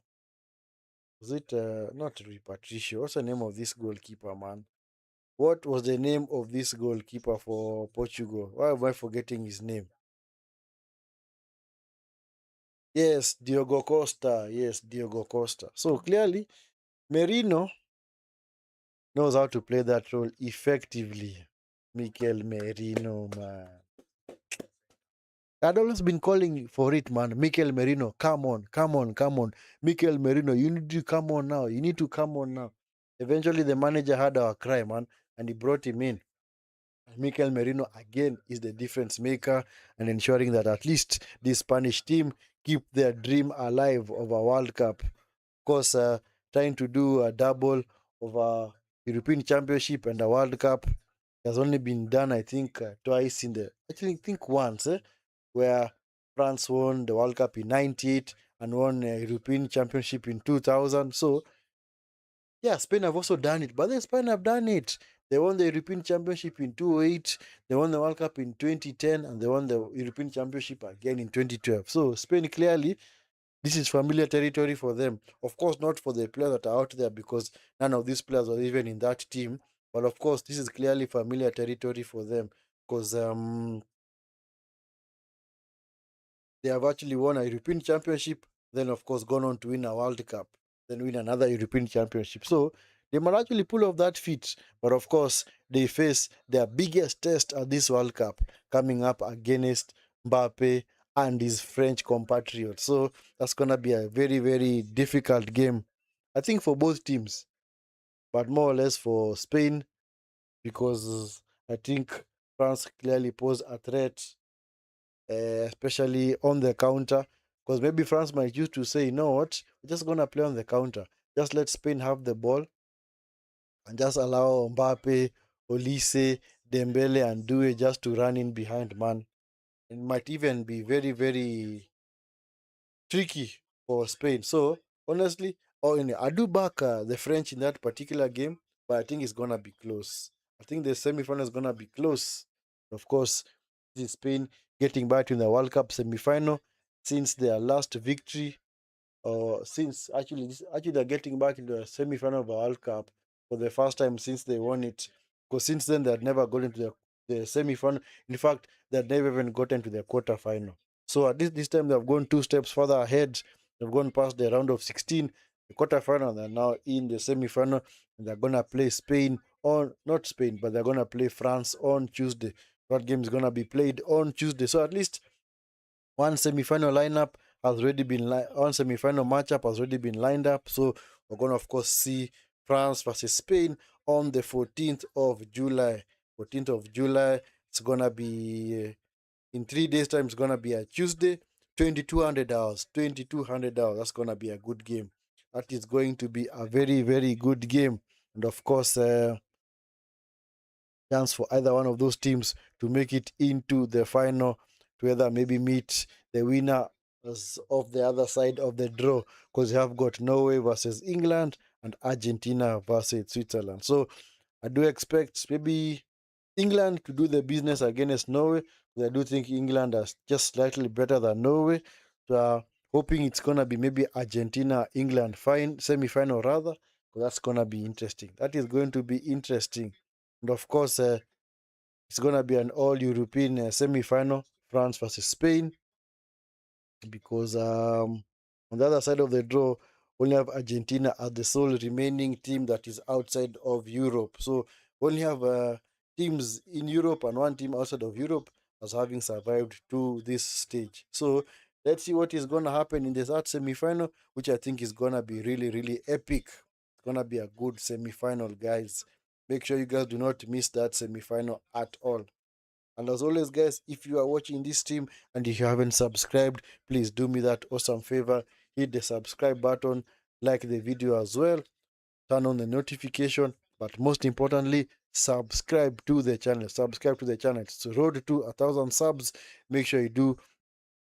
Was it not Rui Patricio? What's the name of this goalkeeper, man? What was the name of this goalkeeper for Portugal? Why am I forgetting his name? Yes, Diogo Costa. Yes, Diogo Costa. So clearly, Merino knows how to play that role effectively. Mikel Merino, man. I'd always been calling for it, man. Mikel Merino, come on, come on, come on. Mikel Merino, you need to come on now. You need to come on now. Eventually, the manager had our cry, man, and he brought him in. Mikel Merino again is the difference maker and ensuring that at least this Spanish team keep their dream alive of a World Cup. Of course, trying to do a double of a European Championship and a World Cup has only been done, I think, twice in the. Actually, I think once, where France won the World Cup in '98 and won a European Championship in 2000. So yeah, Spain have also done it, but then Spain have done it. They won the European Championship in 2008, they won the World Cup in 2010, and they won the European Championship again in 2012. So Spain clearly, this is familiar territory for them. Of course, not for the players that are out there because none of these players are even in that team. But of course, this is clearly familiar territory for them because they have actually won a European Championship, then of course gone on to win a World Cup, then win another European Championship. So they might actually pull off that feat, but of course they face their biggest test at this World Cup coming up against Mbappe and his French compatriot. So that's gonna be a very, very difficult game, I think, for both teams, but more or less for Spain because I think France clearly pose a threat, especially on the counter. Because maybe France might choose to say, you know what, we're just going to play on the counter. Just let Spain have the ball and just allow Mbappe, Olise, Dembele, and Due just to run in behind, man. It might even be very, very tricky for Spain. So, honestly, I do back the French in that particular game, but I think it's going to be close. I think the semi-final is going to be close. Of course, this is Spain getting back to the World Cup semi-final since their last victory, or since actually they're getting back into the semi-final of the World Cup for the first time since they won it. Because since then they had never gotten to the semi-final. In fact, they had never even gotten to the quarter-final. So at least this time they've gone two steps further ahead. They've gone past the round of 16, the quarter-final. They're now in the semi-final, and they're gonna play Spain on, not Spain, but they're gonna play France on Tuesday. That game is gonna be played on Tuesday. So at least one semi-final lineup has already been one semi-final matchup has already been lined up. So we're gonna of course see France versus Spain on the 14th of July. 14th of July. It's gonna be in 3 days' time. It's gonna be a Tuesday, 2200 hours. 2200 hours. That's gonna be a good game. That is going to be a very, very good game. And of course, chance for either one of those teams to make it into the final, to either maybe meet the winner of the other side of the draw, because you have got Norway versus England and Argentina versus Switzerland. So I do expect maybe England to do the business against Norway. I do think England are just slightly better than Norway. So hoping it's gonna be maybe Argentina England semi-final rather. So that's gonna be interesting. That is going to be interesting, and of course it's gonna be an all European semi-final, France versus Spain, because on the other side of the draw, only have Argentina as the sole remaining team that is outside of Europe. So only have teams in Europe and one team outside of Europe as having survived to this stage. So let's see what is going to happen in the third semi-final, which I think is going to be really, really epic. It's going to be a good semi-final, guys. Make sure you guys do not miss that semi-final at all. And as always, guys, if you are watching this stream and if you haven't subscribed, please do me that awesome favor. Hit the subscribe button, like the video as well, turn on the notification, but most importantly, subscribe to the channel. Subscribe to the channel. It's road to 1,000 subs. Make sure you do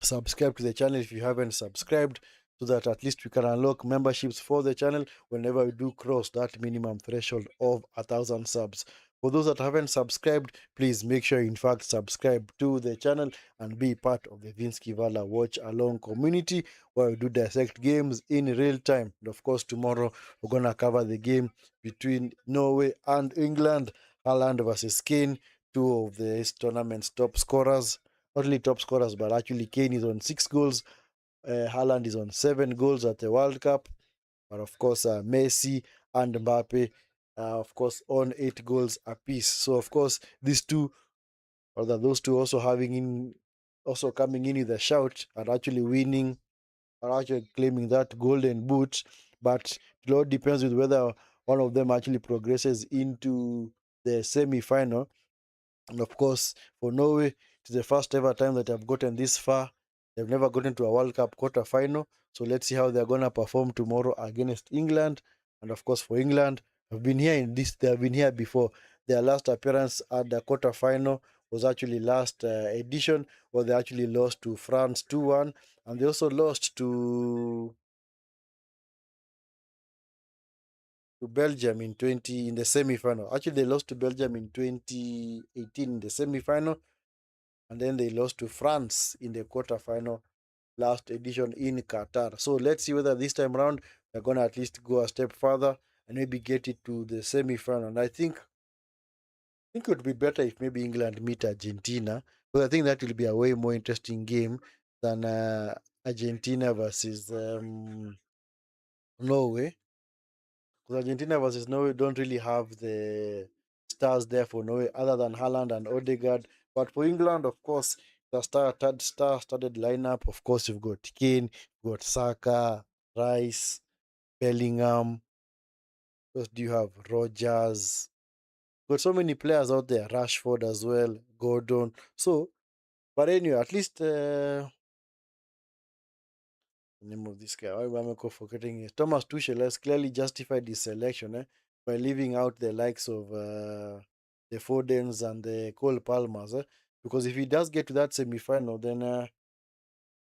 subscribe to the channel if you haven't subscribed, so that at least we can unlock memberships for the channel whenever we do cross that minimum threshold of 1,000 subs. For those that haven't subscribed, please make sure you in fact subscribe to the channel and be part of the Vinskey Valor watch along community, where we do dissect games in real time. And of course, tomorrow we're gonna cover the game between Norway and England, Haaland versus Kane, two of this tournament's top scorers. Not only top scorers, but actually Kane is on 6 goals. Haaland is on 7 goals at the World Cup. But of course, Messi and Mbappe, of course, on 8 goals apiece. So of course, these two, or those two also also coming in with a shout and actually winning, are actually claiming that golden boot. But it all depends with whether one of them actually progresses into the semi-final. And of course, for Norway, it's the first ever time that they've gotten this far. They've never gotten to a World Cup quarter final. So let's see how they're gonna perform tomorrow against England. And of course, for England, they have been here before. Their last appearance at the quarter final was actually last edition, where they actually lost to France 2-1, and they also lost to Belgium in the semi-final. Actually, they lost to Belgium in 2018 in the semi-final, and then they lost to France in the quarterfinal last edition in Qatar. So let's see whether this time around they're gonna at least go a step further and maybe get it to the semi-final. And I think it would be better if maybe England meet Argentina, but I think that will be a way more interesting game than Argentina versus Norway. Because Argentina versus Norway don't really have the stars there for Norway other than Haaland and Odegaard. But for England, of course, the star-studded lineup. Of course, you've got Kane, you've got Saka, Rice, Bellingham. What do you have? Rogers. Got so many players out there. Rashford as well, Gordon. So, but anyway, at least the name of this guy. Why am I forgetting it? Thomas Tuchel has clearly justified his selection by leaving out the likes of the Fodens and the Cole Palmers. Because if he does get to that semi-final, then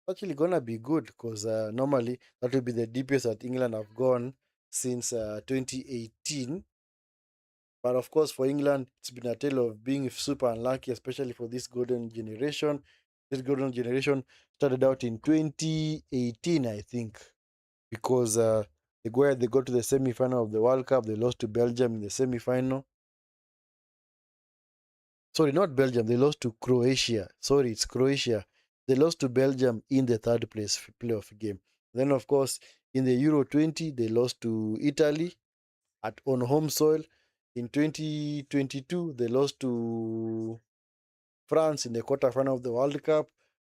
actually gonna be good. Because normally that will be the deepest that England have gone since 2018. But of course, for England, it's been a tale of being super unlucky, especially for this golden generation. This golden generation started out in 2018, I think, because they got to the semi-final of the World Cup. They lost to Belgium in the semi-final. Sorry, not Belgium. They lost to Croatia. Sorry, it's Croatia. They lost to Belgium in the third place playoff game. Then, of course, in the Euro 20, they lost to Italy on home soil. In 2022, they lost to France in the quarterfinal of the World Cup.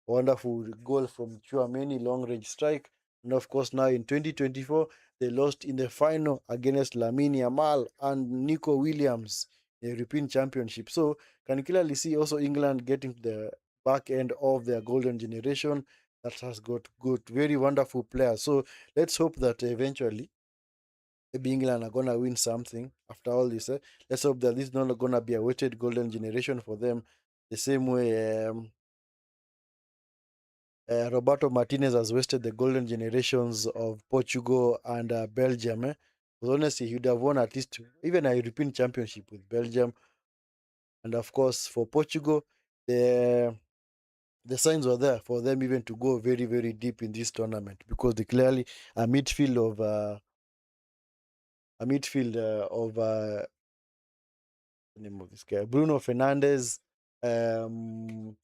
Wonderful goal from Chouameni, long range strike. And of course, now in 2024, they lost in the final against Lamine Yamal and Nico Williams, the European Championship. So, can you clearly see also England getting to the back end of their golden generation that has got good, very wonderful players. So, let's hope that eventually maybe England are gonna win something after all this. Let's hope that this is not gonna be a weighted golden generation for them, the same way Roberto Martinez has wasted the golden generations of Portugal and Belgium. Because honestly, he would have won at least even a European Championship with Belgium, and of course for Portugal, the the signs were there for them even to go very very deep in this tournament because they clearly a midfield of the name of this guy Bruno Fernandes, um,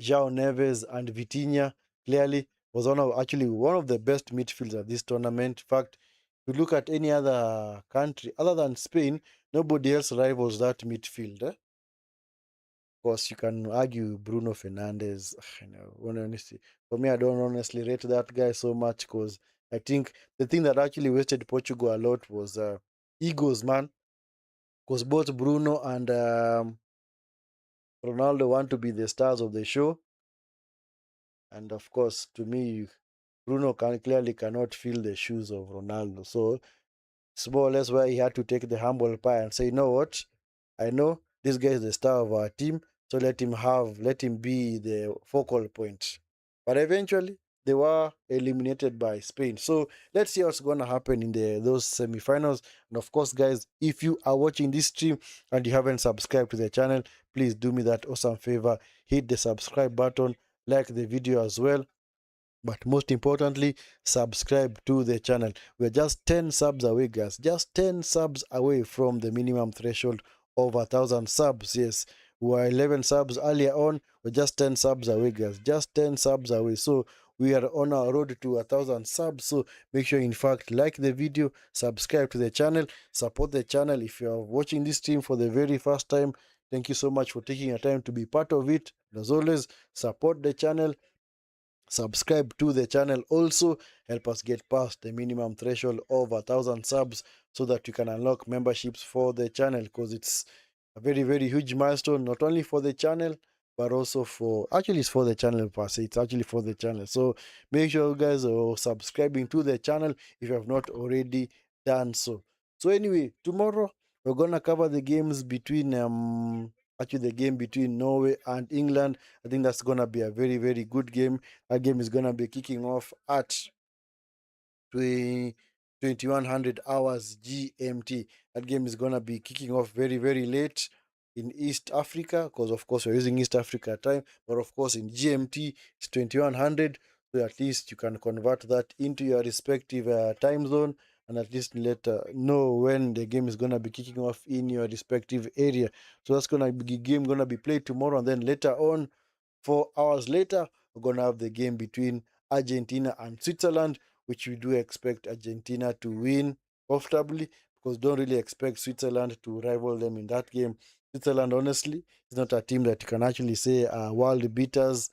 João Neves, and Vitinha clearly was actually one of the best midfields at this tournament. In fact, if you look at any other country other than Spain, nobody else rivals that midfield. Of course, you can argue Bruno Fernandes. You know, honestly, for me, I don't honestly rate that guy so much because I think the thing that actually wasted Portugal a lot was egos, man. Because both Bruno and Ronaldo want to be the stars of the show, and of course, to me, Bruno clearly cannot fill the shoes of Ronaldo. So it's more or less where he had to take the humble pie and say, you know what? I know this guy is the star of our team, so let him be the focal point. But eventually, they were eliminated by Spain. So let's see what's going to happen in those semi-finals. And of course, guys, if you are watching this stream and you haven't subscribed to the channel, please do me that awesome favor. Hit the subscribe button, like the video as well, but most importantly, subscribe to the channel. We're just 10 subs away, guys. Just 10 subs away from the minimum threshold of 1,000 subs. Yes, we were 11 subs earlier on. We're just 10 subs away, guys. Just 10 subs away. So we are on our road to 1,000 subs. So make sure, in fact, like the video, subscribe to the channel, support the channel. If you are watching this stream for the very first time, thank you so much for taking your time to be part of it. As always, support the channel, subscribe to the channel, also help us get past the minimum threshold of 1,000 subs so that you can unlock memberships for the channel, because it's a very very huge milestone, not only for the channel but also for, actually it's for the channel per se, it's actually for the channel. So make sure you guys are subscribing to the channel if you have not already done so. So anyway, tomorrow we're gonna cover the games between actually the game between Norway and England. I think that's gonna be a very very good game. That game is gonna be kicking off at 2100 hours GMT. That game is gonna be kicking off very very late in East Africa, because of course we're using East Africa time, but of course in GMT it's 2100. So at least you can convert that into your respective time zone, and at least let know when the game is gonna be kicking off in your respective area. So that's gonna be game gonna be played tomorrow, and then later on, 4 hours later, we're going to have the game between Argentina and Switzerland, which we do expect Argentina to win comfortably, because don't really expect Switzerland to rival them in that game. Switzerland, honestly, is not a team that you can actually say are world beaters.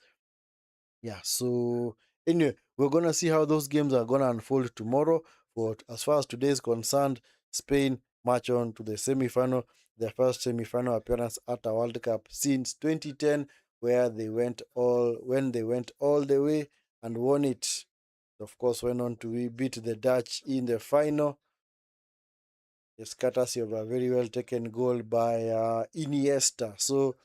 Yeah, so anyway, we're gonna see how those games are gonna unfold tomorrow. But as far as today is concerned, Spain march on to the semi-final, their first semi-final appearance at a World Cup since 2010, where they went all the way and won it. Of course, went on to beat the Dutch in the final. It's courtesy of a very well taken goal by Iniesta. So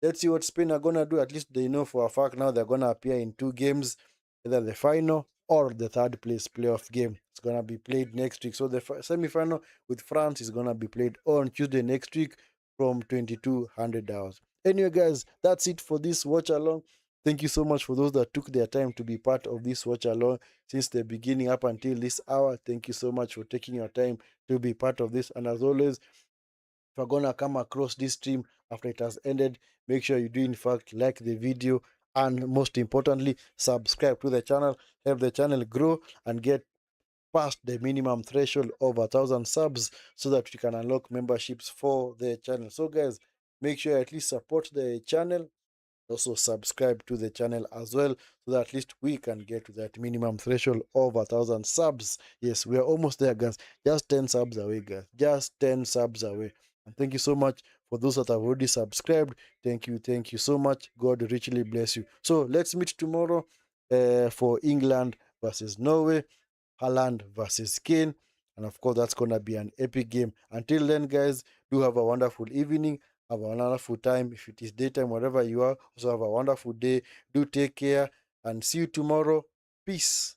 let's see what Spain are gonna do. At least they know for a fact now they're gonna appear in two games, either the final or the third place playoff game. It's gonna be played next week. So the semi-final with France is gonna be played on Tuesday next week from 2200 hours. Anyway, guys, that's it for this watch along. Thank you so much for those that took their time to be part of this watch along since the beginning up until this hour. Thank you so much for taking your time to be part of this. And as always, if you're gonna come across this stream after it has ended, make sure you do in fact like the video, and most importantly, subscribe to the channel. Help the channel grow and get past the minimum threshold of 1,000 subs so that we can unlock memberships for the channel. So guys, make sure you at least support the channel, also subscribe to the channel as well, so that at least we can get to that minimum threshold of 1,000 subs. Yes, we are almost there, guys. Just 10 subs away, guys. Just 10 subs away. And thank you so much for those that have already subscribed. Thank you so much. God richly bless you. So let's meet tomorrow for England versus Norway, Holland versus Kane, And of course, that's going to be an epic game. Until then, guys, do have a wonderful evening. Have a wonderful time. If it is daytime, wherever you are, also have a wonderful day. Do take care and see you tomorrow. Peace.